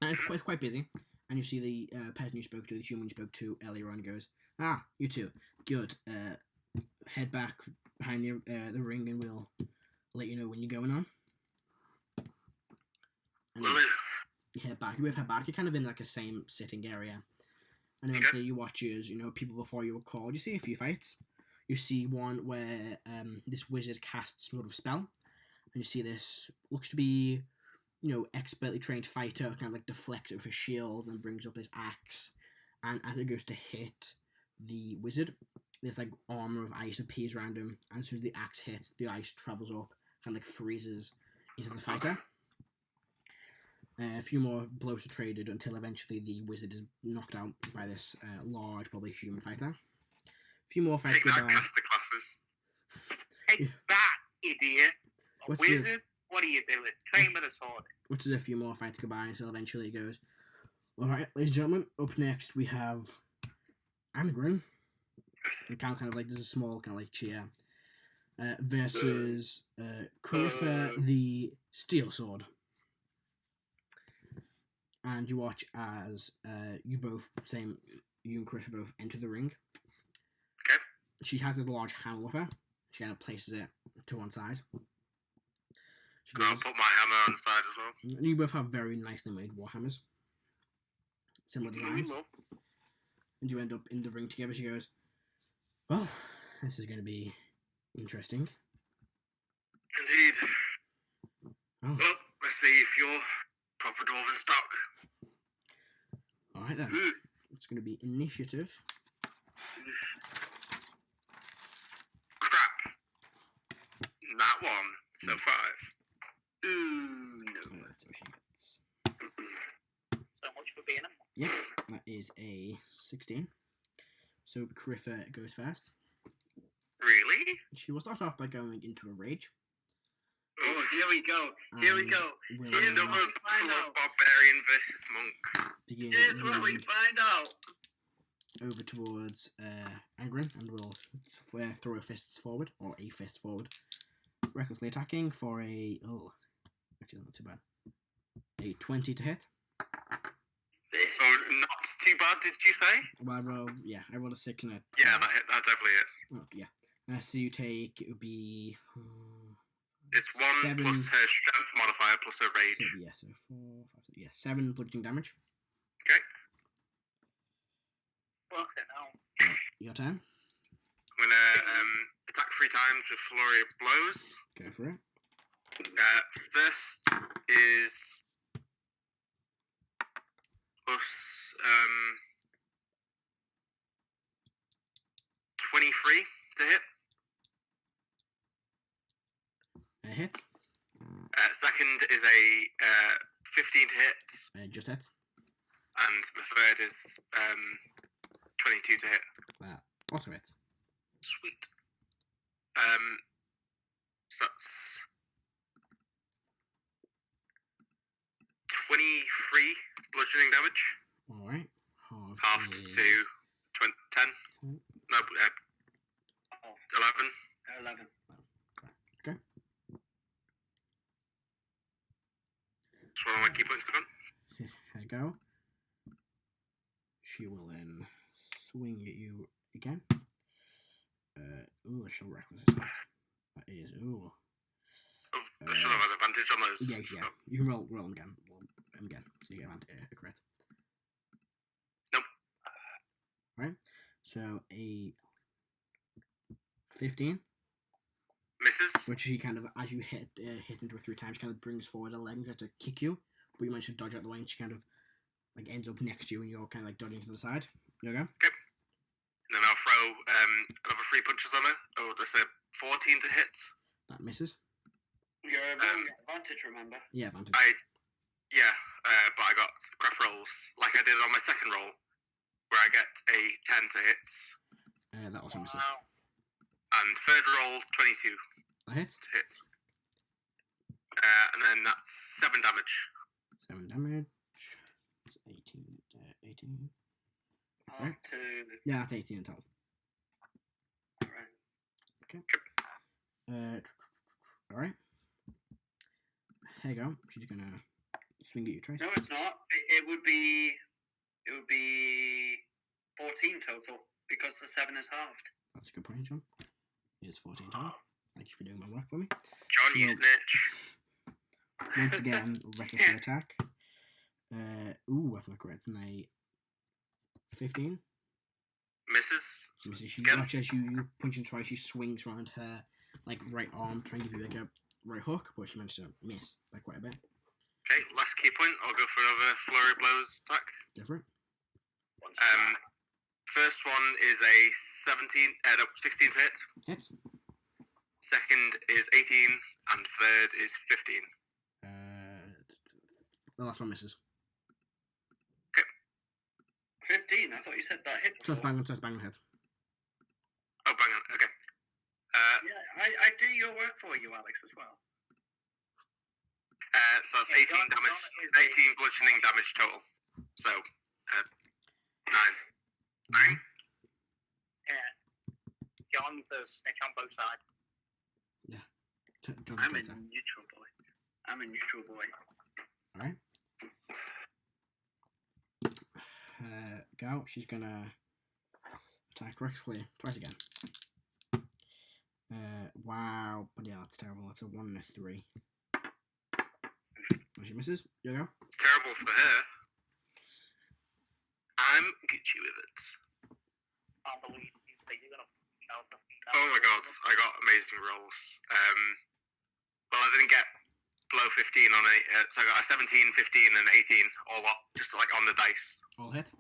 And it's quite busy. And you see the person you spoke to, the human you spoke to earlier on, goes, "Ah, you two, good. Head back behind the ring, and we'll let you know when you're going on." And you head back. You both head back. You're kind of in like a same sitting area. And eventually you watch as, people before you were called. You see a few fights. You see one where this wizard casts sort of spell. And you see this, looks to be, expertly trained fighter, kind of like deflects it with a shield and brings up this axe. And as it goes to hit the wizard, this like armor of ice appears around him. And as soon as the axe hits, the ice travels up and like freezes into the fighter. A few more blows are traded until eventually the wizard is knocked out by this large, probably human fighter. A few more fights Take go that, by. caster classes. Take that, idiot! A What's wizard? What are you doing? Train with a sword. Which is a few more fights go by until eventually it goes, "Alright, ladies and gentlemen, up next we have Angrun." And kind of like, there's a small kind of like cheer. Versus Cleric the Steel Sword. and you watch as you and Chris both enter the ring. Okay. She has this large hammer with her. She kind of places it to one side. I'll put my hammer on the side as well. And you both have very nicely made warhammers, similar designs. And you end up in the ring together. She goes, "Well, this is going to be interesting." Indeed. Oh. Well, let's see if you're proper dwarven stock. All right then. It's going to be initiative. Crap. That one. So 5. No. That's what she gets. So much for being a Yep, that is a 16. So Griffa goes first. Really? She will start off by going into a rage. Oh, here we go. Here we go. Will Here's Another what we find out. barbarian versus monk. begin Here's what we moving find out. over towards Angrun and will throw a fist forward, or a fist forward. Recklessly attacking for a... Oh, actually not too bad. A 20 to hit. Oh, not too bad, did you say? Well, I rolled a 6 and a... Yeah, that definitely is. Oh, yeah. So you take... It would be... It's 1 7 plus her strength modifier plus her rage. So, yeah, so 4, 5, 6, 7 bludgeoning damage. Okay. fucking hell. Your turn. I'm gonna attack 3 times with flurry of blows. Go for it. First is plus 23 to hit. Hit. Second is a 15 to hit, Just hits. and the third is 22 to hit. Also hits. Sweet. So that's 23 bludgeoning damage. Alright. Halved is- to 10. No, 11. 11. Okay. That's one of my key points gone. There you go. She will then swing at you again. She'll reckless this time. That is, Oh, I should have had advantage on those. Yeah. You can roll them again. Roll them again. So you get a crit. Nope. Right. So a 15. Misses. Which she kind of, as you hit into her 3 times, kind of brings forward a leg and tries to kick you, but you manage to dodge out the way, and she kind of like ends up next to you, and you're kind of like dodging to the side. You go. Okay. And then I'll throw another 3 punches on her. Oh, that's a 14 to hit. That misses. You're rolling at advantage, remember? Yeah, advantage. But I got crap rolls like I did on my second roll, where I get a 10 to hit. That also misses. Wow. And third roll, 22 That hits. to hit. And then that's 7 damage. 7 damage. It's 18. Half to... Yeah, that's 18 in total. Right. Alright. Here you go. She's gonna swing at you, Trace. No, it's not. It would be 14 total, because the 7 is halved. That's a good point, John. It's 14 total. Thank you for doing my work for me. John, you Well- snitch. Once again, recklessly attack. I've not correct. And a 15. Misses. So she Again? watches you punch and twice. She swings around her like right arm, trying to give you like a right hook, but she managed to miss by quite a bit. Okay, last key point. I'll go for another flurry of blows attack. Go for it. First one is a 16 to hit. Hits. Second is 18, and third is 15. The last one misses. 15, I thought you said that hit So before. it's bang on head. Oh, bang on. Okay. Yeah, I do your work for you, Alex, as well. So that's 18 John damage, is 18 bludgeoning damage total. So, 9. 9? Yeah. John's a snitch on both sides. John, I'm a turn. neutral boy. Alright. Go. She's gonna attack correctly twice again. Wow, but yeah, that's terrible. That's a 1 and a 3. Oh, she misses. You go. It's terrible for her. I'm Gucci with it. Can't believe you're gonna out the Oh my god, I got amazing rolls. Well, I didn't get below 15 on it, so I got a 17, 15, and 18 all up, just like on the dice. All hit.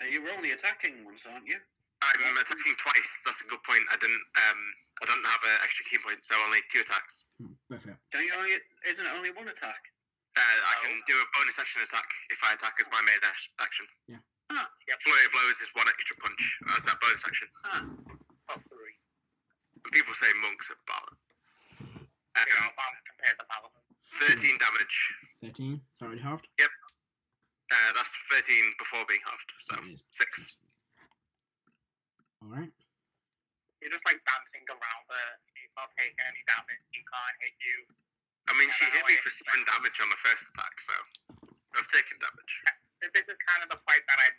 You're only attacking once, aren't you? I'm attacking twice. That's a good point. I don't have an extra key point, so only 2 attacks. Perfect. Isn't it only 1 attack? I can do a bonus action attack if I attack as my main action. Yeah. Flurry of blows is 1 extra punch as that bonus action. Top 3. And people say monks are bad. Compared to Paladin. 13 damage. 13. Is that already halved? Yep. That's 13 before being halved, so It is. 6. Alright. You're just like dancing around her. She's not taking any damage. She can't hit you. I mean, she hit me for 7 damage on the first attack, so I've taken damage. This is kind of the fight that I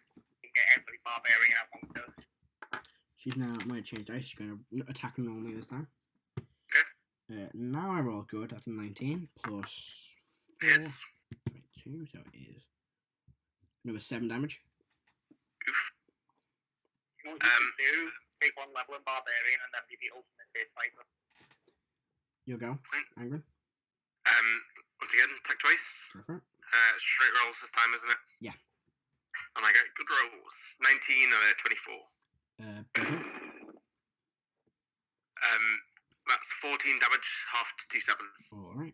get every barbarian at one goes. She's now, I'm going to change dice. She's going to attack normally this time. Okay. Now I roll good. That's a 19 plus 4. Hits. 2, so it is another 7 damage. Oof. You know what you can do? Take 1 level in barbarian and then be the ultimate base fighter. You go, Angrun. Once again, attack twice. Go for it. Straight rolls this time, isn't it? Yeah. And I get good rolls. 19 and a 24. Go for it. That's 14 damage, half to 2-7. Alright.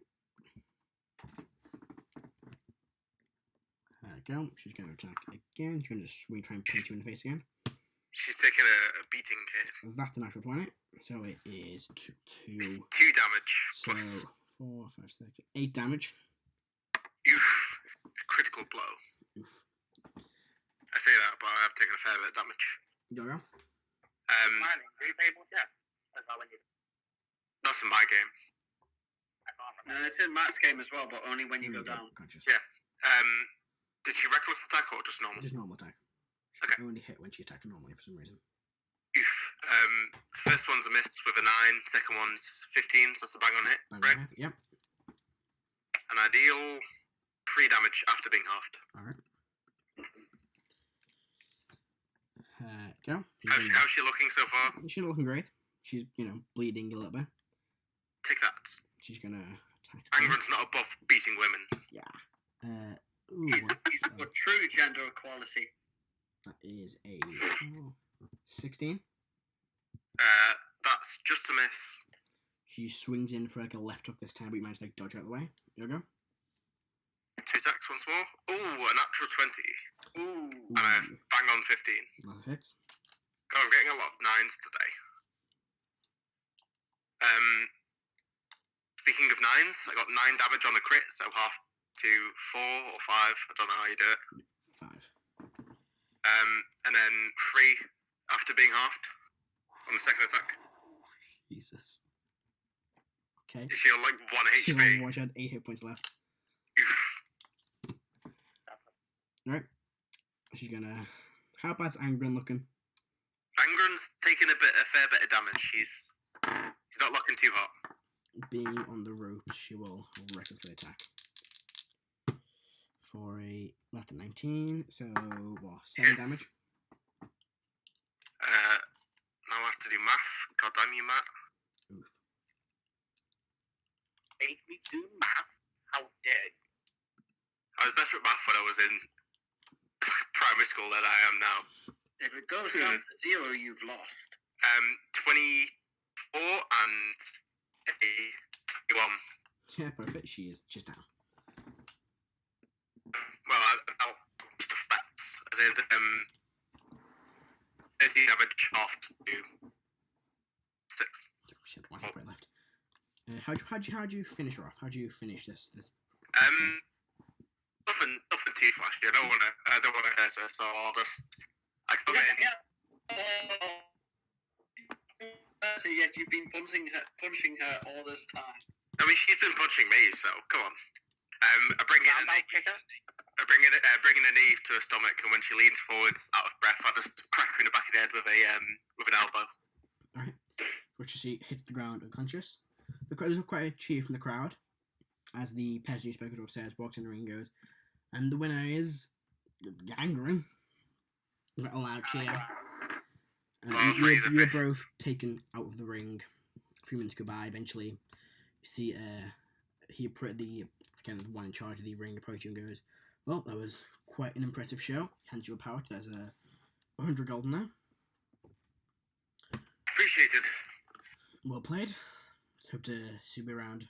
Go. She's going to attack again. She's going to just try and punch you in the face again. She's taking a beating here. That's a natural 20. So it is 2. 2 damage So plus 4, 5, 6, 8 damage. oof, critical blow. Oof. I say that, but I have taken a fair bit of damage. Go. Mine injury tables, yeah. That's not when you. That's in my game. I can't No, remember. it's in Matt's game as well, but only when you go down. Conscious. Yeah. Did she reckless attack or just normal? Just normal attack. Okay. I only hit when she attacked normally for some reason. Oof. The first one's a miss with a 9, second one's 15, so that's a bang on hit. Bang Right? on hit. Yep. And I deal 3 damage after being halved. Alright. Go. How's she looking so far? She's not looking great. She's, bleeding a little bit. Take that. She's gonna attack. Angrun's not above beating women. Yeah. Ooh, He's got true gender equality. that is a 16. That's just a miss. She swings in for like a left hook this time, but you manage to dodge out of the way. There you go. 2 attacks once more. Ooh, a natural 20. Ooh. And a bang on 15. That hits. God, I'm getting a lot of 9s today. Speaking of 9s, I got 9 damage on the crit, so half to 4 or 5. I don't know how you do it. 5. And then 3 after being halved on the second attack. Jesus. Okay. Is she on like 1 She's on HP? one. She had 8 hit points left. Oof. Right. She's gonna. How bad's Angrun looking? Angrun's taking a fair bit of damage. He's not looking too hot. Being on the rope, she will recklessly attack. For a left at 19, so what? 7 Hits. damage. Now I have to do math. God damn you, Matt. Oof. Make me do math? How dare you? I was better at math when I was in primary school than I am now. If it goes down to 0, you've lost. 24 and a 21. Yeah, perfect. She is just down. Well, I'll just effects. I did 30 damage off to 6. She had 1 hit point left. How'd you finish her off? How'd you finish this? Nothing too flashy. I don't wanna hurt her, so I'll just come in. So yet you've been punching her all this time. I mean, she's been punching me, so come on. I bring in Roundhouse kicker. bring in a knee to her stomach, and when she leans forwards, out of breath, I just crack her in the back of the head with an elbow. Alright. Which you see hits the ground unconscious. There's quite a cheer from the crowd as the person who spoke to upstairs walks in the ring and goes, and the winner is Angrun. A loud cheer. You're both taken out of the ring. A few minutes go by. Eventually, you see the one in charge of the ring approach you and goes, well, that was quite an impressive show. Hands you a pouch. There's 100 gold in there. Appreciated. Well played. Let's hope to see you around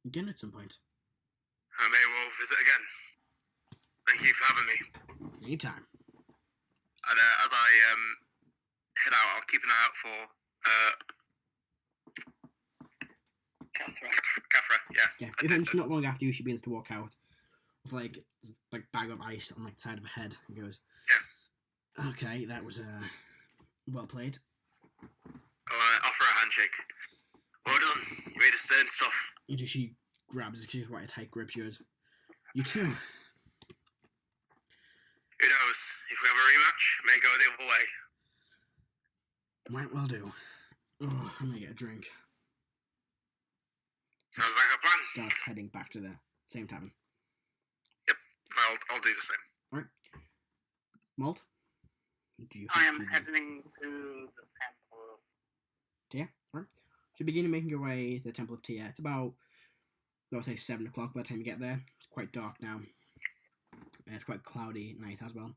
again at some point. I may well visit again. Thank you for having me. Anytime. And as I head out, I'll keep an eye out for Kafra, yeah. Yeah, eventually, not long after you, she begins to walk out with like bag of ice on the side of her head and goes, yeah. Okay, that was well played. I'll offer a handshake. Well done. You made a stern stuff. And she grabs, she's quite a tight grip, she goes, you too. Who knows? If we have a rematch, it may go the other way. Might well do. Oh, I'm gonna get a drink. Sounds like a plan. Starts heading back to the same tavern. Yep, I'll do the same. Alright. Molt? I am heading to the temple. Tia? Alright. So you begin making your way to the Temple of Tia. It's about, I'll say 7 o'clock by the time you get there. It's quite dark now. It's quite cloudy at night as well.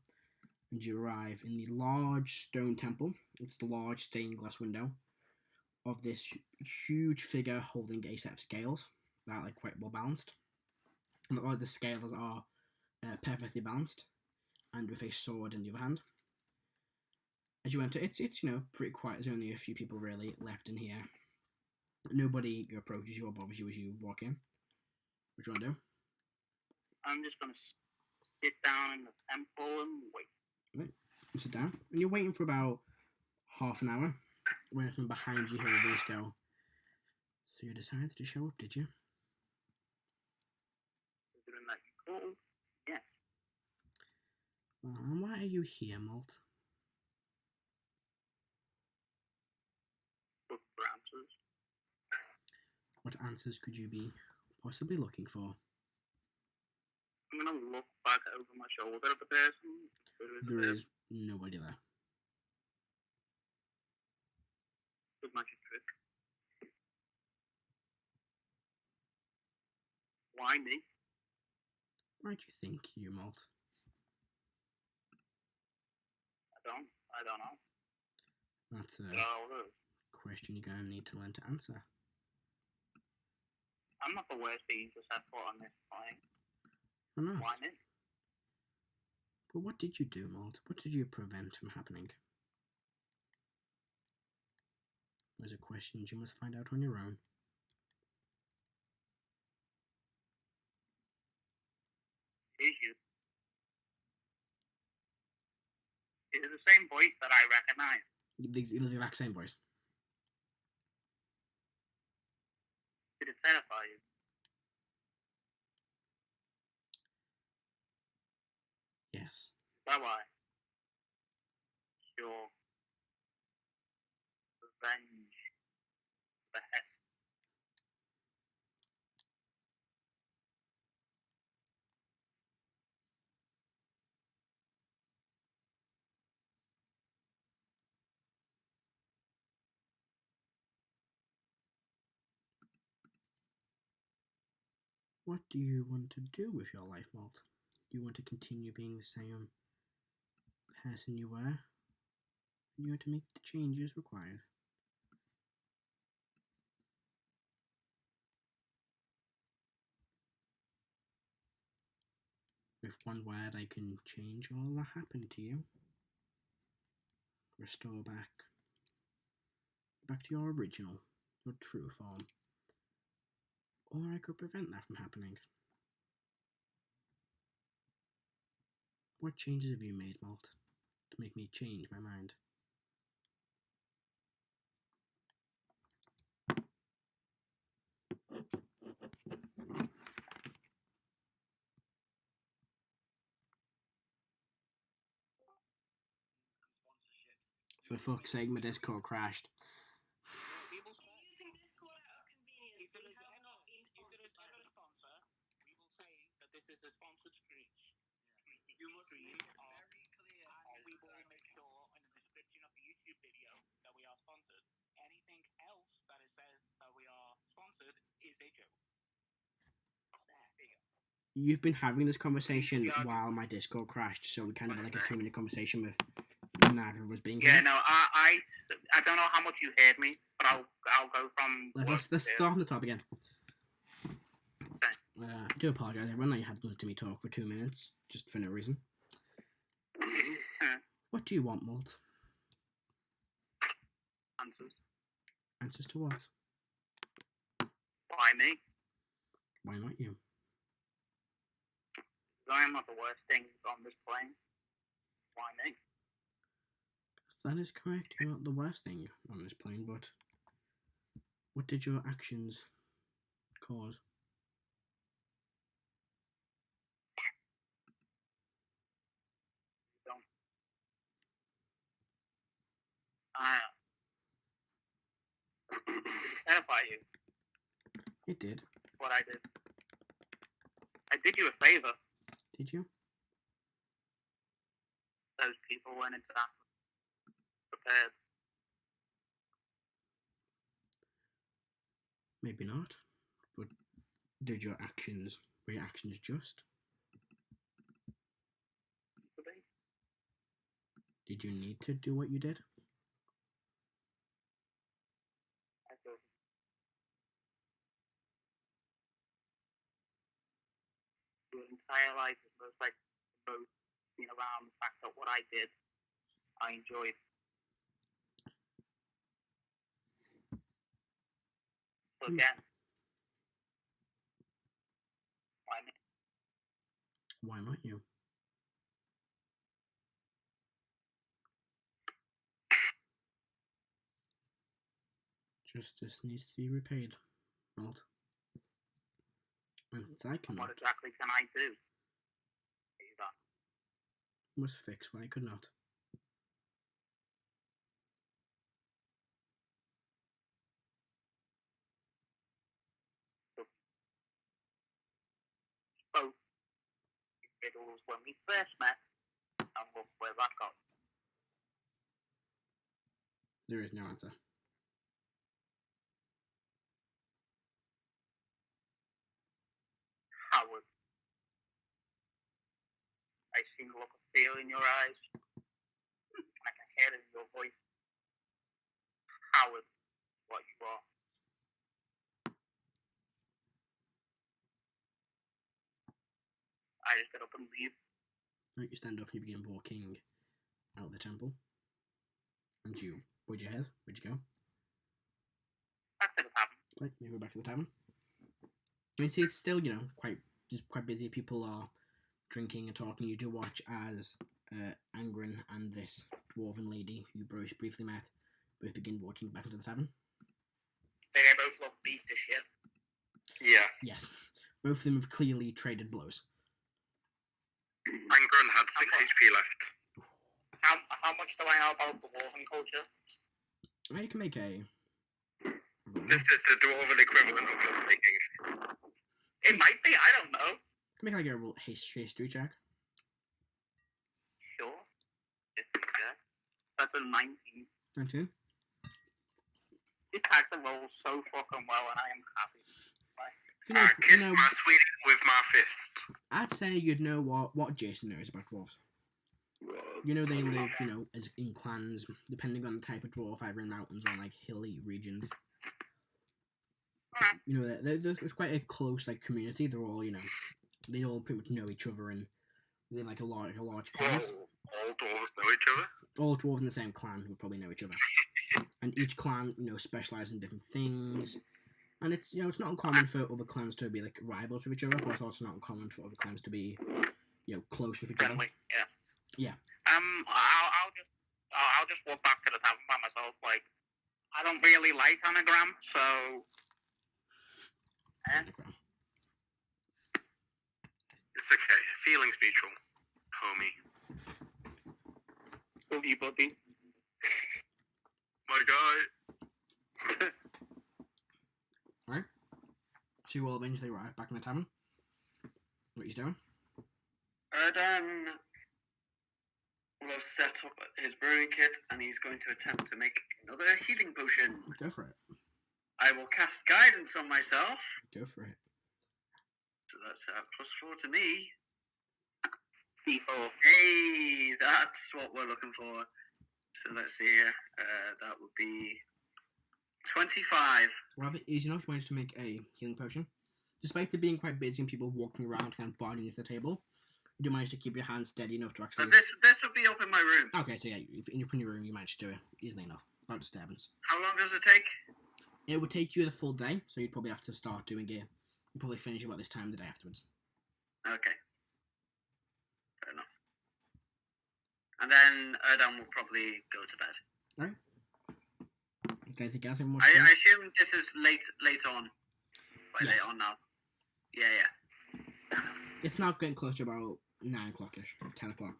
And you arrive in the large stone temple. It's the large stained glass window of this huge figure holding a set of scales that are quite well balanced. And all the scales are perfectly balanced, and with a sword in the other hand. As you enter, it's pretty quiet. There's only a few people really left in here. Nobody approaches you or bothers you as you walk in. What do you want to do? I'm just gonna sit down in the temple and wait. Right. You sit down, and you're waiting for about half an hour. When from behind you hear a voice go, so you decided to show up, did you? Considering that you called, yeah. Well, and why are you here, Molt? Look for answers. What answers could you be possibly looking for? I'm gonna look back over my shoulder at the person. There is nobody there. Good magic trick. Why me? Why do you think you, Molt? I don't know. That's a No. question you're going to need to learn to answer. I'm not the worst being to set foot on this plane. I'm not. Why me? But what did you do, Molt? What did you prevent from happening? Those are questions you must find out on your own. Is you? Is it the same voice that I recognize? The exact same voice. Did it terrify you? Yes. Is that why? Your revenge, behest. What do you want to do with your life, Molt? Do you want to continue being the same person you were? Do you want to make the changes required? With one word, I can change all that happened to you. Restore back to your original, your true form. Or I could prevent that from happening. What changes have you made, Molt, to make me change my mind? For fuck's sake, my Discord crashed. People say, if it is ever a sponsor, we will say that this is a sponsored stream. You must stream, or we will make sure in the description of the YouTube video that we are sponsored. Anything else that it says that we are sponsored is a joke. You've been having this conversation while my Discord crashed, so we kind of had like a 2-minute conversation with neither of us being here. Yeah, no, I don't know how much you heard me, but I'll go from. Let's start from the top again. I do apologise, everyone. I had listened to me talk for 2 minutes, just for no reason. What do you want, Molt? Answers. Answers to what? Why me? Why not you? I am not the worst thing on this plane. Why me? That is correct. You're not the worst thing on this plane, but what did your actions cause? Don't. Did it terrify you? It did. What I did. I did you a favor. Did you? Those people went into that prepared. Maybe not. But were your actions just? Did you need to do what you did? I thought your entire life was like both being around the fact that what I did, I enjoyed. So again, why me? Why not you? Justice needs to be repaid, Molt. And I cannot. What exactly can I do? Must fix what I could not. Both riddles when we first met, and look where that got. There is no answer. Howard. I see the look of fear in your eyes, and I can hear it in your voice. Howard, what you are. I just get up and leave. Right, you stand up and you begin walking out of the temple. And you where'd you head? Where'd you go? Back to the tavern. Right, you go back to the tavern. And you see it's still, quite busy. People are drinking and talking. You do watch as Angrun and this dwarven lady who you briefly met both begin walking back into the tavern. They both look beast as shit. Yeah. Yes. Both of them have clearly traded blows. Angrun had 6 HP left. How much do I know about dwarven culture? Well, you can make a... This is the dwarven equivalent of what making. It might be, I don't know. You can make like a history check. Sure. That's a 19. 19? This character rolls so fucking well, and I am happy. I kiss my sweetie with my fist. I'd say you'd know what Jason knows about dwarves. They live, as in clans, depending on the type of dwarf, either in mountains or like hilly regions. There's quite a close community. They're all, they all pretty much know each other, and they're like a large class. All dwarves know each other? All dwarves in the same clan would probably know each other. And each clan, specialises in different things. And it's, it's not uncommon for other clans to be like rivals with each other, but it's also not uncommon for other clans to be, close with each other. Friendly, yeah. Yeah. I'll just walk back to the tavern by myself. Like, I don't really like anagram, so. It's okay. Feelings mutual, homie. Love you, buddy. My guy. Right? So you all eventually arrive back in the tavern. What are you doing? Erdan will set up his brewing kit and he's going to attempt to make another healing potion. Go for it. I will cast guidance on myself. Go for it. So that's +4 to me. D4. Hey, that's what we're looking for. So let's see here. That would be 25. Rather easy enough, you managed to make a healing potion. Despite it being quite busy and people walking around kind of binding to the table, you do manage to keep your hands steady enough to actually... But this would be up in my room. Okay, so yeah, in your room you managed to do it easily enough, without disturbance. How long does it take? It would take you the full day, so you'd probably have to start doing it. You'd probably finish about this time the day afterwards. Okay. Fair enough. And then Erdan will probably go to bed. Alright. Is there anything else? I assume this is late on. Quite Yes. late on now. Yeah. It's now getting close to about 9 o'clock-ish, 10 o'clock.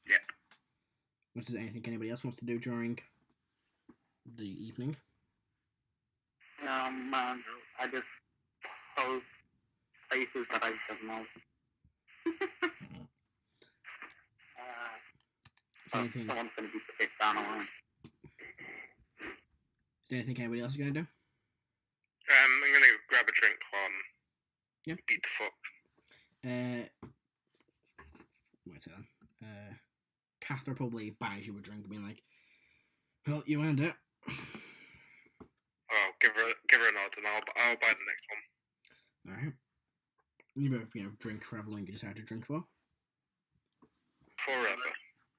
Yep. Unless there's anything anybody else wants to do during the evening. I just pose places that I don't know. Anything? Someone's going to be picked down alone. Is there anything anybody else is going to do? I'm gonna grab a drink while I'm Yep. beat the fuck. What's it then? Catherine probably buys you a drink, being like, "Well, you earned it." I'll give her a nod, and I'll buy the next one. All right. You both, drink for however long you decide to drink for. Forever.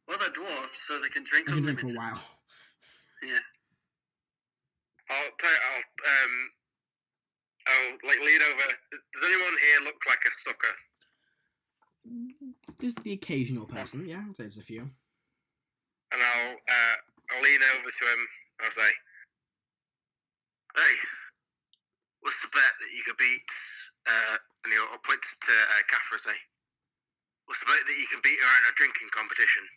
Well, they're dwarves, so they can drink You can drink unlimited. for a while. Yeah. I'll lean over. Does anyone here look like a sucker? There's the occasional person, yeah. I'd say there's a few. And I'll lean over to him. And I'll say, "Hey, what's the bet that you could beat?" And I'll point to Catherine and say, "What's the bet that you can beat her in a drinking competition?"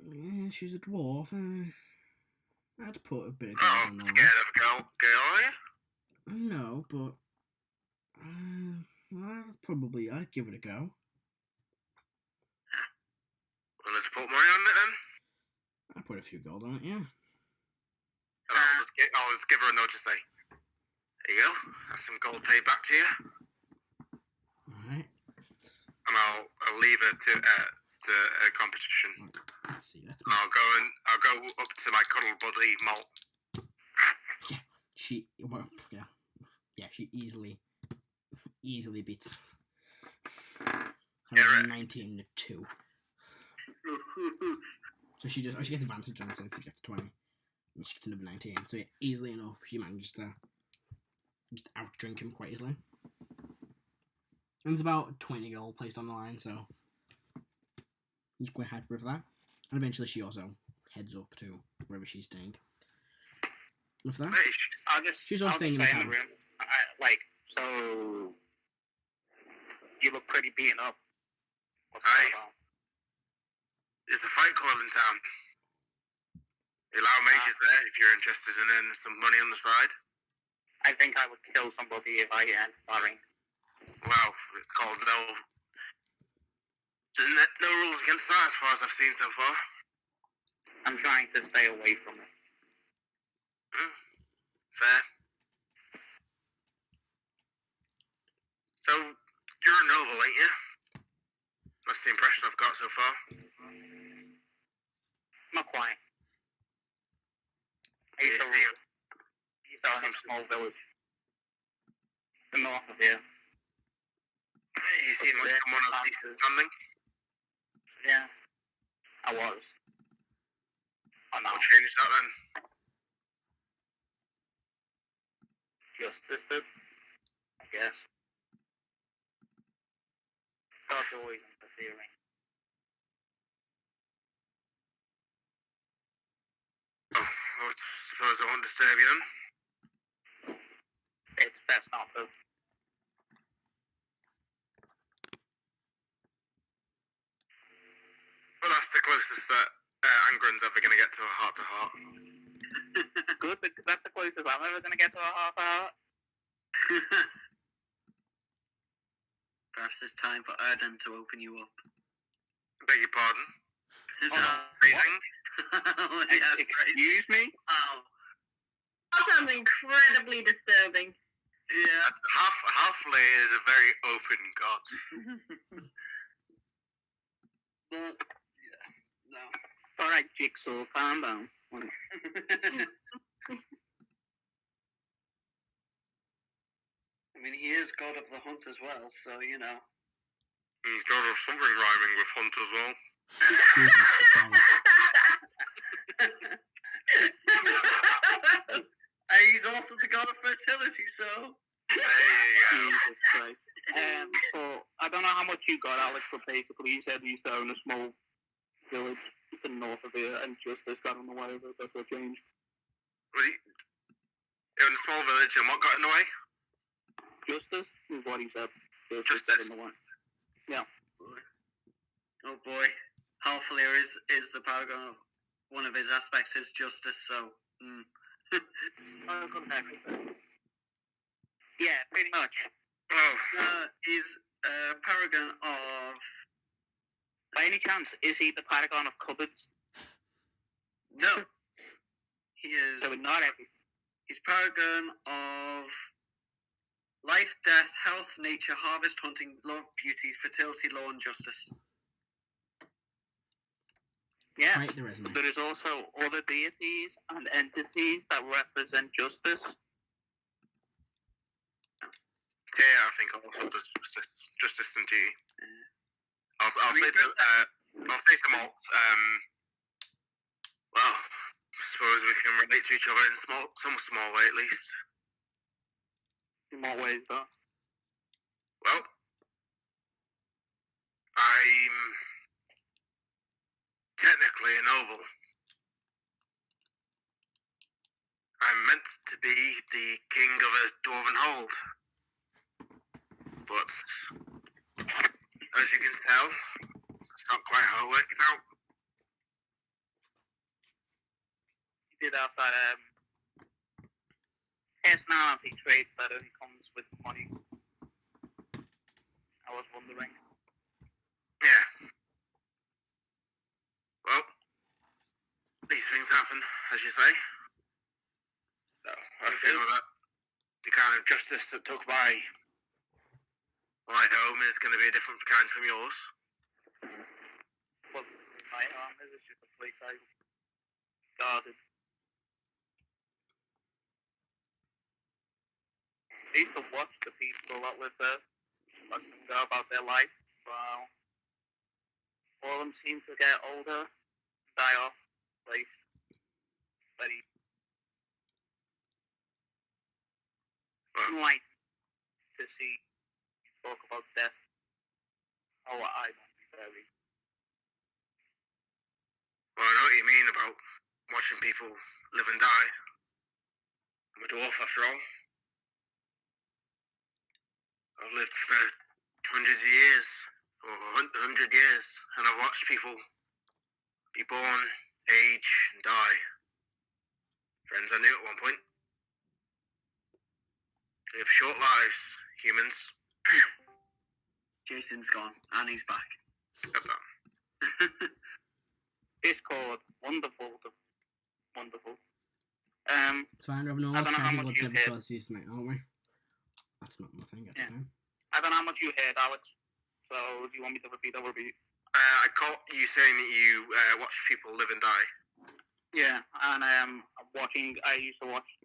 Yeah, she's a dwarf. I'd put a bit of Oh, gold on scared her. of girl, are you? No, but I'd give it a go. Willing to put money on it then? I'd put a few gold on it, yeah. And I'll just give her a nod to say, "There you go. That's some gold paid back to you." Alright. And I'll leave her to a competition. Let's see. And I'll go up to my cuddle buddy Molt. She easily beats. Yeah, right. 19 to 2. So she gets advantage on it, so if she gets 20. And she gets another 19. So yeah, easily enough, she manages to just outdrink him quite easily. And there's about 20 gold placed on the line, so he's quite happy with that. And eventually she also heads up to wherever she's staying. With that, she's all staying in the town. room. So you look pretty beaten up. What's Aye. going on? There's a fight club in town. They allow mages there if you're interested in earning some money on the side. I think I would kill somebody if I entered that ring. Well, it's called no rules against that as far as I've seen so far. I'm trying to stay away from it. Fair. So, you're a noble, ain't you? That's the impression I've got so far. Not quite. I used to run in a small village. The north of here. You seem like someone of decent standing. Yeah. I was. Oh no. What changed that then? Justice did. I guess. God's always interfering. Oh, I suppose I won't disturb you then. It's best not to. Well, that's the closest that Angrun's ever going to get to a heart-to-heart. Good, because that's the closest I'm ever going to get to a heart-to-heart. Perhaps it's time for Erdan to open you up. Beg your pardon? Phrasing? Excuse me? Oh, That sounds incredibly disturbing. yeah. Halfley is a very open god. But, yeah, no. Alright, Jigsaw, calm down. I mean, he is god of the hunt as well, so, you know. He's god of something rhyming with hunt as well. And he's also the god of fertility, so. There you go. Jesus Christ. So, I don't know how much you got, Alex, but basically you said you used to own a small village to the north of here, and Justice got in the way of it, that's what changed. Well, you're in a small village, and what got in the way? Justice is what he said. Justice. got in the way. Yeah. Oh boy. Halfleer is the paragon of one of his aspects is justice, so. Yeah, pretty much. Oh, He's a paragon of. By any chance, is he the paragon of cupboards? No. He is. So not every. He's paragon of life, death, health, nature, harvest, hunting, love, beauty, fertility, law, and justice. Yeah. Write the resume. There is also other deities and entities that represent justice. yeah, I think also does justice and duty. I'll say to Molt, well, I suppose we can relate to each other in some small way at least. In what ways, though? Well, I'm technically a noble. I'm meant to be the king of a dwarven hold. But, as you can tell, that's not quite how it works out. He did have that personality trait that only comes with money. I was wondering. Yeah. Well, these things happen, as you say. So, I feel that the kind of justice that took my home is going to be a different kind from yours. Well, my home is just a place I guarded. I used to watch the people that live there, watch them go about their life. Wow. All of them seem to get older, die off, like, very enlightened to see you talk about death. Oh, I don't be very. Well, I know what you mean about watching people live and die. I'm a dwarf, after all. I've lived for hundreds of years, or 100 years, and I've watched people be born, age, and die. Friends I knew at one point. They have short lives, humans. Jason's gone, and he's back. Look at that. Discord, wonderful. It's fine, we're having all I don't know how casual much you difficulties tonight, aren't we? That's not my thing, I don't know. I don't know how much you heard, Alex. So if you want me to repeat, I'll repeat. I caught you saying that you watch people live and die. Yeah, and I used to watch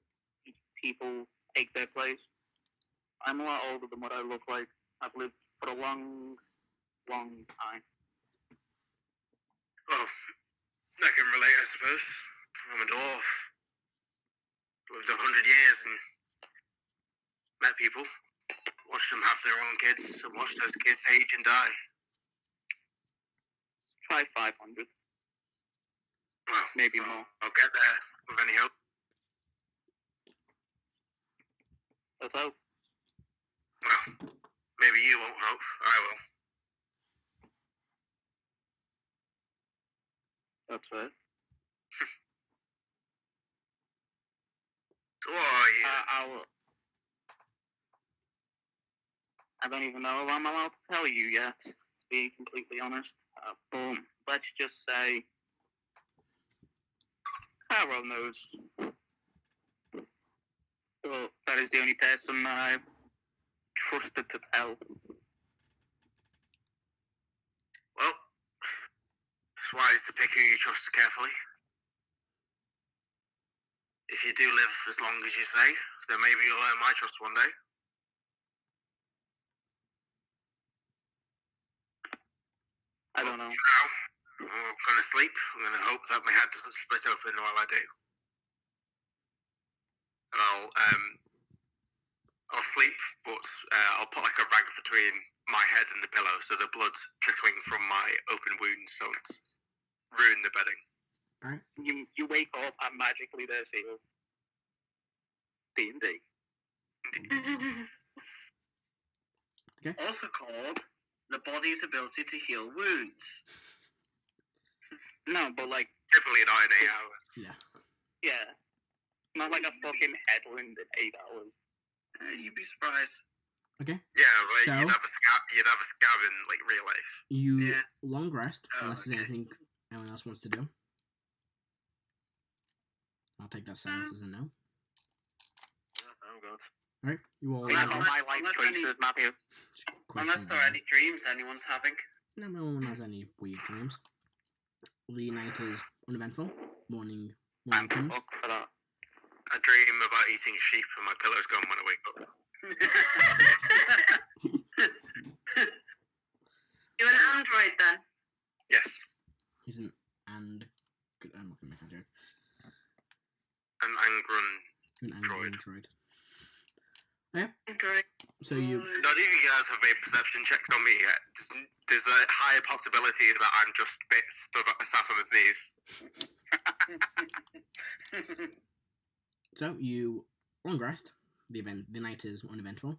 people take their place. I'm a lot older than what I look like. I've lived for a long, long time. Well, I can relate, I suppose. I'm a dwarf. Lived 100 years and met people. Watched them have their own kids and watched those kids age and die. Try 500. Well, Maybe more. I'll get there with any hope. Let's hope. Well, maybe you won't hope. I will. That's right. So what are you? I don't even know if I'm allowed to tell you yet, to be completely honest. But let's just say Karo knows. But that is the only person I've trusted to tell. Well, it's wise to pick who you trust carefully. If you do live as long as you say, then maybe you'll earn my trust one day. I don't know. Now, I'm going to sleep. I'm going to hope that my head doesn't split open while I do. And I'll sleep, but I'll put like a rag between my head and the pillow so the blood's trickling from my open wounds don't ruin the bedding. Alright. You wake up and magically there's healed. D&D. Okay. Also called the body's ability to heal wounds. No, but like, Typically not in 8 hours. yeah. Not like a fucking head wound in 8 hours. You'd be surprised. Okay. Yeah, like So- you'd have a scab in like real life. You Yeah. long rest, Oh, unless there's okay. anything anyone else wants to do. I'll take that silence as a no. I'm good. Alright, you all Think long about rest. my life Unless choices, any- Matthew. Unless there are any dreams anyone's having. No one has any weird dreams. The night is uneventful. Morning I'm comes. fucked for that. I dream about eating a sheep and my pillow's gone when I wake up. You're an android then? Yes, He's an and good. I'm not gonna make that joke. an Angrun. You're an angry Droid. android. Android. So you None of you guys have made perception checks on me yet. There's a higher possibility that I'm just sat on his knees. So you long rest. The night is uneventful,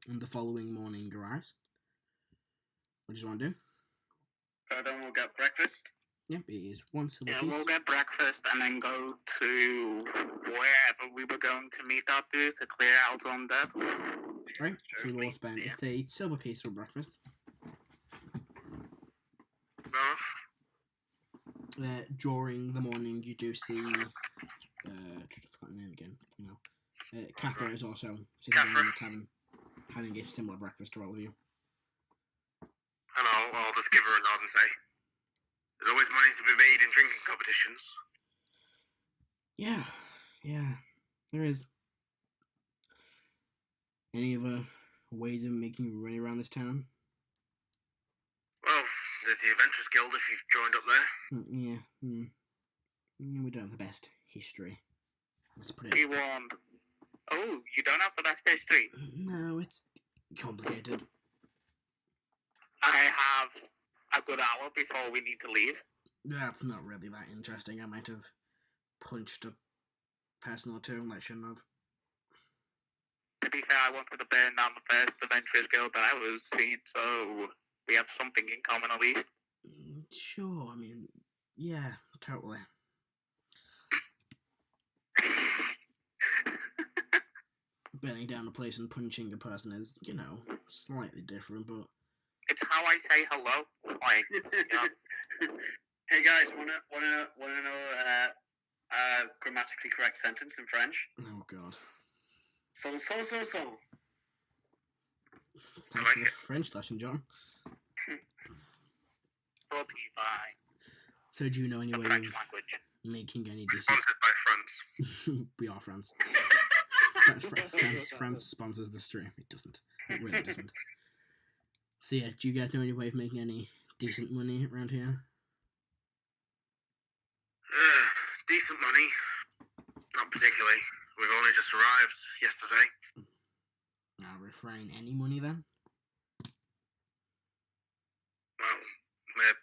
and the following morning arrives. What do you want to do? Erdan will get breakfast. Yep, it is one silver Yeah, piece. we'll get breakfast and then go to wherever we were going to meet that dude to clear out undead. Right, so you all spend. Yeah. It's a silver piece for breakfast. No? During the morning, you do see. I've forgotten the name again. No. Catherine is also sitting in the Catherine. tavern, having a similar breakfast to all of you. And I'll just give her a nod and say, there's always money to be made in drinking competitions. Yeah, there is. Any other ways of making money around this town? Well, there's the Adventurers Guild if you've joined up there. We don't have the best history. Let's put it. We warned. Oh, you don't have the best history. No, it's complicated. I have a good hour before we need to leave. That's not really that interesting. I might have punched a person or two that I shouldn't have. To be fair, I wanted to burn down the first Adventurers Guild that I was seeing, so we have something in common at least. Sure, I mean, yeah, totally. Burning down a place and punching a person is, slightly different, but... It's how I say hello. Like, yeah. Hey guys, wanna know a grammatically correct sentence in French? Oh god. So. Thanks for like the it. French lesson, John. 45. So do you know any The way French of language. making any We're decent... sponsored by France. We are France. France sponsors the stream. It doesn't. It really doesn't. So yeah, do you guys know any way of making any decent money around here? Decent money. Not particularly. We've only just arrived yesterday. I'll refrain. Any money then? Well, we're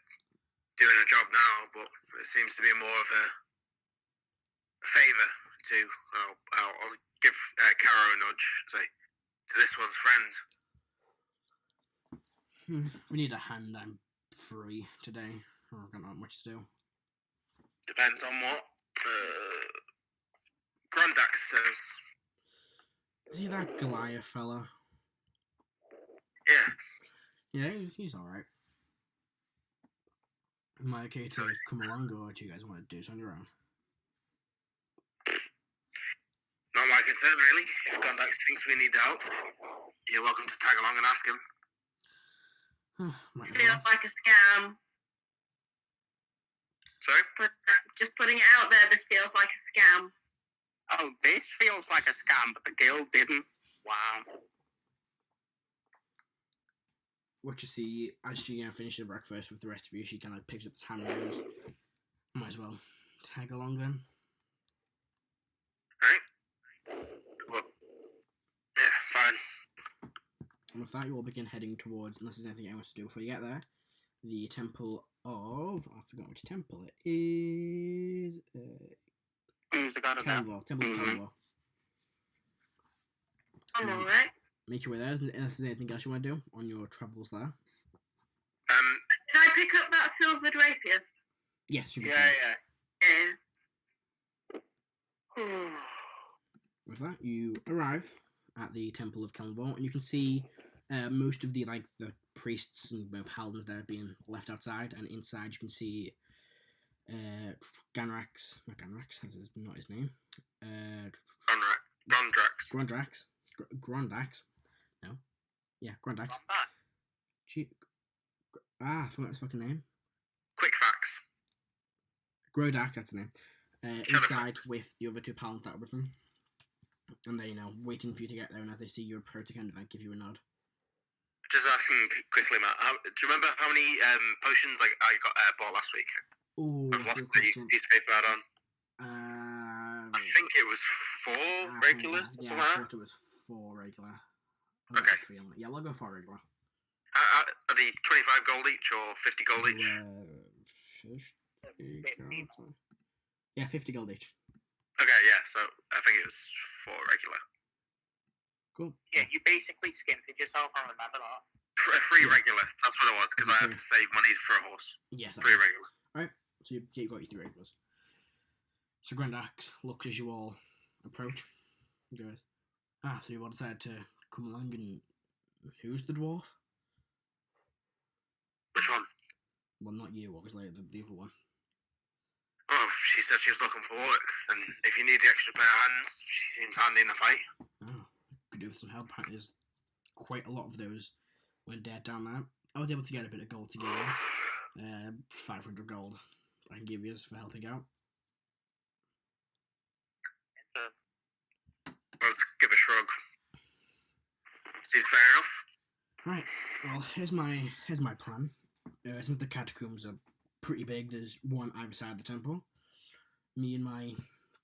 doing a job now, but it seems to be more of a favour to... I'll give Karo a nudge and say, to this one's friend. We need a hand. I'm free today. I've got not much to do. Depends on what. Grondax says. Is he that Goliath fella? Yeah. Yeah, he's alright. Am I okay to come along, or do you guys want to do this on your own? Not my concern, really. If Grondax thinks we need help, you're welcome to tag along and ask him. It feels like a scam. Sorry? Just putting it out there, this feels like a scam. Oh, this feels like a scam, but the guild didn't. Wow. What you see, as she finishes breakfast with the rest of you, she kind of picks up the hand and goes, might as well tag along then. Right? Well, yeah, fine. And with that, you all begin heading towards, unless there's anything else to do before you get there, the temple of, I forgot which temple it is, Who's the god of that? Kalashtar, Temple of Kalashtar. I'm alright. Make your way there, unless there's anything else you want to do on your travels there. Did I pick up that silvered rapier? Yes, you Yeah. With that, you arrive at the Temple of Kalashtar, and you can see most of the priests and paladins there being left outside, and inside you can see Ganrax, not Ganrax, that's not his name. Grondax. No. Yeah, Grondax. I forgot his fucking name. Quick facts. Grodak, that's the name. Inside with the other two paladins that are with him. And they're, waiting for you to get there, and as they see you approach, they kind of give you a nod. Just asking quickly, Matt. Do you remember how many potions I got bought last week? Ooh, I've lost the piece of paper out on. I think it was 4 regular, something like that. I thought it was 4 regular. Okay. Yeah, we'll go 4 regular. Are they 25 gold each or 50 gold each? 50 gold. Yeah, 50 gold each. Okay, yeah, so I think it was 4 regular. Cool. Yeah, you basically skinted yourself, I remember that. 3 regular, that's what it was, because I had to save money for a horse. Yes. 3 regular. Alright, so you got your 3 regulars. So Grondax looks as you all approach and goes, so you all decided to come along, and who's the dwarf? Which one? Well, not you, obviously, the other one. Oh, she said she was looking for work, and if you need the extra pair of hands, she seems handy in a fight. Oh, could do with some help. Apparently there's quite a lot of those went dead down there. I was able to get a bit of gold together. 500 gold I can give you for helping out. Let's give a shrug. Seems fair enough. Right, well, here's my plan. Since the catacombs are pretty big, there's one either side of the temple. Me and my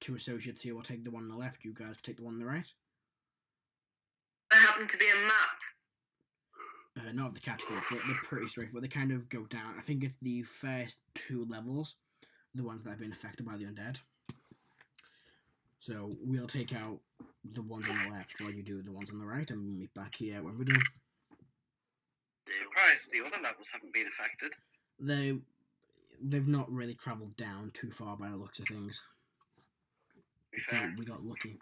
2 associates here will take the one on the left, you guys take the one on the right. There happened to be a map. Not of the category, but they're pretty straightforward. They kind of go down. I think it's the first 2 levels, the ones that have been affected by the undead. So we'll take out the ones on the left while you do the ones on the right, and we'll meet back here when we're done. Surprised the other levels haven't been affected. They've not really travelled down too far by the looks of things. Fair. We got lucky.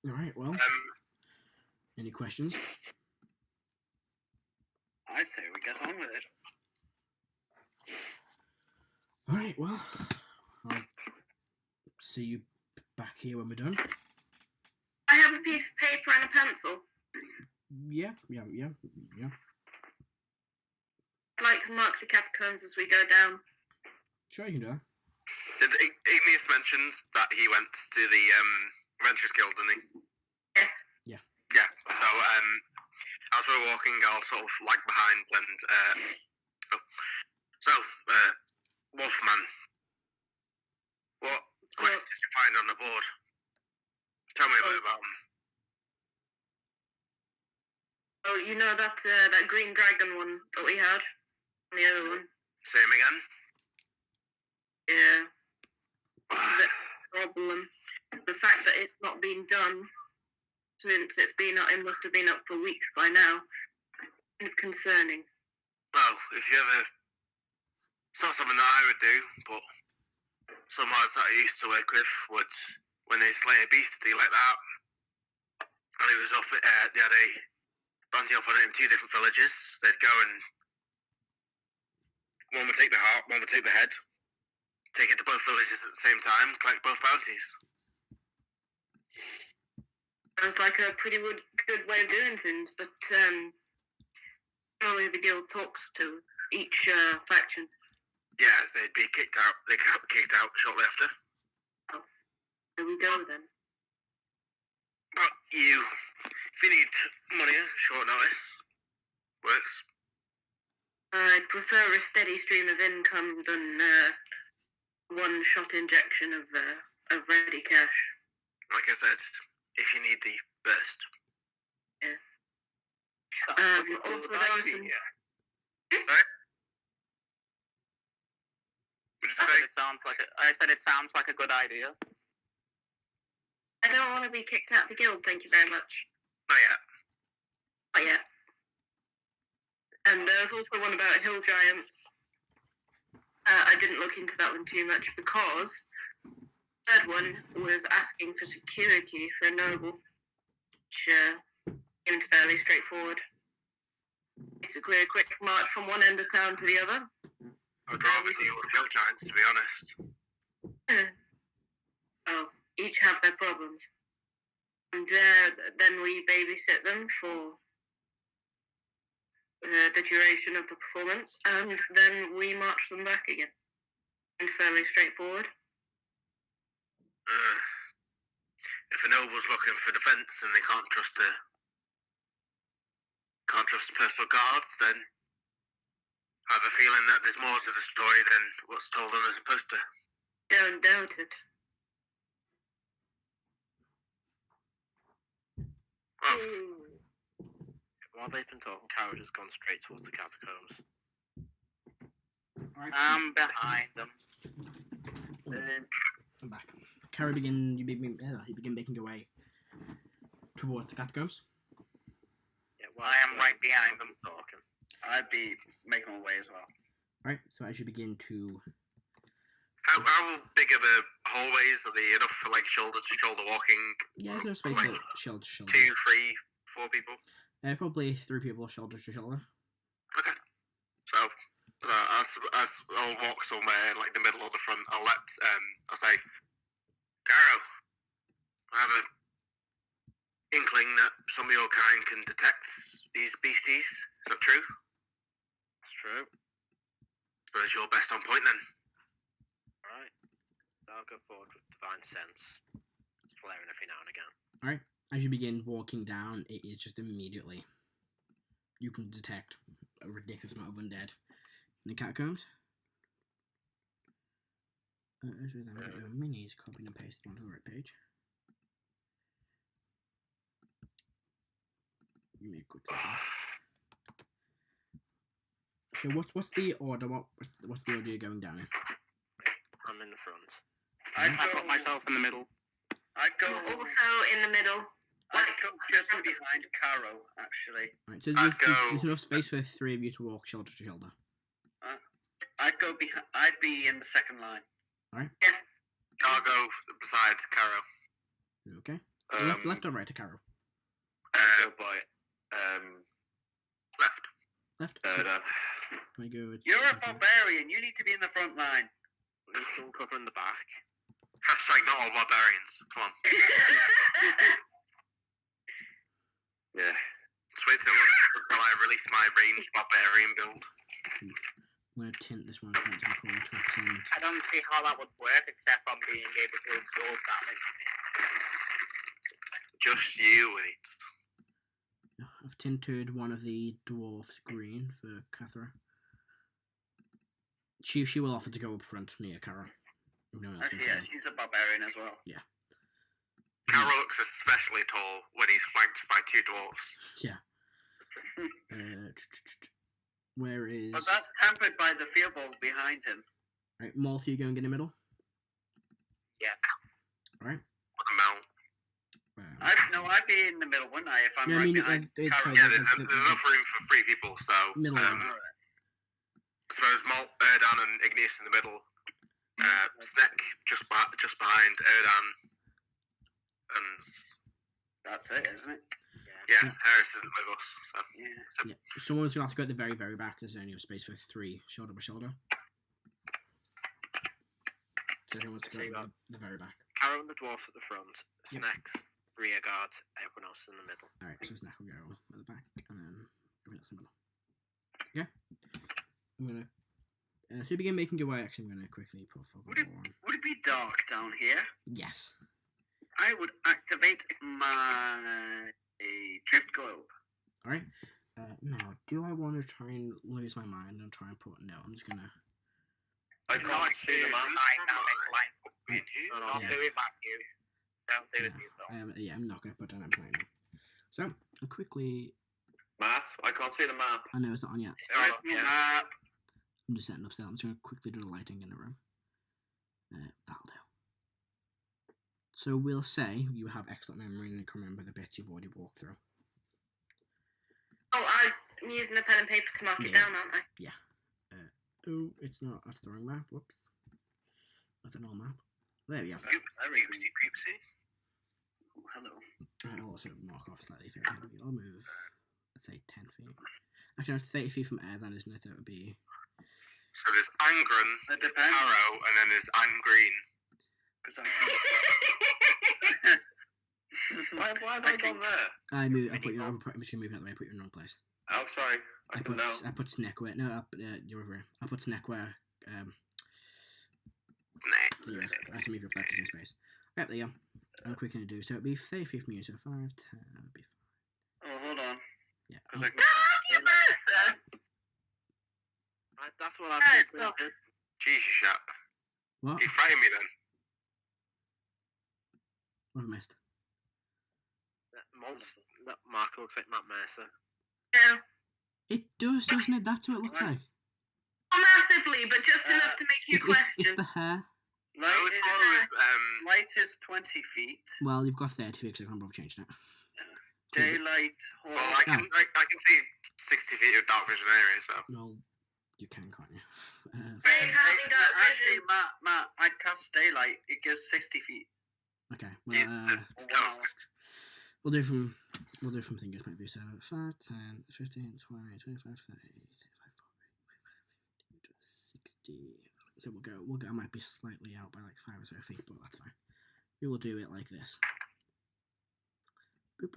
Alright, well. Any questions? I say we get on with it. Alright, well. I'll see you back here when we're done. I have a piece of paper and a pencil. Yeah. I'd like to mark the catacombs as we go down. Sure, you can do that. Did Igneous mention that he went to the Adventurers Guild, didn't he? Yes. Yeah, so as we're walking, I'll sort of lag behind and Wolfman, what quests did you find on the board? Tell me a bit about them. Oh, you know that that green dragon one that we had? And the other one? Same again? Yeah. It's a bit of a problem. The fact that it's not been done since it must have been up for weeks by now. Kind of concerning. Well, if you ever... It's not something that I would do, but some mods that I used to work with would, when they slay a beastie like that, and it was up, they had a bounty up on it in 2 different villages. They'd go and one would take the heart, one would take the head, take it to both villages at the same time, collect both bounties. Sounds like a pretty good way of doing things, but surely the guild talks to each faction. Yeah, they'd be kicked out. They got kicked out shortly after. Oh, there we go then. But if you need money, short notice works. I'd prefer a steady stream of income than one-shot injection of ready cash. Like I said, if you need the burst. Yeah. Also, there was some. Right? What did you say? I said it sounds like a good idea. I don't want to be kicked out of the guild. Thank you very much. Not yet. Not yet. And there's also one about hill giants. I didn't look into that one too much because the third one was asking for security for a noble, which seemed fairly straightforward. Basically a quick march from one end of town to the other. I'd rather deal with hill giants, to be honest. Well, each have their problems. And then we babysit them for the duration of the performance, and then we march them back again. And fairly straightforward. If a noble's looking for defence and they can't trust personal guards, then I have a feeling that there's more to the story than what's told on the poster. Don't doubt it. Well, While they've been talking, Karo has gone straight towards the catacombs. Alright. I'm behind them. I'm back. Karo you begin making your way towards the catacombs. Yeah, I am right behind them. Talking. I'd be making my way as well. Alright, so as you begin to... how big are the hallways? Are they enough for like shoulder to shoulder walking? Yeah, there's no space for shoulder to shoulder. 2, 3, 4 people? Probably 3 people shoulder to shoulder. Okay. So, I'll walk somewhere in like the middle or the front. I'll say, Karo, I have a inkling that some of your kind can detect these beasties. Is that true? That's true. Well, it's your best on point then. Alright. I'll go forward with Divine Sense, flaring every now and again. Alright, as you begin walking down, it is just immediately... You can detect a ridiculous amount of undead in the catacombs. As with them, get your minis copied and pasted onto the right page. Give me a quick second. So what's the order? What's the order you're going down in? I'm in the front. I put myself in the middle. I'd go Also in the middle. I'd go just behind Karo, actually. Right, so I'd there's enough space for 3 of you to walk shoulder to shoulder. I'd go behind. I'd be in the second line. I'll go beside Karo. Okay. Left or right to Karo? Go by Left. Left. Erdan. I go with You're a barbarian. You need to be in the front line. We're still covering the back. Hashtag not all barbarians. Come on. Yeah. Just wait until I release my ranged barbarian build. I'm going to tint this one to make it called to represent. I don't see how that would work except from being able to absorb damage. Just you wait. I've tinted one of the dwarfs green for Cathra. She will offer to go up front near Karo. No one else Actually, can yeah, follow. she's a barbarian as well. Karo looks especially tall when he's flanked by 2 dwarves. Yeah. Where is... But that's hampered by the Firblog behind him. Right, Molt, are you going in the middle? Yeah. Alright. Mount. I'd be in the middle, wouldn't I? If I'm Yeah, I right mean, behind it's Karo. fine. Yeah, there's enough room for 3 people, so Middle. I suppose Molt, Erdan and Igneous in the middle Snek just behind Erdan, and That's it, isn't it? yeah, Heris isn't with us. So Yeah. Someone's gonna have to go at the very, very back. There's only a space for 3, shoulder by shoulder. So who wants to go at the very back? Karo and the dwarf at the front, Yep. Snek's rear guard, everyone else in the middle. Alright, so Snek will go at the back, and then everyone else in the middle. Okay. I'm gonna. So you begin making your way. Actually, I'm gonna quickly put fog Would it- on. Would it be dark down here? Yes. I would activate my drift globe. Alright. Now, do I want to try and lose my mind and try and put? No, I'm just gonna. I can't see the map. Don't do it, Matthew. Don't do it to yourself. I'm not gonna put down that plan. So I'll quickly. Matt, I can't see the map. I know it's not on yet. There is no map. I'm just setting up still. I'm just gonna quickly do the lighting in the room. That'll do. So we'll say you have excellent memory and you can remember the bits you've already walked through. Oh, I'm using a pen and paper to mark it Yeah. down, aren't I? Oh, it's not. That's the wrong map. Whoops. That's an old map. There we go. Previously. Oh, hello. I'll also mark off slightly further ahead of you. I'll move, let's say, 10 feet. Actually, it's 30 feet from Erdan, isn't it? That would be. So there's Angrun, It there's depends. Karo, and then there's Angreen. Because Why have I gone there? I put you. I'm moving out the way. I put you in the wrong place. Oh, sorry. I I didn't know. put Snek where. No, you're over here. I put Snek where. Nah. I have to move your pledges in space. Right, there you go. How quick can I do? So it'd be 30 feet from you. So 5, 10. That'd be Oh, hold on. yeah. Because That's what I'm Right, thinking. Jesus, shut. What? You frightened me then. What have I missed? That marker looks like Matt Mercer. No. It does, doesn't it? That's what it looks like. Not massively, but just enough to make you question. It's the hair. I always thought it was, light is 20 feet. Well, you've got 30 feet, so I can't bother changing it. Daylight. well, I can see 60 feet of dark vision anyway, so. Well, you can't you? Actually, Matt, I'd cast daylight. It gives 60 feet. Okay. Use Well, the Wow. we'll do from thinking maybe. So 5, 10, 15, 20, 25, 30, 35, 40, 60. So we'll go. I might be slightly out by like 5 or so feet, but that's fine. We will do it like this. Boop.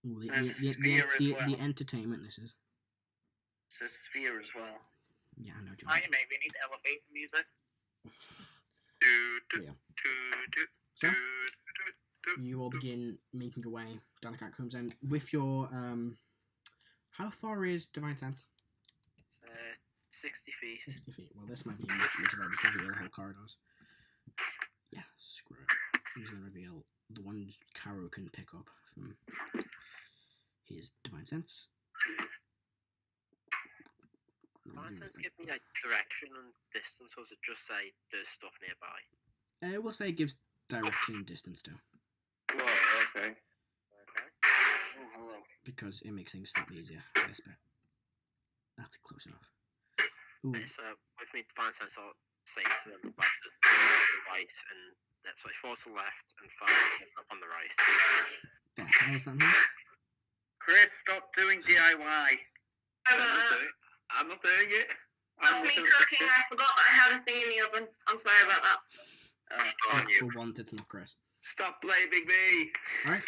Ooh, the entertainment this is. It's a sphere as well. Yeah, I know. John. Hi, mate. We need elevator music. Yeah. So you will begin making your way down the catacombs, and with your how far is Divine Sense? 60 feet. 60 feet. Well, this might be much easier to reveal whole corridors. Yeah, screw it. I'm just going to reveal the ones Karo can pick up from his Divine Sense. Divine Sense give me like direction and distance, or does it just say there's stuff nearby? We'll say it gives direction and distance too, Whoa, okay. Okay. Oh, hello. because it makes things slightly easier. This bit. That's close enough. Ooh. Okay, so with me Divine Sense, I'll say to them about the right and sorry, 4 to the left and 5 up on the right. Yeah, how does that mean? Chris, stop doing DIY. I'm not doing it. That's me cooking. I forgot that I had a thing in the oven. I'm sorry about that. On you. For once, it's not Chris. Stop blaming me. Alright.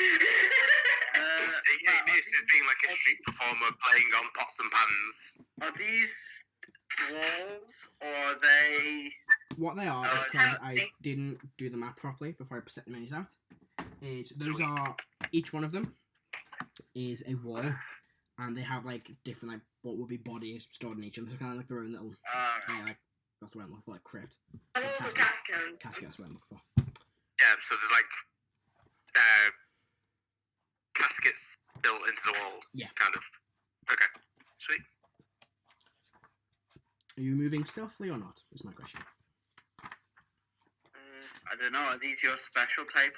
Igneous is being like a street performer playing on pots and pans. Are these walls or are they? What they are, is because I didn't do the map properly before I set the menus out, is those are, each one of them is a wall, and they have like different, like, what would be bodies stored in each of them, so kind of like their own little, like, that's what I'm looking for, like crypt. And also catacombs. Casket, that's what I'm looking for. Yeah, so there's like caskets built into the wall. Yeah. Kind of. Okay. Sweet. Are you moving stealthily or not, is my question. I don't know. Are these your special type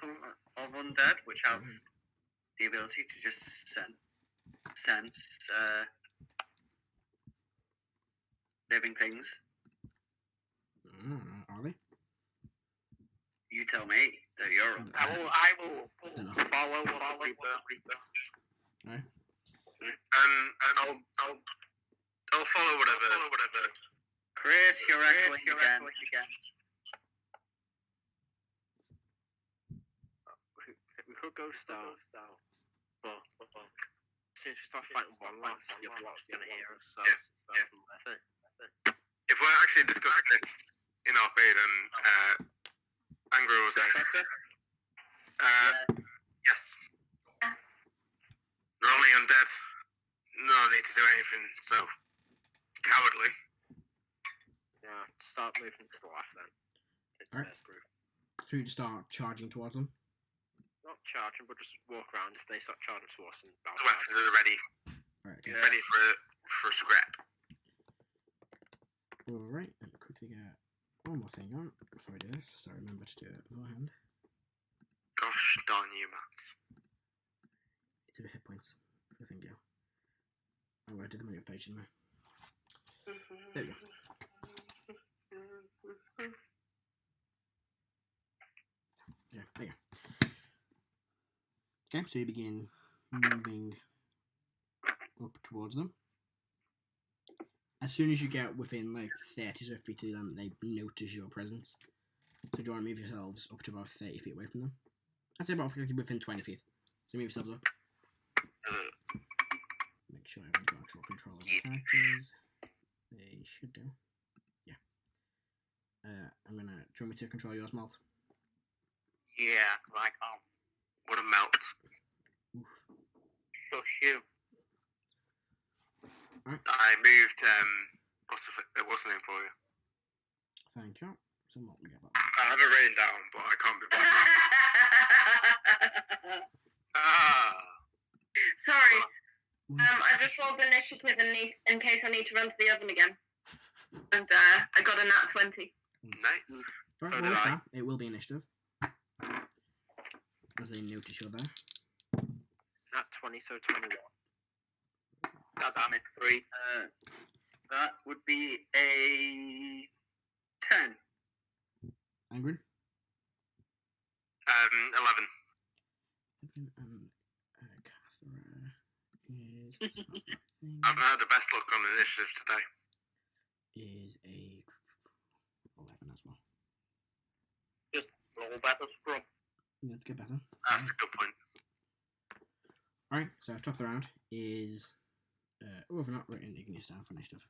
of undead, which have the ability to just sense living things? Are they? You tell me. They're your own. I will follow what Reaper. Alright. And I'll follow whatever. Chris, you're echoing again. We could go stealth, but since we start fighting one last, the other one's gonna hear us. So I think. If we're actually discussing this in RP, then Angrun will say. Yes. They're only undead. No need to do anything so cowardly. Yeah, start moving to the left then. Take the Alright. best group. So you just start charging towards them? Not charging, but just walk around. If they start charging to us, and The weapons are ready, Alright, okay. ready for a scrap. Alright, let me quickly get one more thing on before I do this. So I remember to do it beforehand. Gosh darn you, Matt. To the hit points. I think, yeah. Oh, I did the move page, didn't I? There we go. Yeah, there you go. Okay, so you begin moving up towards them. As soon as you get within like 30 or 50 of them, they notice your presence. So do you want to move yourselves up to about 30 feet away from them? I'd say about within 20 feet. So move yourselves up. Make sure everyone's got actual control of their characters. They should do. Yeah. I'm gonna. Do you want me to control yours, Molt? Yeah, I can't. What a melt. Oof. Shush you. I moved, what's the name for you? Thank you. So Molt, we get that. I have it written down, but I can't be bothered. Sorry. I just rolled initiative in case I need to run to the oven again. And I got a nat 20. Nice. Right, So well, did with I. that, it will be initiative. As they notice you're there. Not 20, so 21. God damn it, 3. That would be a 10. Angrun? 11. And Cathra is. I've had the best luck on initiative today. Is a 11 as well. Just roll better scrub. Let's get better. That's a good point. Alright, so top of the round is. Oh, I've not written Igneous down for initiative.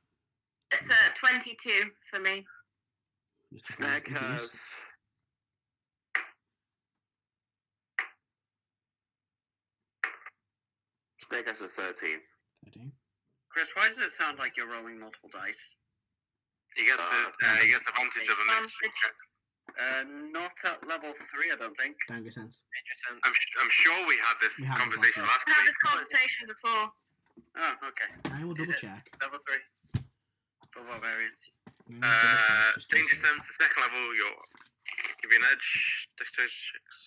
It's 22 for me. Just to Snek Igneous. has. Snek has a 13. 13. Chris, why does it sound like you're rolling multiple dice? He gets advantage of the next checks. Not at level 3, I don't think. Don't get sense. I'm sure we had this We had this conversation last last I had week. this conversation before. Oh, okay. I will Is double it check. Level 3 for barbarians. Danger sense, the second level, you'll give you an edge, dexterity checks.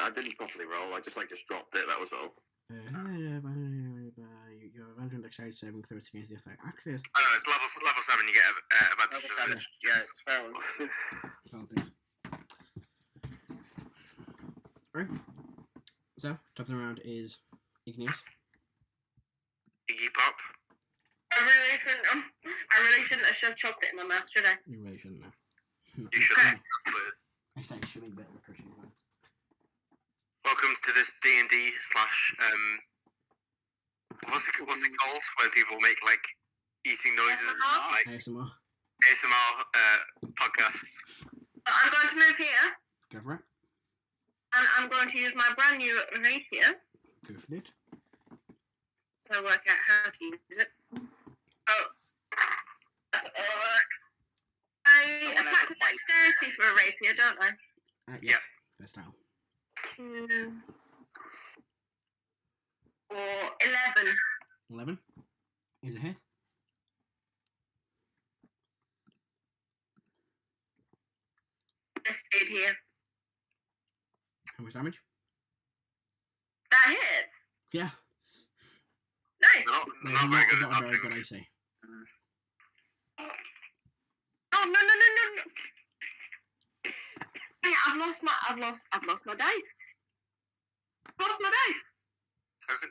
I didn't properly roll, I just dropped it, that was all. Your advantage on dexterity saving throws against the effect. Actually, it's I know, it's level 7, you get advantage Level of 7. edge. Yeah, it's fair one. twelve things. Right. So, top of the round is Igneous. Iggy Pop. I really shouldn't have shoved chocolate in my mouth, should I? You really shouldn't have. You shouldn't. I say shouldn't, but the cushion. Welcome to this D&D slash, what's it called when people make, like, eating noises, ASMR? like ASMR. ASMR podcasts. I'm going to move here, Go for it. and I'm going to use my brand new rapier Go for it. to work out how to use it. Oh. I attack with dexterity for a rapier, don't I? Yeah. First down. 2 or 11. 11 is a hit. I stayed here. How much damage? That hits. Yeah. Nice. Not very good at Not a very knocking. good AC. Oh, no. lost my dice. I've lost my dice. Token.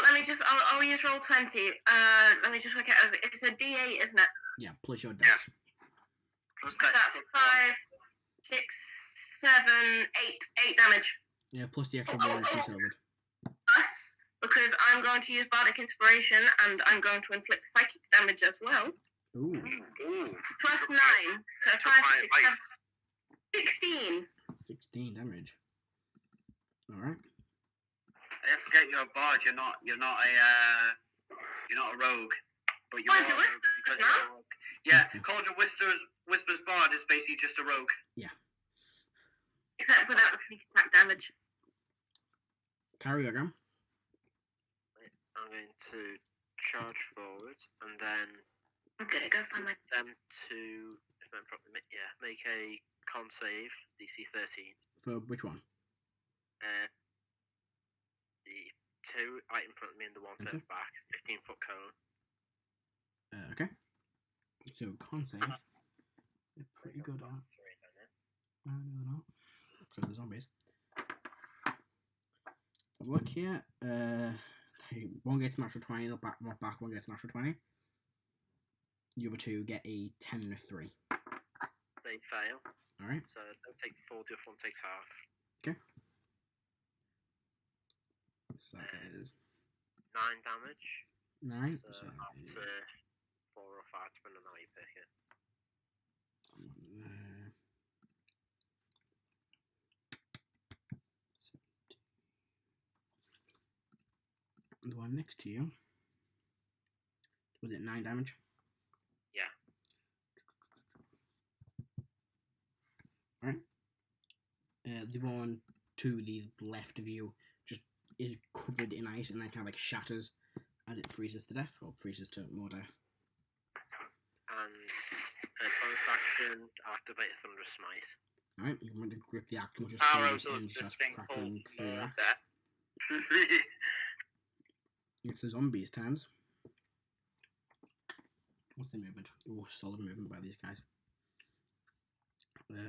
Let me just. I'll use roll 20. Let me just work it out. It's a D8, isn't it? Yeah, plus your dice. Yeah. Plus So that's 5, 6, 7, 8 damage. Yeah, plus the extra 1 conservative. Plus, because I'm going to use Bardic Inspiration and I'm going to inflict psychic damage as well. Ooh. Plus 9. So 5, 6, 7, 16. 16 damage. Alright. I forget you're a bard. You're not a rogue, but you Cauldron are Whispers, because no? you're a rogue. Yeah, Cauldron Whispers bard is basically just a rogue. Except without the sneak attack damage. Carry again. I'm going to charge forward and then I'm gonna go find my. them to make a con save DC 13. For which one? The 2 right in front of me and the 1 further back, 15-foot cone. Okay. So, con save. They're pretty good at. No, they're not. Because they're zombies. Have a look here. One gets natural 20, the back one gets natural 20. The other two get a 10 and a 3. They fail. Alright. So they'll take 4, the other one takes half. Okay. So that is 9 damage. 9. So So up to 4 or 5, depending on how you pick it. The one next to you. Was it 9 damage? Yeah. Alright. The one to the left of you just is covered in ice and then kind of like shatters as it freezes to death, or freezes to more death. And bonus action, activate a Thunderous Smite. Alright, you want to grip the axe, which is Arrows and does this starts thing crackling called through your more axe. death. It's the zombies' turns. What's the movement? Oh, solid movement by these guys.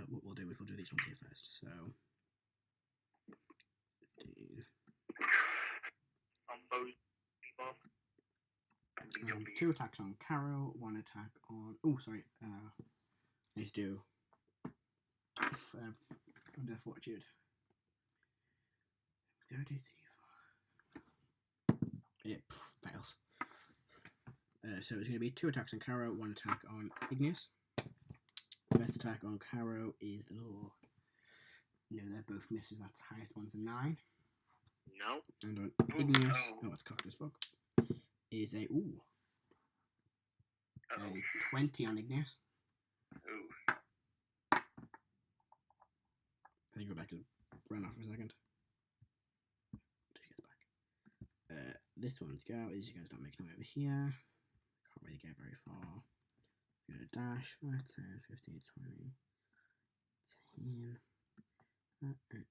What we'll do is we'll do these ones here first. So, 15. Zombie. 2 attacks on Karo, 1 attack on. Oh, sorry. I need to do. Under Fortitude. 30 It fails. So it's going to be 2 attacks on Karo, 1 attack on Igneous. Best attack on Karo is the little. No, they're both misses. That's highest one's a 9. No. And on Igneous, it's cocked as fuck. Is a a 20 on Igneous. I think Rebecca ran off for a second. Till she gets back. This one's go is you guys don't make no over here. Can't really get very far. You're gonna dash 5, 10, 15, 20, 10. I'm gonna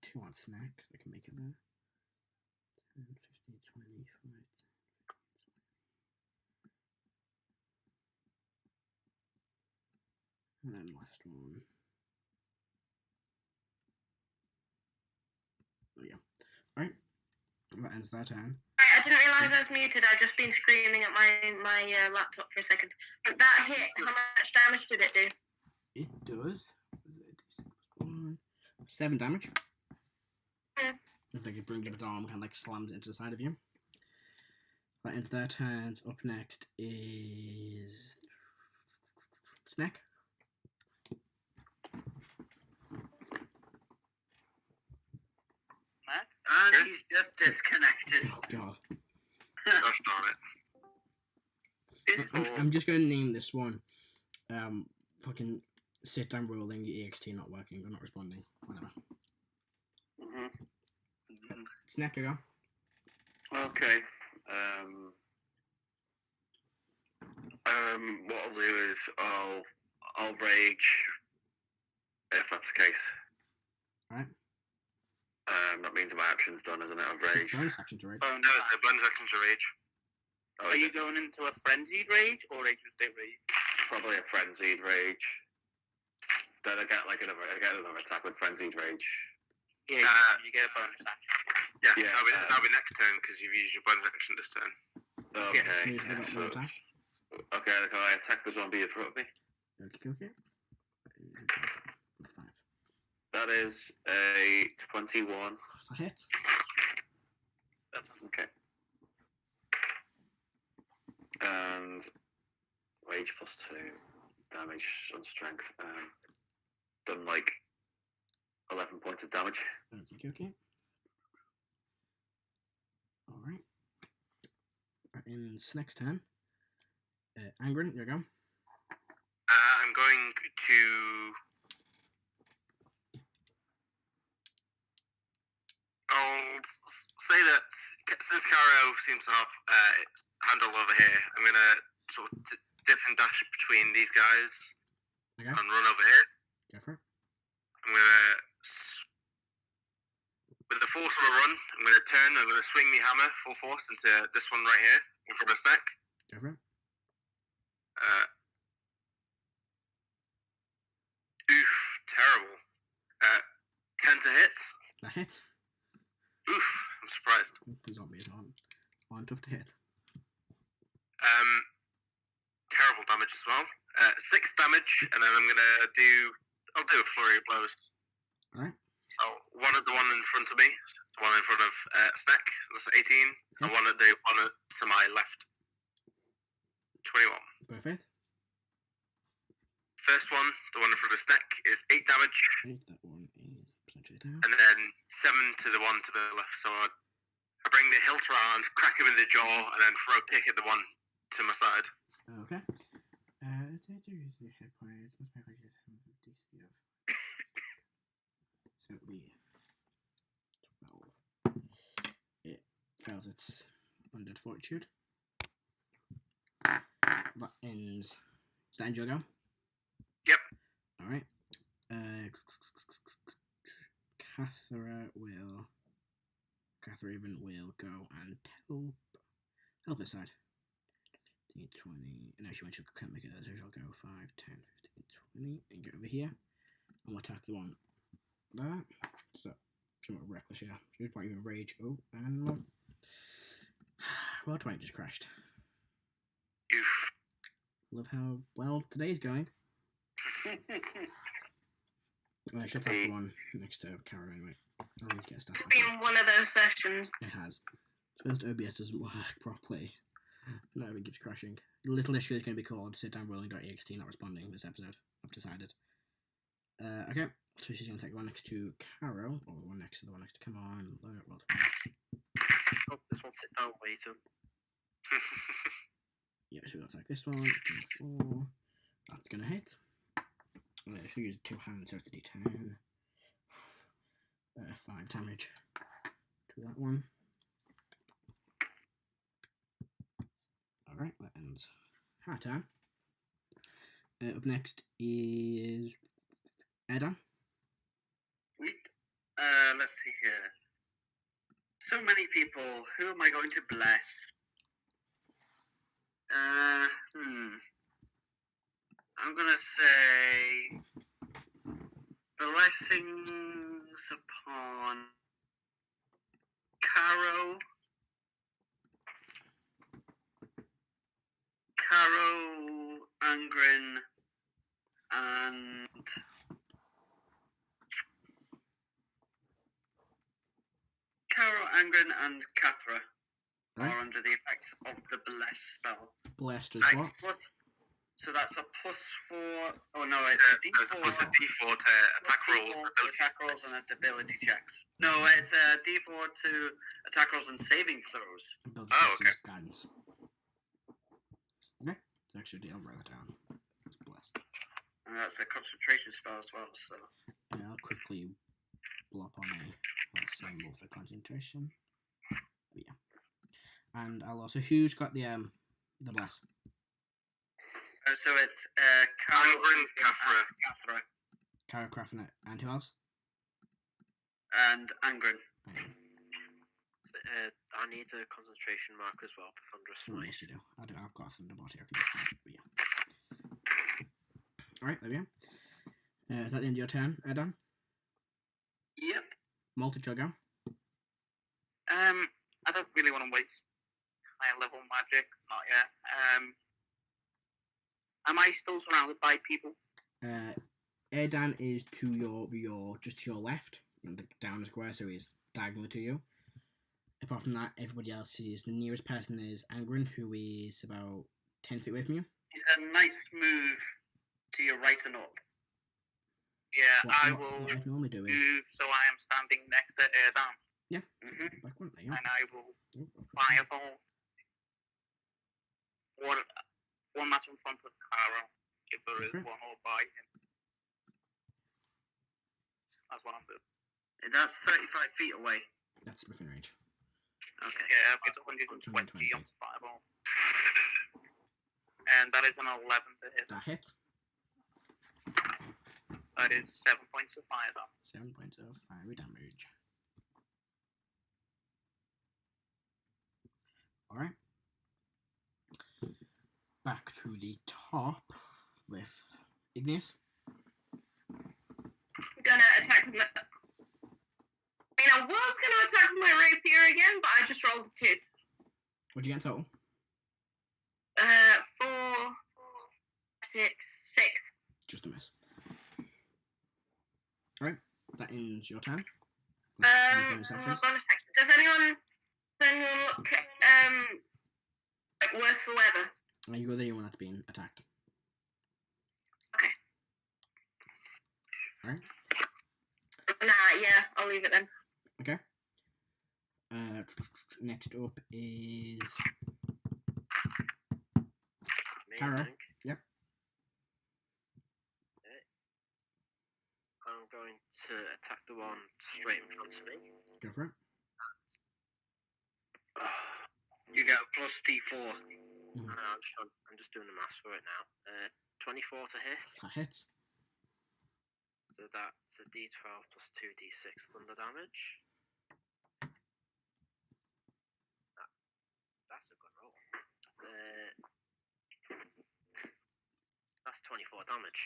2 on Snek, because I can make it there. 10, 15, 20, 5, 10, 15, 20. And then last one. There we go. Alright. That ends that turn. I didn't realise I was muted. I'd just been screaming at my laptop for a second. But that hit, how much damage did it do? It does. 7 damage. It's like it brings up its arm and kind of like slams it into the side of you. That ends their turns. Up next is Snek. And he's just disconnected. Oh god. Gosh darn it. I'm just going to name this one. Fucking sit down rolling EXT not working or not responding. Whatever. Snek, go. Okay. What I'll do is I'll rage if that's the case. Alright. That means my action's done, isn't it? I've raged. Bonus action to rage. Oh no, it's a bonus action to rage. Are you going into a frenzied rage or a just a rage? Probably a frenzied rage. Then I get another attack with frenzied rage. Yeah, you get a bonus action. Yeah, that'll be next turn because you've used your bonus action this turn. Okay. You've got one attack. Okay, can I attack the zombie in front of me? Okay. 5. That is a 21. That's a hit. That's okay. And rage plus 2 damage on strength. Done like 11 points of damage. Okay. Alright. In Snek's turn. Angrun, you go. I'm going to. I'll say that since Karo seems to have its handle over here, I'm going to sort of dip and dash between these guys Okay. and run over here. Go for it. I'm going to, with the force of a run, I'm going to swing the hammer full force into this one right here in front of Snek. Go for it. Oof, terrible. 10 to hit. A hit. Oof, I'm surprised. The zombies aren't tough to hit. Terrible damage as well. 6 damage, and then I'll do a flurry of blows. Alright. So one at the one in front of me, the one in front of Snek, that's 18, and one at the one to my left. 21. Perfect. First one, the one in front of Snek, is 8 damage, That one is potentially down. and then 7 to the one to the left. So I bring the hilt around, crack him in the jaw, and then throw a pick at the one to my side. Okay. So it'll be 12. It fails its undead fortitude. That ends. Does that end your go? Yep. Alright. Catherine will go and help his side. 15, 20. No, she went to can't make it there, so she'll go 5, 10, 15, 20, and get over here. And we'll attack the one there. So, somewhat reckless here. She might even rage. Oh, and Roll 20 just crashed. Oof. Love how well today's going. I should attack the one next to Karo anyway. I need to get a stat. It's been one of those sessions. It has. First OBS doesn't work properly. No, it keeps crashing. The little issue is going to be called SitDownRolling.ext not responding this episode. I've decided. Okay, so she's going to take the one next to Karo, or the one next to come on. Roll Oh, this one sit down later. Yeah, so we'll take this one. 4. That's going to hit. She'll use 2 hands, so it's a d10. 5 damage to that one. Alright, that ends her turn. Up next is Erdan. Sweet. Let's see here. So many people. Who am I going to bless? I'm gonna say blessings upon Karo, Angrun, and Cathra are under the effects of the bless spell. Blessed as Nice. what? So that's a +4. Oh no, it's a D4. Plus a D4 to attack rolls. To ability attack rolls checks. and ability checks. No, it's a D4 to attack rolls and saving throws. Ability Oh, checks okay. is guidance. Okay, so actually I'll write that down. It's blessed. And that's a concentration spell as well, so. Yeah, I'll quickly blow up on a symbol for concentration. But yeah. And I'll also, who's got the bless? So it's Karo, Angrun, Cathra, Karo, Crafton, and who else? and Angrun. So, I need a concentration marker as well for Thunderous Oh, Smite. yes, you do. I've got a Thunderbolt here. But yeah. Alright, there we go. Is that the end of your turn, Erdan? Yep. Molt, it's your go. I don't really want to waste higher level magic. Not yet. Am I still surrounded by people? Erdan is to your just to your left, down the square, so he's diagonally to you. Apart from that, everybody else is, the nearest person is Angrun, who is about 10 feet away from you. He's a nice move to your right and up. Yeah, I What will I'd normally do is... move so I am standing next to Erdan. Yeah. Mm-hmm. Like one, there you go. And I will fireball one that's in front of Karo, if there is one, or by him. That's what I'm doing. And that's 35 feet away. That's within range. Okay. Yeah, it's 120 on fireball. And that is an 11 to hit. That hit. That is 7 points of fire though. 7 points of fiery damage. Alright. Back to the top with Igneous. I'm gonna attack him. I mean, I was gonna attack with my rapier again, but I just rolled a 2. What'd you get in total? 4, 6. Just a miss. Alright, that ends your turn. Bonus action. Does anyone look like worse for weather? You go there, you want that to be attacked. Okay. Alright. Nah, yeah, I'll leave it then. Okay. Next up is Me, Karo. I think. Yep. Okay. I'm going to attack the one straight in front of me. Go for it. You get a plus D4. I'm just doing the maths for it now. 24 to hit. That hits. So that's a D12 plus 2D6 thunder damage. That's a good roll. That's 24 damage.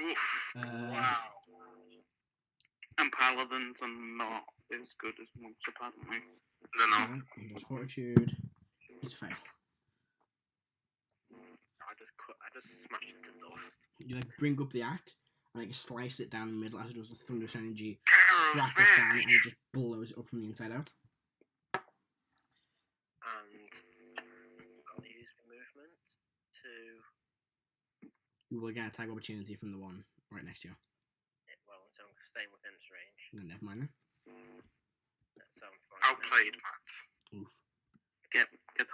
Oof. Wow. And Paladins are not as good as monks, apparently. No. Alright, and there's fortitude. It's a fail. I just smashed it to dust. You like bring up the axe and like slice it down the middle as it does the thunderous energy. Karo Whack it down and smash! it just blows it up from the inside out. And I'll use my movement to... You will get an attack opportunity from the one right next to you. So I'm staying within its range. No, never mind then. So I'm fine. Outplayed, Matt. Oof. Get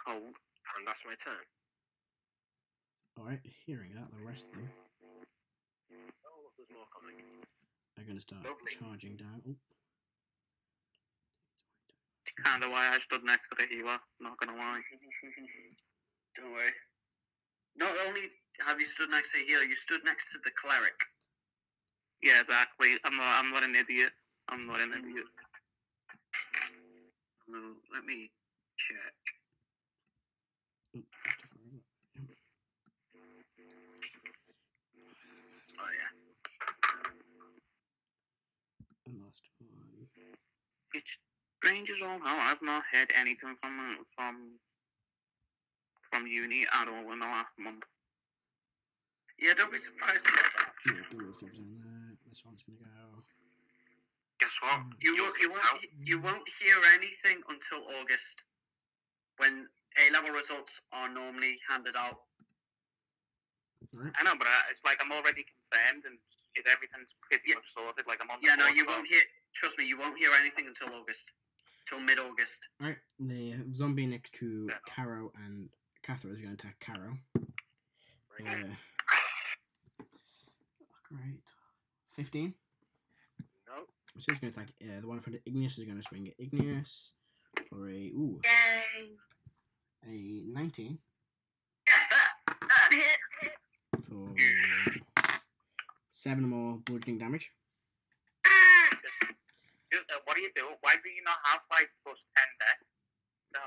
hold. And that's my turn. Alright, hearing that, the rest of them Oh, look, there's more coming. are going to start Lovely. charging down. Oh. Kind of why I stood next to the healer, not gonna lie. Don't worry. Not only have you stood next to the healer, you stood next to the cleric. Yeah, exactly. I'm not an idiot. I'm not an idiot. Let me check. Oh yeah. And last one. It's strange as all hell. I've not heard anything from uni at all in the last month. Yeah, don't be surprised about that. Yeah, give me a figure on that. This one's going to go. Guess what? You won't hear anything until August, when A-level results are normally handed out. Alright. I know, but it's like I'm already confirmed and everything's pretty much sorted. Like I'm on the Yeah, no, board, you so- won't hear. Trust me, you won't hear anything until August, till mid-August. Alright, the zombie next to Karo and Cathra is going to attack Karo. Great. 15. No. So he's going to attack the one in front of Igneous is going to swing at Igneous for a Yay! 19 That hits. for 7 more bludgeoning damage. What do you do? Why do you not have like plus 10 dex? No.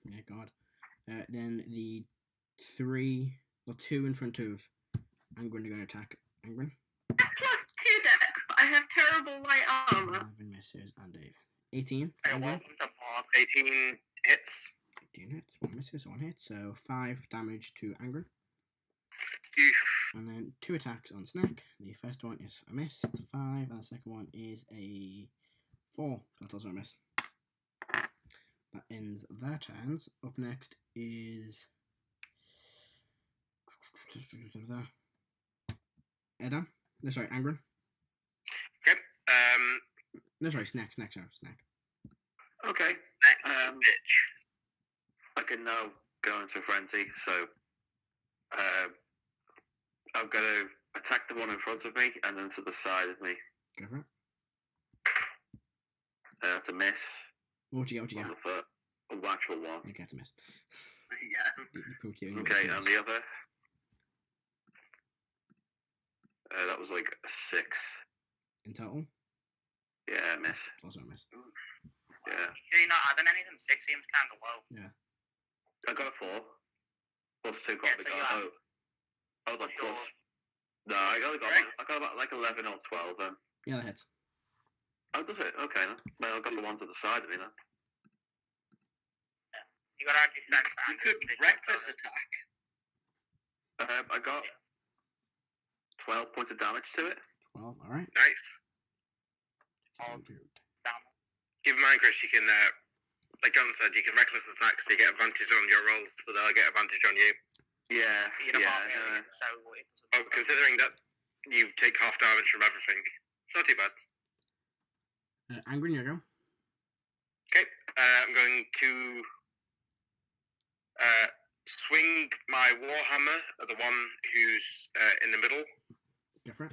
Yeah, God. Then the 2 in front of Angrun, you're going to attack Angrun. Plus 2 dex, but I have terrible light armor. 11 misses and Dave. 18. Hey, Angrun. welcome to Bob. 18 hits. 18 hits, 1 misses, 1 hit. So 5 damage to Angrun. And then 2 attacks on Snek. The first one is a miss, it's a 5, and the second one is a 4. That's also a miss. That ends their turns. Up next is Erdan. No, sorry, Angrun. Okay. No, sorry, Snek. Okay. Bitch. I can now go into a frenzy, so I'm going to attack the one in front of me and then to the side of me. Go for it. That's a miss. What do you On get? the foot. A actual one. You get a miss. Yeah. You proved it. Okay, and the other? That was like a 6. In total? Yeah, miss. Also a miss. Yeah. Sure you're not adding anything? 6 seems kind of low. I got a 4. Plus 2 Yeah, probably so you got. have- Oh, like Sure. plus. No, I got about like 11 or 12 then. Yeah, that hits. Oh, does it? Okay then. Well, I got the one to the side of me then. You gotta add your strength. You could reckless attack. I got 12 points of damage to it. 12, alright. Nice. Keep in mind, Chris, you can, like John said, you can reckless attack, so you get advantage on your rolls, but they'll get advantage on you. Yeah, You know, yeah. so it doesn't. But considering that you take half damage from everything, it's not too bad. Angrun, you go. Okay, I'm going to swing my warhammer at the one who's in the middle, Go for it.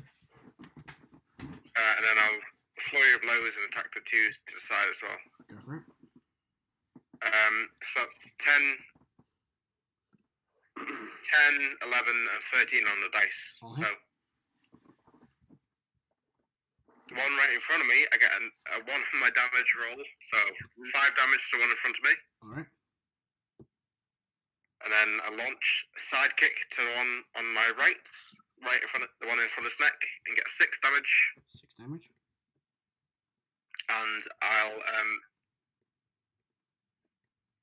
and then I'll flurry of blows and attack the two to the side as well. Go for it. So that's 10, 11, and 13 on the dice. Okay. So the one right in front of me, I get a 1 on my damage roll, so 5 damage to the one in front of me. Alright. And then I launch a side kick to the one on my right in front of the one in front of Snek, and get 6 damage. 6 damage. And I'll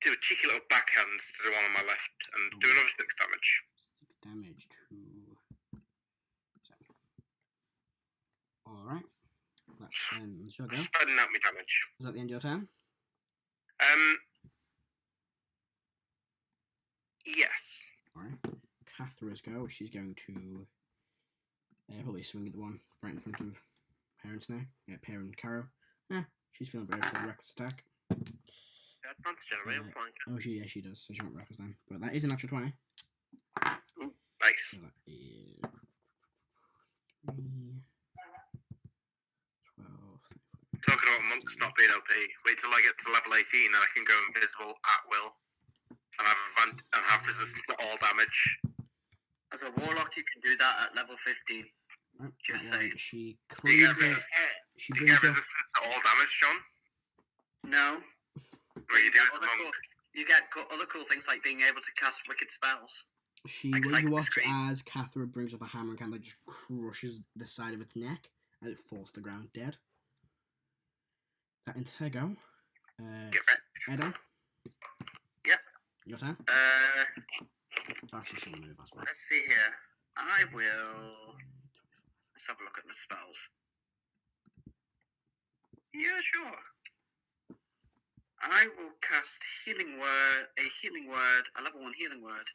do a cheeky little backhand to the one on my left, and do another 6 damage. 6 damage to... Alright. That ends your go. Spreading out my damage. Is that the end of your turn? Yes. Alright. Cathra's go. She's going to probably swing at the one right in front of Parents now. Yeah, Parent Karo. She's feeling brave for the reckless attack. Advantage on a real point. Oh, she does. So she won't reckless then. But that is a natural 20. Ooh, nice. So that is 3, 12. Talking about monks not being OP, wait till I get to level 18 and I can go invisible at will. And have resistance to all damage. As a warlock, you can do that at level 15. Right, Just that one, saying. she Do you cleans get, it. She do you brings get up. resistance to all damage, John? No. Or you do as a Other monk? cool, you get other cool things like being able to cast wicked spells. She, Like when you Psychic watch Scream. as Cathra brings up a hammer and kind of just crushes the side of its neck, and it falls to the ground dead. That ends her go. Get wrecked. Erdan. Yep. Your turn. Actually, she'll move as well. Let's see here. I will. Let's have a look at the spells. Yeah, sure. I will cast a level 1 healing word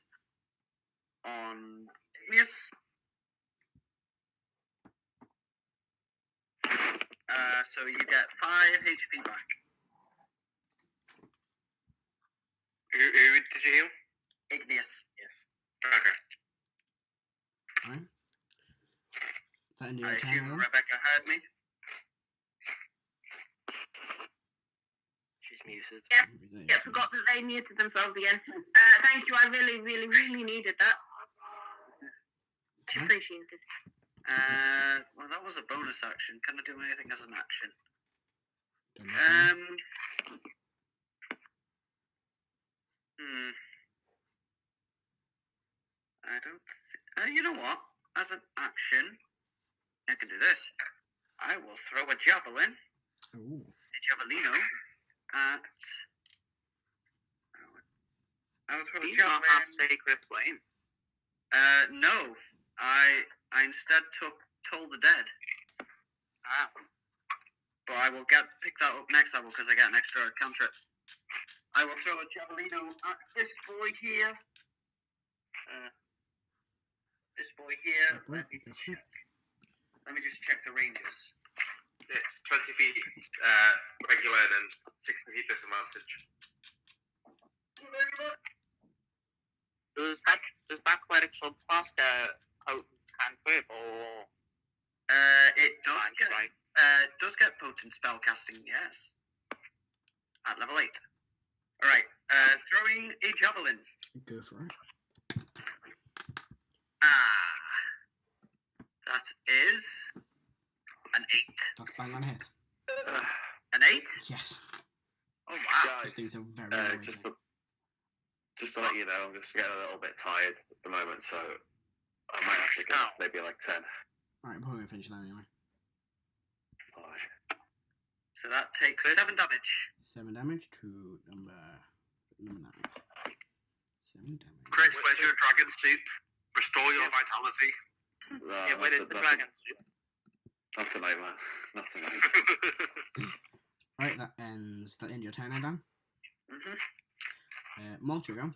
on Igneous. So you get 5 HP back. Who did you heal? Igneous, yes. Okay. Alright. That ended I your turn, assume Erdan. Rebecca heard me. She's muted. Yeah, forgot that they muted themselves again. Thank you, I really, really, really needed that. Much Okay. appreciated. Well, that was a bonus action. Can I do anything as an action? Done your turn. I don't. You know what? as an action, I can do this. I will throw a javelin, Ooh. a javelino, at. I will throw Do a you not have javelin. Sacred Flame? No. I instead Toll the Dead. Ah. But I will pick that up next level because I get an extra cantrip. I will throw a javelino at this boy here. This boy here. Let me just check the ranges. It's 20 feet regular and 60 feet disadvantage. Does that cleric subclass get potent cantrip or It does get right? does get potent spell casting, yes. At level 8. Alright, throwing a javelin. Go for it. That is an 8. That's bang on hit. An 8? Yes. Oh wow. These things are very Just to let you know, I'm just getting a little bit tired at the moment, so I might have to go maybe like 10. Alright, we're going to finish that anyway. So that takes 7 damage. 7 damage to number 9. 7 damage. Chris, where's your dragon suit? Restore your vitality. Yeah, where is the dragon suit? Not tonight, man. Not tonight. Right, that ends your turn, Erdan. Molt, you go.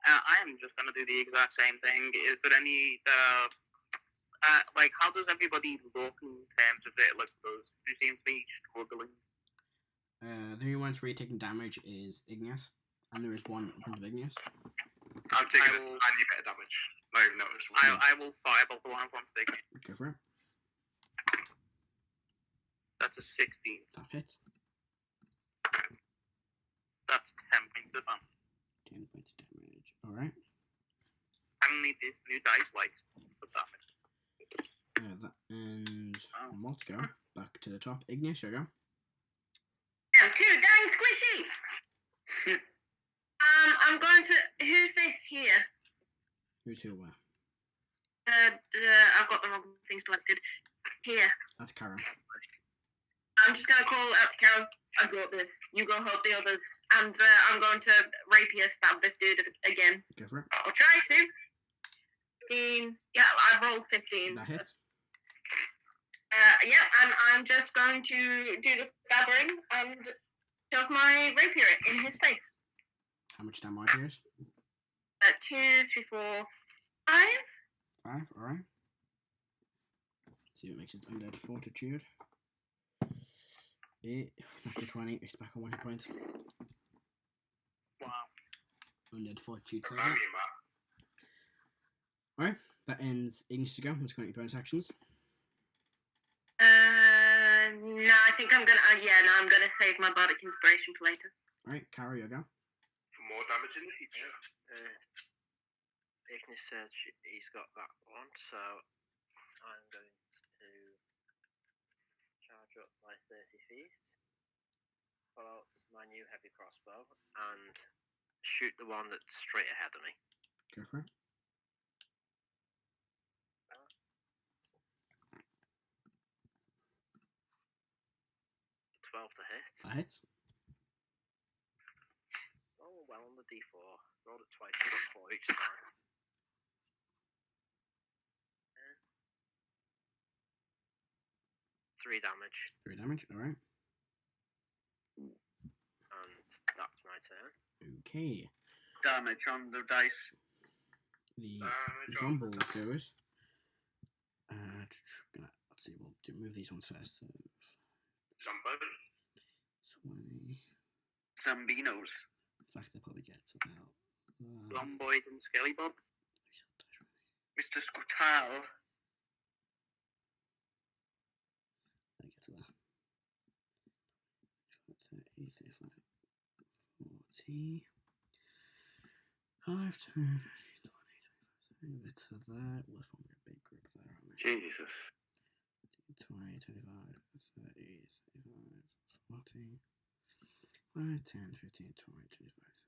I am just gonna do the exact same thing. Is there any like how does everybody look in terms of it? Like those who seem to be struggling. The only one's really taking damage is Igneous, and there is one in front of Igneous. I'm taking a tiny bit of damage. Not even noticeable. I will fireball the one from Snek. Go for it. That's a 16. That hits. That's 10 points of damage. 10 points of damage. Alright. I need this new dice like for damage. That ends Molt go. Back to the top. Igneous, you go. I'm too dang squishy. I'm going to. Who's this here? Who's who where? I've got the wrong thing selected. Here. That's Karo. I'm just going to call out to Karo. I got this. You go help the others. And I'm going to rapier stab this dude again. Go for it. I'll try to. 15. Yeah, I've rolled 15. That hits. Yeah, and I'm just going to do the stabbing and shove my rapier in his face. How much damage is? 2, 3, 4, 5. 5, alright. See what makes it undead fortitude. After 20, it's back on 1 hit point. Wow. Undead fortitude. Good on you, Matt. Alright, that ends Igneous to go. Let's go into bonus actions. No, I think I'm gonna. I'm gonna save my bardic inspiration for later. Alright, Karo, you go. For more damage in the future. Igneous said he's got that one, so I'm going to charge up by 30 feet, pull out my new heavy crossbow, and shoot the one that's straight ahead of me. Go for it. 12 to hit. That hits. Oh, well on the d4. Rolled it twice, so got 4 each time. 3 damage. 3 damage, alright. And that's my turn. Okay. Damage on the dice. The Zomble goes. Let's see, we'll move these ones first. So Zombo. 20. Zambinos. In fact, they'll probably get to about. Lomboid and Skelly Bob. Mr. Scutal. They get to that. 30, 35, 40. 5, 10, 20, 25, 30. Get to that. We'll form a big group there, aren't we? Jesus. 20, 25, 30, 35, 40. 5, 10, 15, 20, 25, 30.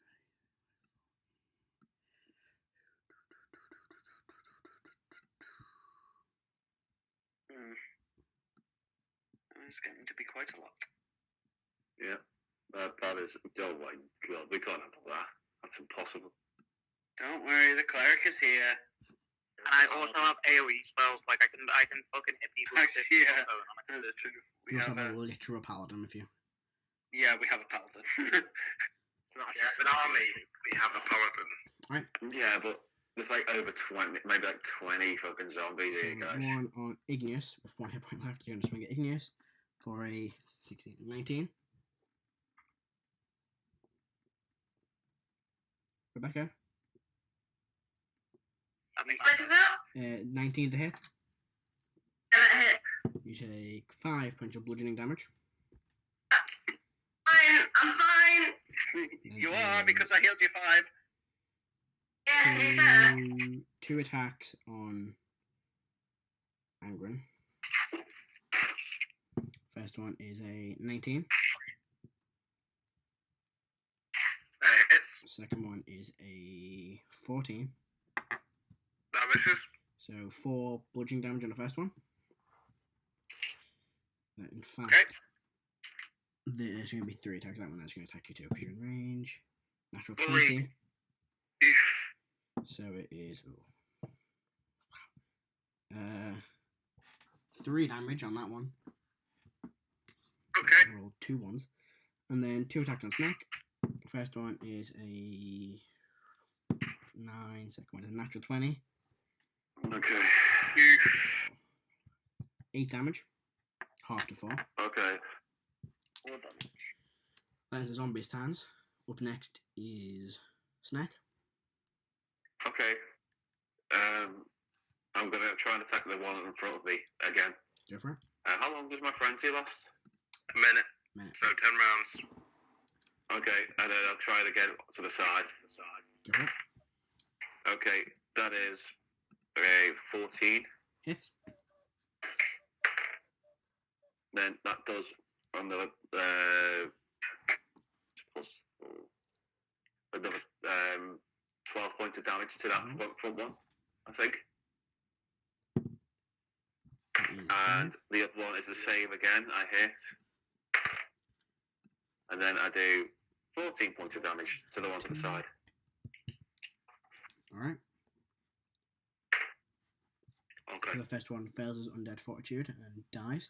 It's getting to be quite a lot. Yeah, that is. Oh my god, we can't handle that. That's impossible. Don't worry, the cleric is here. And I also have AoE spells, like I can fucking hit people. Actually, yeah, that's true. You also have a literal paladin with you. Yeah, we have a paladin. It's not just an army. We have a paladin. Right. Yeah, but there's like over 20, maybe like 20 fucking zombies So here, guys. one on Igneous with 1 hit point left. You're going to swing at Igneous for a 16, 19. Rebecca, What is that? 19 to hit. And it hits. You take 5 points of bludgeoning damage. Fine, I'm fine. You are, because I healed you 5. Yes, he said. 2 attacks on Angrun. First one is a 19. Hits. Second one is a 14. That misses. So 4 bludgeoning damage on the first one. In fact, Okay. there's going to be 3 attacks. That one that's going to attack you too because you're in range. Natural Bully. 20. Oof. So it is 3 damage on that one. Okay. I rolled 2 ones. And then 2 attacks on Snek. First one is a 9. Second one is a natural 20. Okay. Oof. 8 damage. Half to 4. Okay. Well done. That is the zombie's turns. Up next is Snek. Okay. I'm gonna try and attack the one in front of me again. Go for it. How long does my frenzy last? A minute. Minute. So 10 rounds. Okay, and then I'll try it again to the side. Go for it. Okay, that is a 14. Hits. Then that does another plus another 12 points of damage to that front one, I think. And the other one is the same again. I hit, and then I do 14 points of damage to the one to the side. Alright. Okay, So the first one fails his undead fortitude and dies.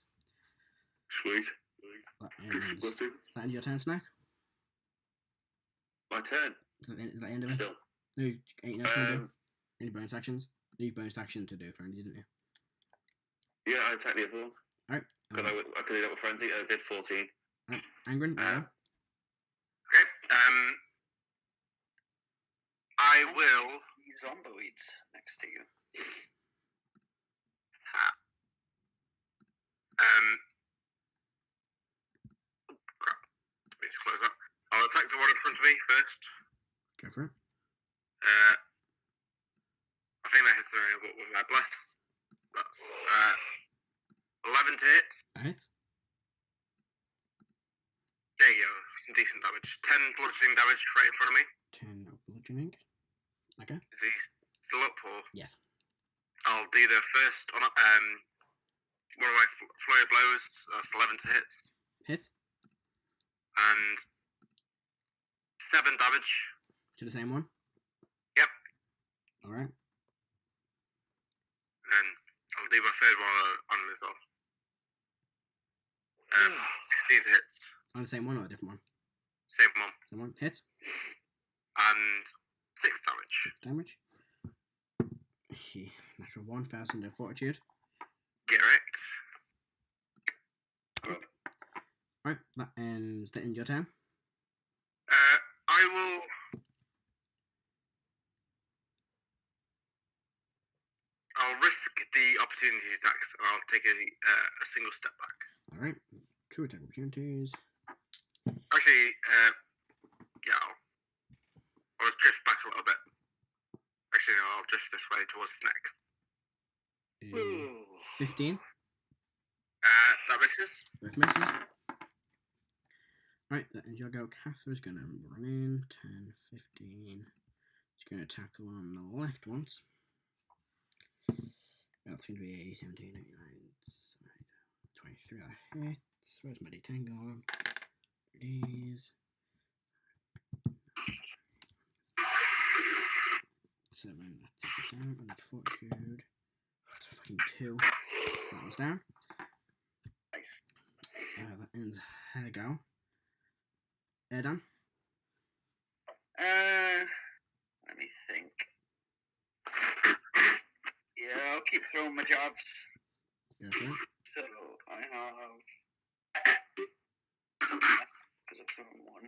sweet. That ends, Let's do that ends your turn, Snek. my turn. Is that the end of it? Still. No, you ain't nothing to do. Um, Any bonus actions? You bonus action to do friendly, didn't you? yeah, I attacked the other one. Alright. Because I could do that with frenzy. I did 14. Angrun, Uh, Okay. I will. Zomboids next to you. Crap. Let me just close that. I'll attack the one in front of me first. go for it. I think that hits the area with my blast. That's 11 to hit. That hits. There you go. Some decent damage. 10 bludgeoning damage right in front of me. 10 of bludgeoning. Okay. Is he still up or? Yes. I'll do the first on one of my flurry of blows. That's 11 to hit. Hits. And 7 damage. To the same one? Yep. Alright. And I'll do my third one on him as well. 16 to hit. On the same one or a different one? Same one. Same one. Hits. And 6 damage. Damage. Natural 1, 1,000 of fortitude. Correct. Right, that ends the end of your turn. I will. I'll risk the opportunity attacks and I'll take a single step back. Alright. 2 attack opportunities. Actually, yeah, I'll just drift back a little bit. Actually, no, I'll drift this way towards Snek. 15. That misses. Both misses. Right, that ends your go. Catherine's going to run in. 10, 15. She's going to attack the one on the left once. That's going to be 17, 89, 23 that hits. Where's my D10 gone? It is 7, that's it down, and that's fortitude. That's a fucking 2. That one's down. Nice. That ends her go. Erdan? Let me think. Yeah, I'll keep throwing my jobs. Go for it. So I have. Because I've thrown one.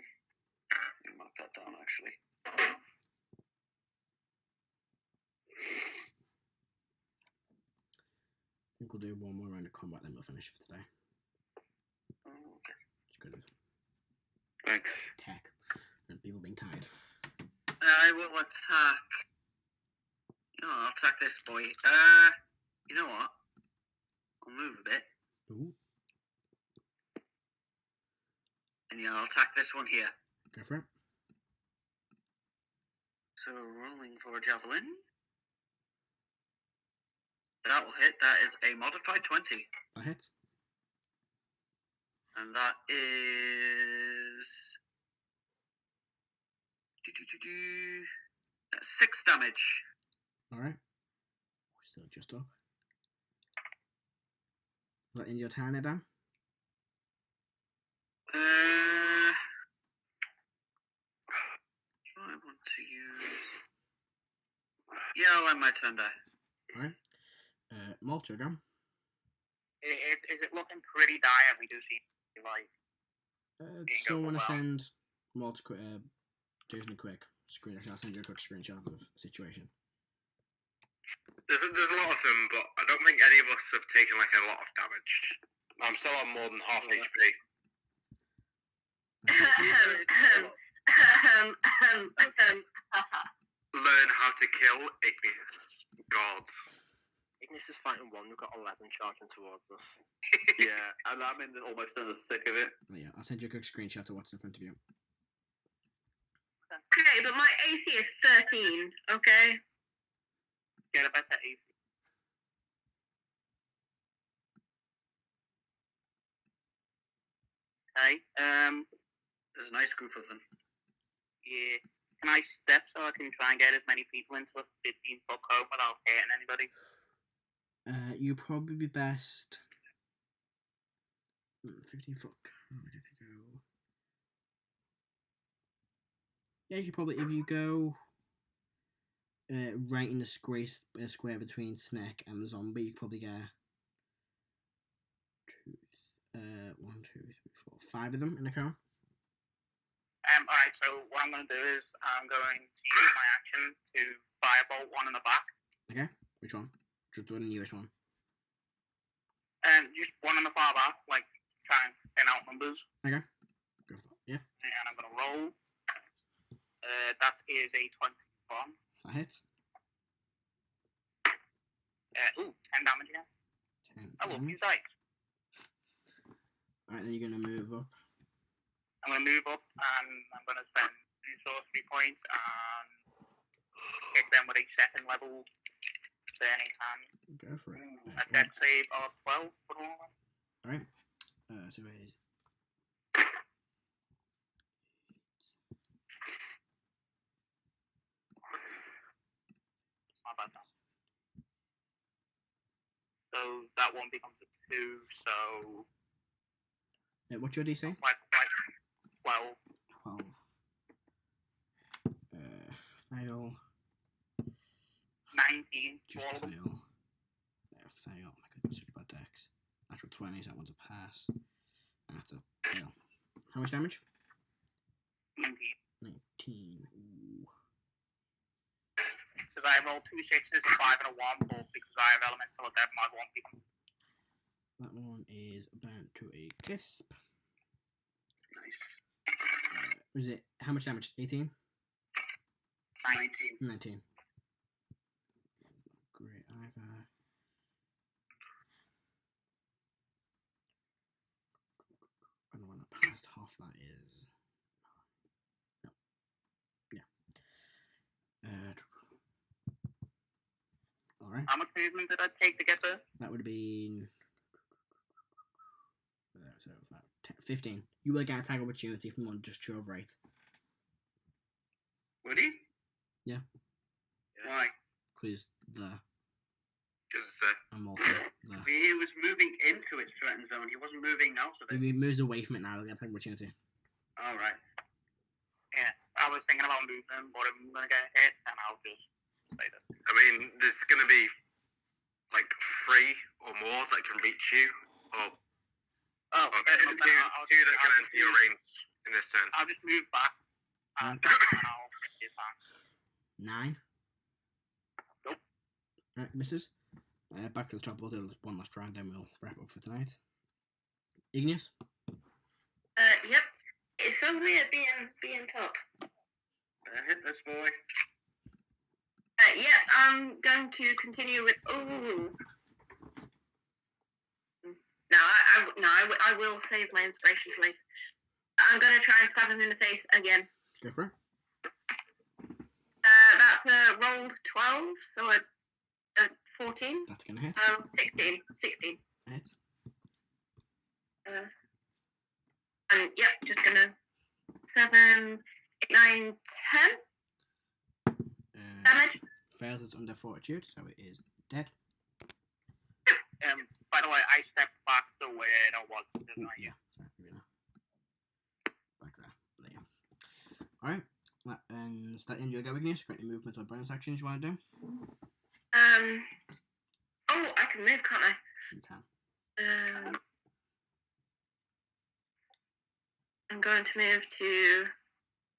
Let me mark that down actually. I think we'll do one more round of combat, then we'll finish for today. Okay. It's good as Thanks. tech and people being tired. I will attack. I'll attack this boy. You know what? I'll move a bit. Ooh, And yeah, I'll attack this one here. go for it. So rolling for a javelin. That will hit. That is a modified 20. That hits. And that is 6 damage. Alright. We're still just up. Is that in your turn, Erdan? Do I want to use? Yeah, I'll end my turn there. Alright. Molt, your go. Is it looking pretty dire? We do see like Someone well. send Molt Jason a quick screenshot. I'll send you a quick screenshot of the situation. There's a lot of them, but I don't think any of us have taken like a lot of damage. I'm still on more than half HP. Learn how to kill Igneous. Gods. Igneous is fighting one. We've got 11 charging towards us. Yeah, and I'm almost in the thick of it. Oh, yeah, I'll send you a quick screenshot of what's in front of you. Okay, but my AC is 13, okay? get a better AC. Okay. There's a nice group of them. Yeah. Can I step so I can try and get as many people into a 15-foot cone without hurting anybody? You probably be best. 15-foot. Where did we go? Yeah, you probably if you go right in the square between Snek and the zombie, you probably get 1, 2, 3, 4, 5 of them in the cone. Alright, so what I'm going to do is I'm going to use my action to firebolt one in the back. Okay, which one? Just the newest one. Just one in the far back, like try and thin out numbers. Okay, go for that. Yeah. And I'm going to roll. That is a 21. That hits. 10 damage again. 10 I love damage. you dice. Alright, then you're going to move up. I'm going to move up and I'm going to spend 2 sorcery points and hit them with a second level burning hand. Go for it. A dex save of 12 for all of them. Alright. So it's It's not bad now. So that one becomes a 2, so what's your DC? 12. 12. Fail. 19. Just all a of them. fail. Fail. Oh my goodness, such a bad dex. Natural 20s, that one's a pass. And that's a fail. How much damage? 19. 19. Ooh. Because I rolled 2 6s, a 5 and a 1, but because I have elemental adept, my 1 becomes. That one is burnt to a crisp. Nice. Is it how much damage? 18? 19. 19. Great. I don't know when I passed half that is. No. Yeah. Alright. How much movement did I take to get there? That would have been 15. You will get attack opportunity from one just to your right. Would he? Yeah. Why? Please, there. Does it say? I'm also there. He was moving into its threatened zone. He wasn't moving out of If it. he moves away from it now, he'll get attack opportunity. All right. Yeah, I was thinking about moving, but if I'm gonna get hit, then I'll just say that. I mean, there's going to be like 3 or more that can reach you, or two that can enter your range in this turn. I'll just move back, and I'll get back. 9. Nope. Right, misses. Back to the top. We'll do one last round, then we'll wrap up for tonight. Igneous? Yep. It's so weird being top. Hit this boy. Yeah, I'm going to continue with. Oh. I will save my inspiration for later. I'm going to try and stab him in the face again. Go for it. That's a rolled 12, so a 14. That's going to hit. 16. Hits. And yep, just gonna 7, 8, 9, 10 damage. Fails, it's under fortitude, so it is dead. By the way, I stepped back to where I was. Ooh, yeah, sorry, maybe not. Back there. There you go. Alright, that ends that end your go, Igneous. Got any movement or bonus actions you want to do? Oh, I can move, can't I? You can. I'm going to move to.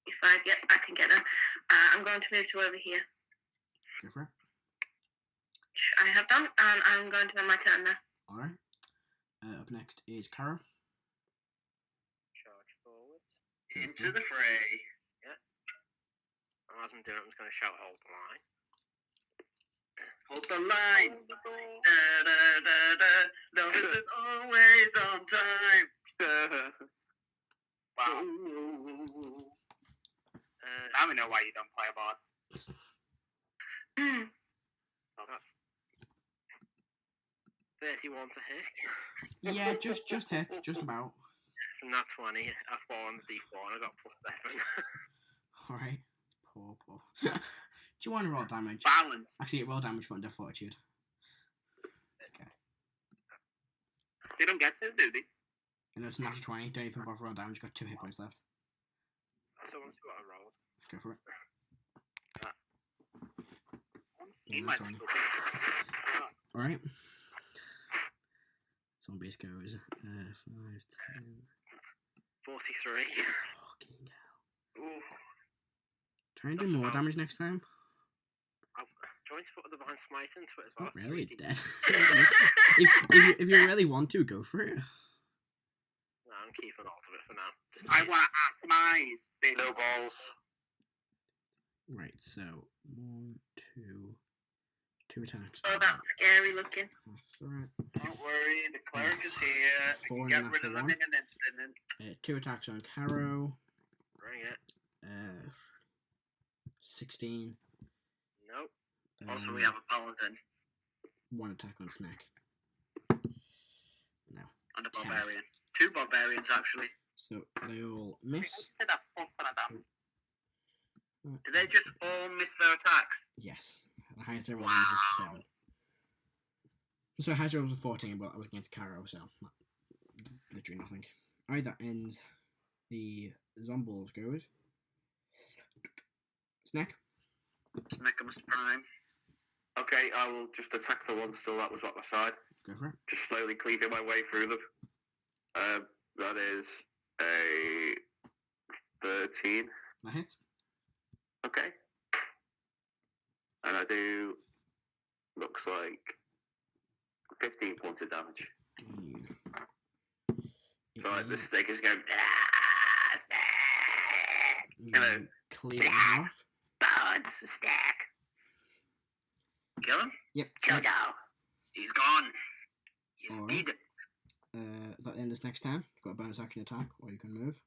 If I can get there. I'm going to move to over here. Go for it. Which I have done, and I'm going to end my turn now. Alright. Up next is Karo. Charge forwards. Into the fray. Yeah. And as I'm doing it, I'm just going to shout, hold the line. Hold the line. Da, da, da, da. Love isn't always on time. Wow. Now we know why you don't play a bard. Oh, that's 31 to hit. Yeah, just hits, just about. It's a nat 20. I fall on the d4 and I got +7. Alright. Poor. Do you want to roll damage? Balance. Actually, roll damage for under fortitude. Okay. They don't get to, do they? And it's a natural 20. Don't even bother roll damage. Got 2 hit points left. So I want to see what I rolled. Go for it. He Yeah, might that's still Alright. So on base goes 5, 10. 43. Fucking hell. Ooh. Try and do That's more about- damage next time. Do you want me to put the Divine Smite into it as well? Not It's really, it's 3D. dead. if you really want to, go for it. No, I'm keeping all of it for now. Just in I case. want to atomize this. No balls. Right, so 1, 2 attacks. Oh, that's scary looking. That's alright. Don't worry, the cleric is here. We 4 can and get rid of them natural in an instant. 2 attacks on Karo. Bring it. 16. Nope. Also, we have a paladin 1 attack on Snek. No. and a barbarian. 2 barbarians, actually. So they all miss. Say that fuck ton of damage. Did they just all miss their attacks? Yes. The highest I rolled is 7. So highest I rolled was a 14, but I was against Karo, so literally nothing. Alright, that ends the Zomballs goes. Snek. Snek Prime. Okay, I will just attack the one still that was at my side. Go for it. Just slowly cleaving my way through them. That is a 13. That hits. Okay. And I do, looks like 15 points of damage. So like the snake is going, You Hello. clear it in half. Bones, Snek. Kill him? Yep. Jojo. He's gone. He's Alright. dead. That ends next time. You've got a bonus action attack, or you can move.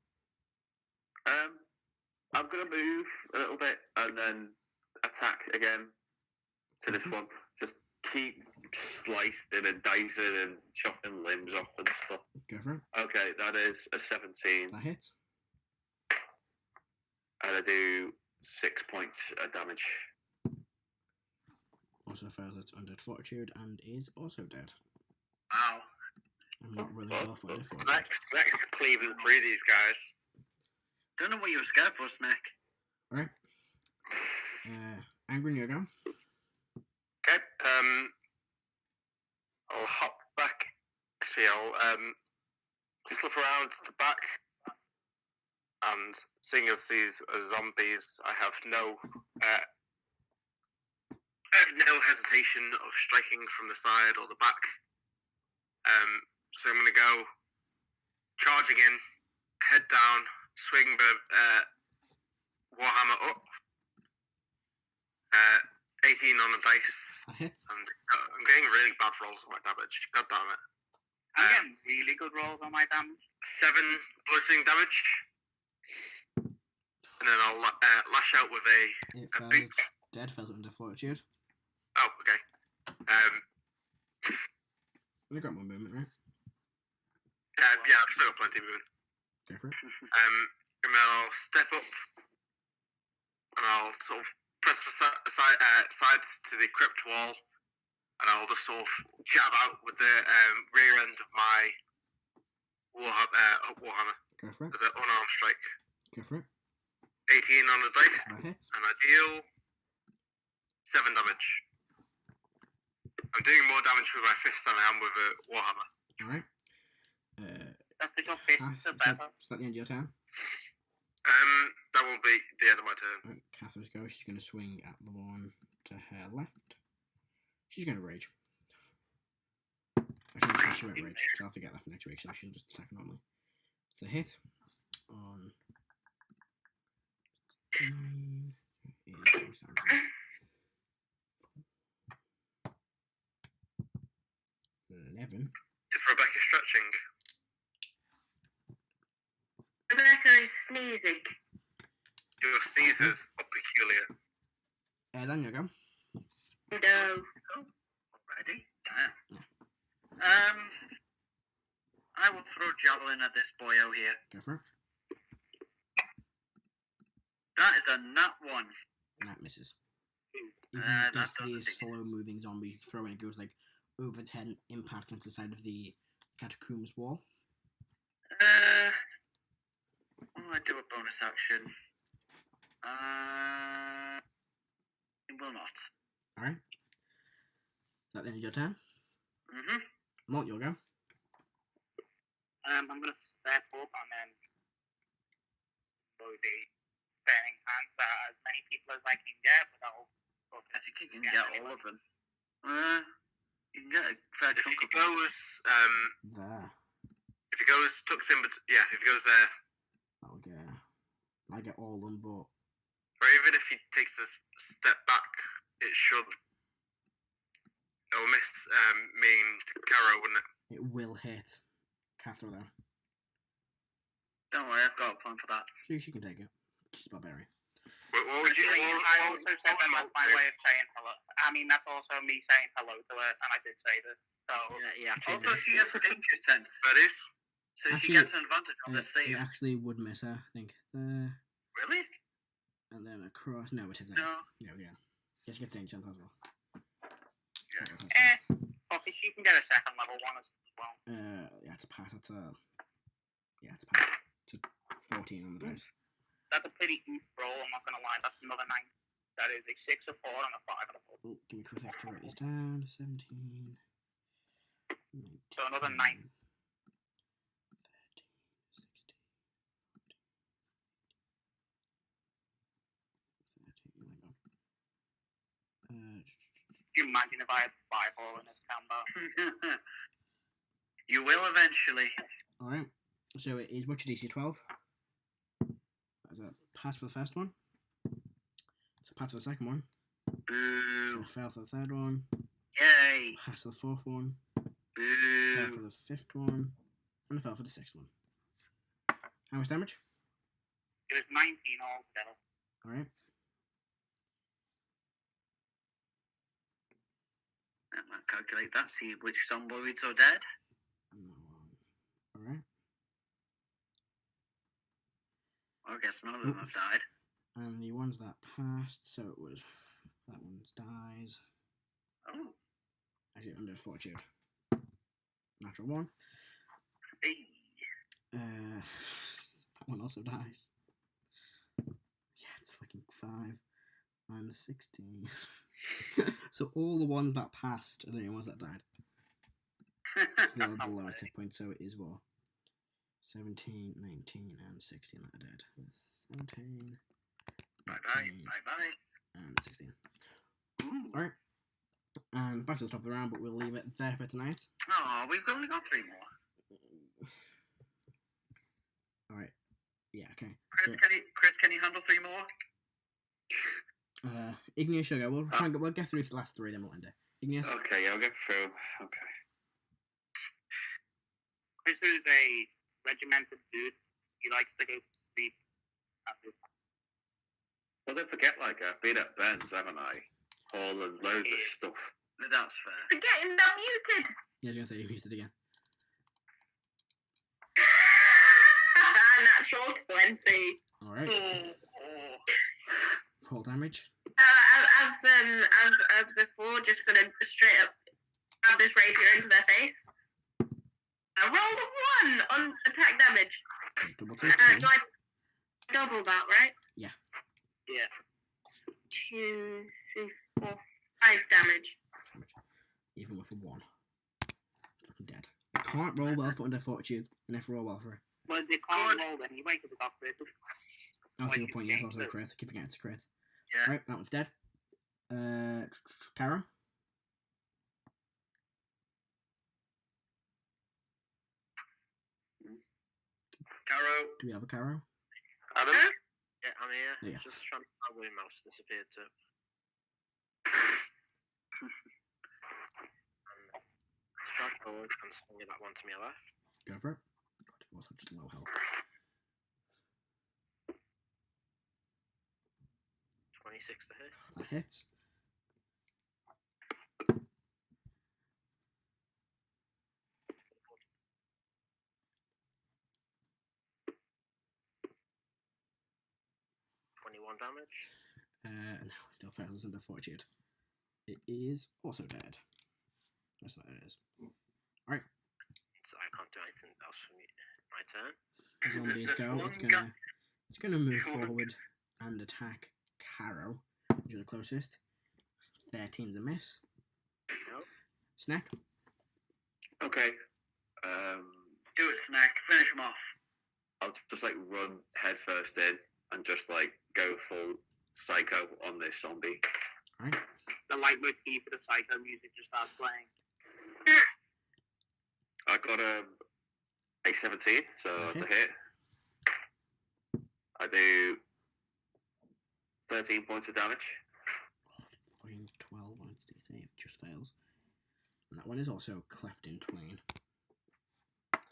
I'm gonna move a little bit and then attack again to this one. Just keep slicing and dicing and chopping limbs off and stuff. Go for it. Okay, that is a 17. That hits. And I do 6 points of damage. Also fails its undead fortitude and is also dead. Wow. I'm not really well for this one. Next, cleaving through these guys. Don't know what you were scared for, Snek. Alright. Angrun, you go. Okay. I'll hop back. Actually, I'll slip around to the back, and seeing as these are zombies, I have no hesitation of striking from the side or the back. So I'm going to go charging in, head down, swing the warhammer up. 18 on the dice. That hits. And I'm getting really bad rolls on my damage. God damn it. I'm getting really good rolls on my damage. 7 bludgeoning damage. And then I'll lash out with a It fails boot. its dead, fails its undead fortitude. Oh, okay. We've got more movement, right? Yeah, I've still got plenty of movement. Go for it. And then I'll step up and I'll sort of press the sides to the crypt wall, and I'll just sort of jab out with the rear end of my warhammer Go for it. as an unarmed strike. Go for it. 18 on the dice, That hits. and I deal 7 damage. I'm doing more damage with my fist than I am with a warhammer. Alright. That's because your fists are better. Is that the end of your turn? That will be the end of my turn. Right, Catherine's go. She's going to swing at the one to her left. She's going to rage. Actually, she won't rage. She'll have to get that for next week, so she'll just attack normally. It's a hit on 11. Is Rebecca stretching? Rebecca is sneezing. Your sneezes are peculiar. Erdan, you go. No. Already? Damn. I will throw javelin at this boyo here. Go for it. That is a nat 1. That misses. Even that if doesn't these dig it. slow-moving zombies you throw it, it goes like over 10 impact into the side of the catacombs wall. Will I do a bonus action? It will not. Alright. Is that the end of your turn? Mm-hmm. Molt, you'll go. I'm going to step up and then throw the burning hands at as many people as I can get without... I think you can get all of them. You can get a fair If chunk he of them. goes, There. if he goes tucks in, if he goes there, That'll get... I get all of them, but... or even if he takes a step back, it should. It'll miss mean to Karo, wouldn't it? It will hit Cathro though. Don't worry, I've got a plan for that. So she can take it. She's barbarian. What would you? I also said that that's my way of saying hello. I mean, that's also me saying hello to her, and I did say this. So Yeah. Also, she has danger sense, That is. so she Actually, gets an advantage on this It save. actually would miss her, I think. There. Really? And then across... No, it hit that. No. Yeah. Yeah, she gets danger chance as well. okay, she can get a second level one as well. Yeah, it's a pass. It's a... Yeah, it's a pass. It's a 14 on the dice. That's a pretty good roll, I'm not going to lie. That's another 9. That is a 6, a 4, and a 5, and a 4. Oh, give me a quick sec to write these down. 17... 19, So another 9. 13, 16, 13, oh my god. Can you imagine if I had 5 all in this combo? You will eventually. Alright, so it is what's your DC 12? That's a pass for the first one. It's a pass for the second one. Boo. A fail for the third one. Yay. Pass for the fourth one. Fail for Boo. the fifth one. And a fail for the sixth one. How much damage? It was 19 altogether. Alright. I might calculate that, see which zomboids are dead. Alright. I guess none of them have died. And the ones that passed, so it was that one dies. Oh. Actually, under fortitude. Natural 1. Hey. That one also dies. Yeah, it's fucking 5 and 16. So all the ones that passed are the only ones that died. They're the lowest hit points, so it is what? 17, 19, and 16 that are dead. 17. Bye bye. And 16. Alright. And back to the top of the round, but we'll leave it there for tonight. Oh, we've only got 3 more. Alright. Yeah, okay. Chris, can you handle 3 more? Igneous, sugar. We'll get through the last 3, then we'll end it. Igneous. Okay, I'll get through. Okay. Chris is a regimented dude. He likes to go to sleep at this time. Well, don't forget, like, I've been at Ben's, haven't I? Hauling loads of stuff. That's fair. I'm getting that muted. Yeah, I was going to say you muted again. Natural 20. Alright. Roll damage. As before, just gonna straight up grab this rapier into their face. I rolled a 1 on attack damage. Double So I double that, right? Yeah. Yeah. 2, 3, 4, 5 damage. Even with a 1. Fucking dead. I can't roll well for under fortitude. I never roll well for it. Well, they can't roll anyway because it got critical. Oh, to your point, yes, also a crit. Keep forgetting it's a crit. Yeah. Right, that one's dead. Karo? Karo. Do we have a Karo? Adam? Yeah, I'm here. Yeah. Just trying to find where mouse disappeared to. Charge forward and swing that one to my left. Go for it. God, it was such low health. 26 to hit. That hits. Damage. No, it still fails under fortitude. It is also dead. That's what it is. Alright. So I can't do anything else for me. My turn. Zombies go. It's gonna move forward and attack Karo, which is the closest. 13's a miss. Nope. Snek. Okay. Do it, Snek. Finish him off. I'll just like run head first in and just like go full psycho on this zombie. Alright. The leitmotif for the psycho music just starts playing. I got a 17, so that's a hit. I do 13 points of damage. Fucking 12 on its DC, it just fails. And that one is also cleft in twain.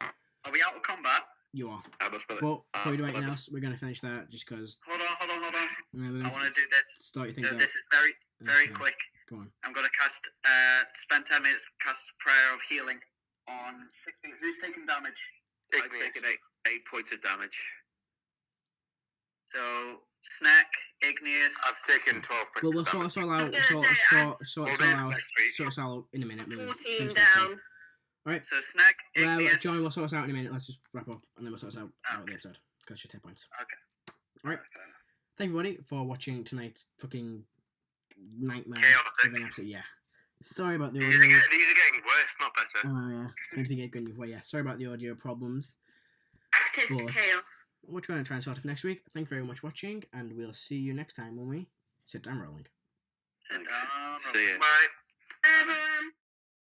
Are we out of combat? You are. I must spell it. Well, before we do anything else, we're going to finish that just because. Hold on. I I want to do this. Start your things out. This is very quick. Go on. I'm going to cast, spend 10 minutes, cast Prayer of Healing on 60. Who's taking damage? I've taken 8 points of damage. So, Snek, Igneous. I've taken 12 points Well, we'll of sort damage. us all out. Sort us out in a minute. 14 down. Alright. So, Snek, Well, Igneous. Johnny, we'll sort us out in a minute. Let's just wrap up and then we'll sort us out of the episode because it's just hit points. Okay. Alright. Thank you, everybody, for watching tonight's fucking nightmare. Chaotic. Of an episode. Yeah. Sorry about the These audio. are getting worse, not better. Yeah. It's going to be good. Well, yeah. Sorry about the audio problems. It is But chaos. we're going to try and sort it for next week. Thank you very much for watching, and we'll see you next time when we sit down rolling. Sit down. See ya. Bye. Everyone.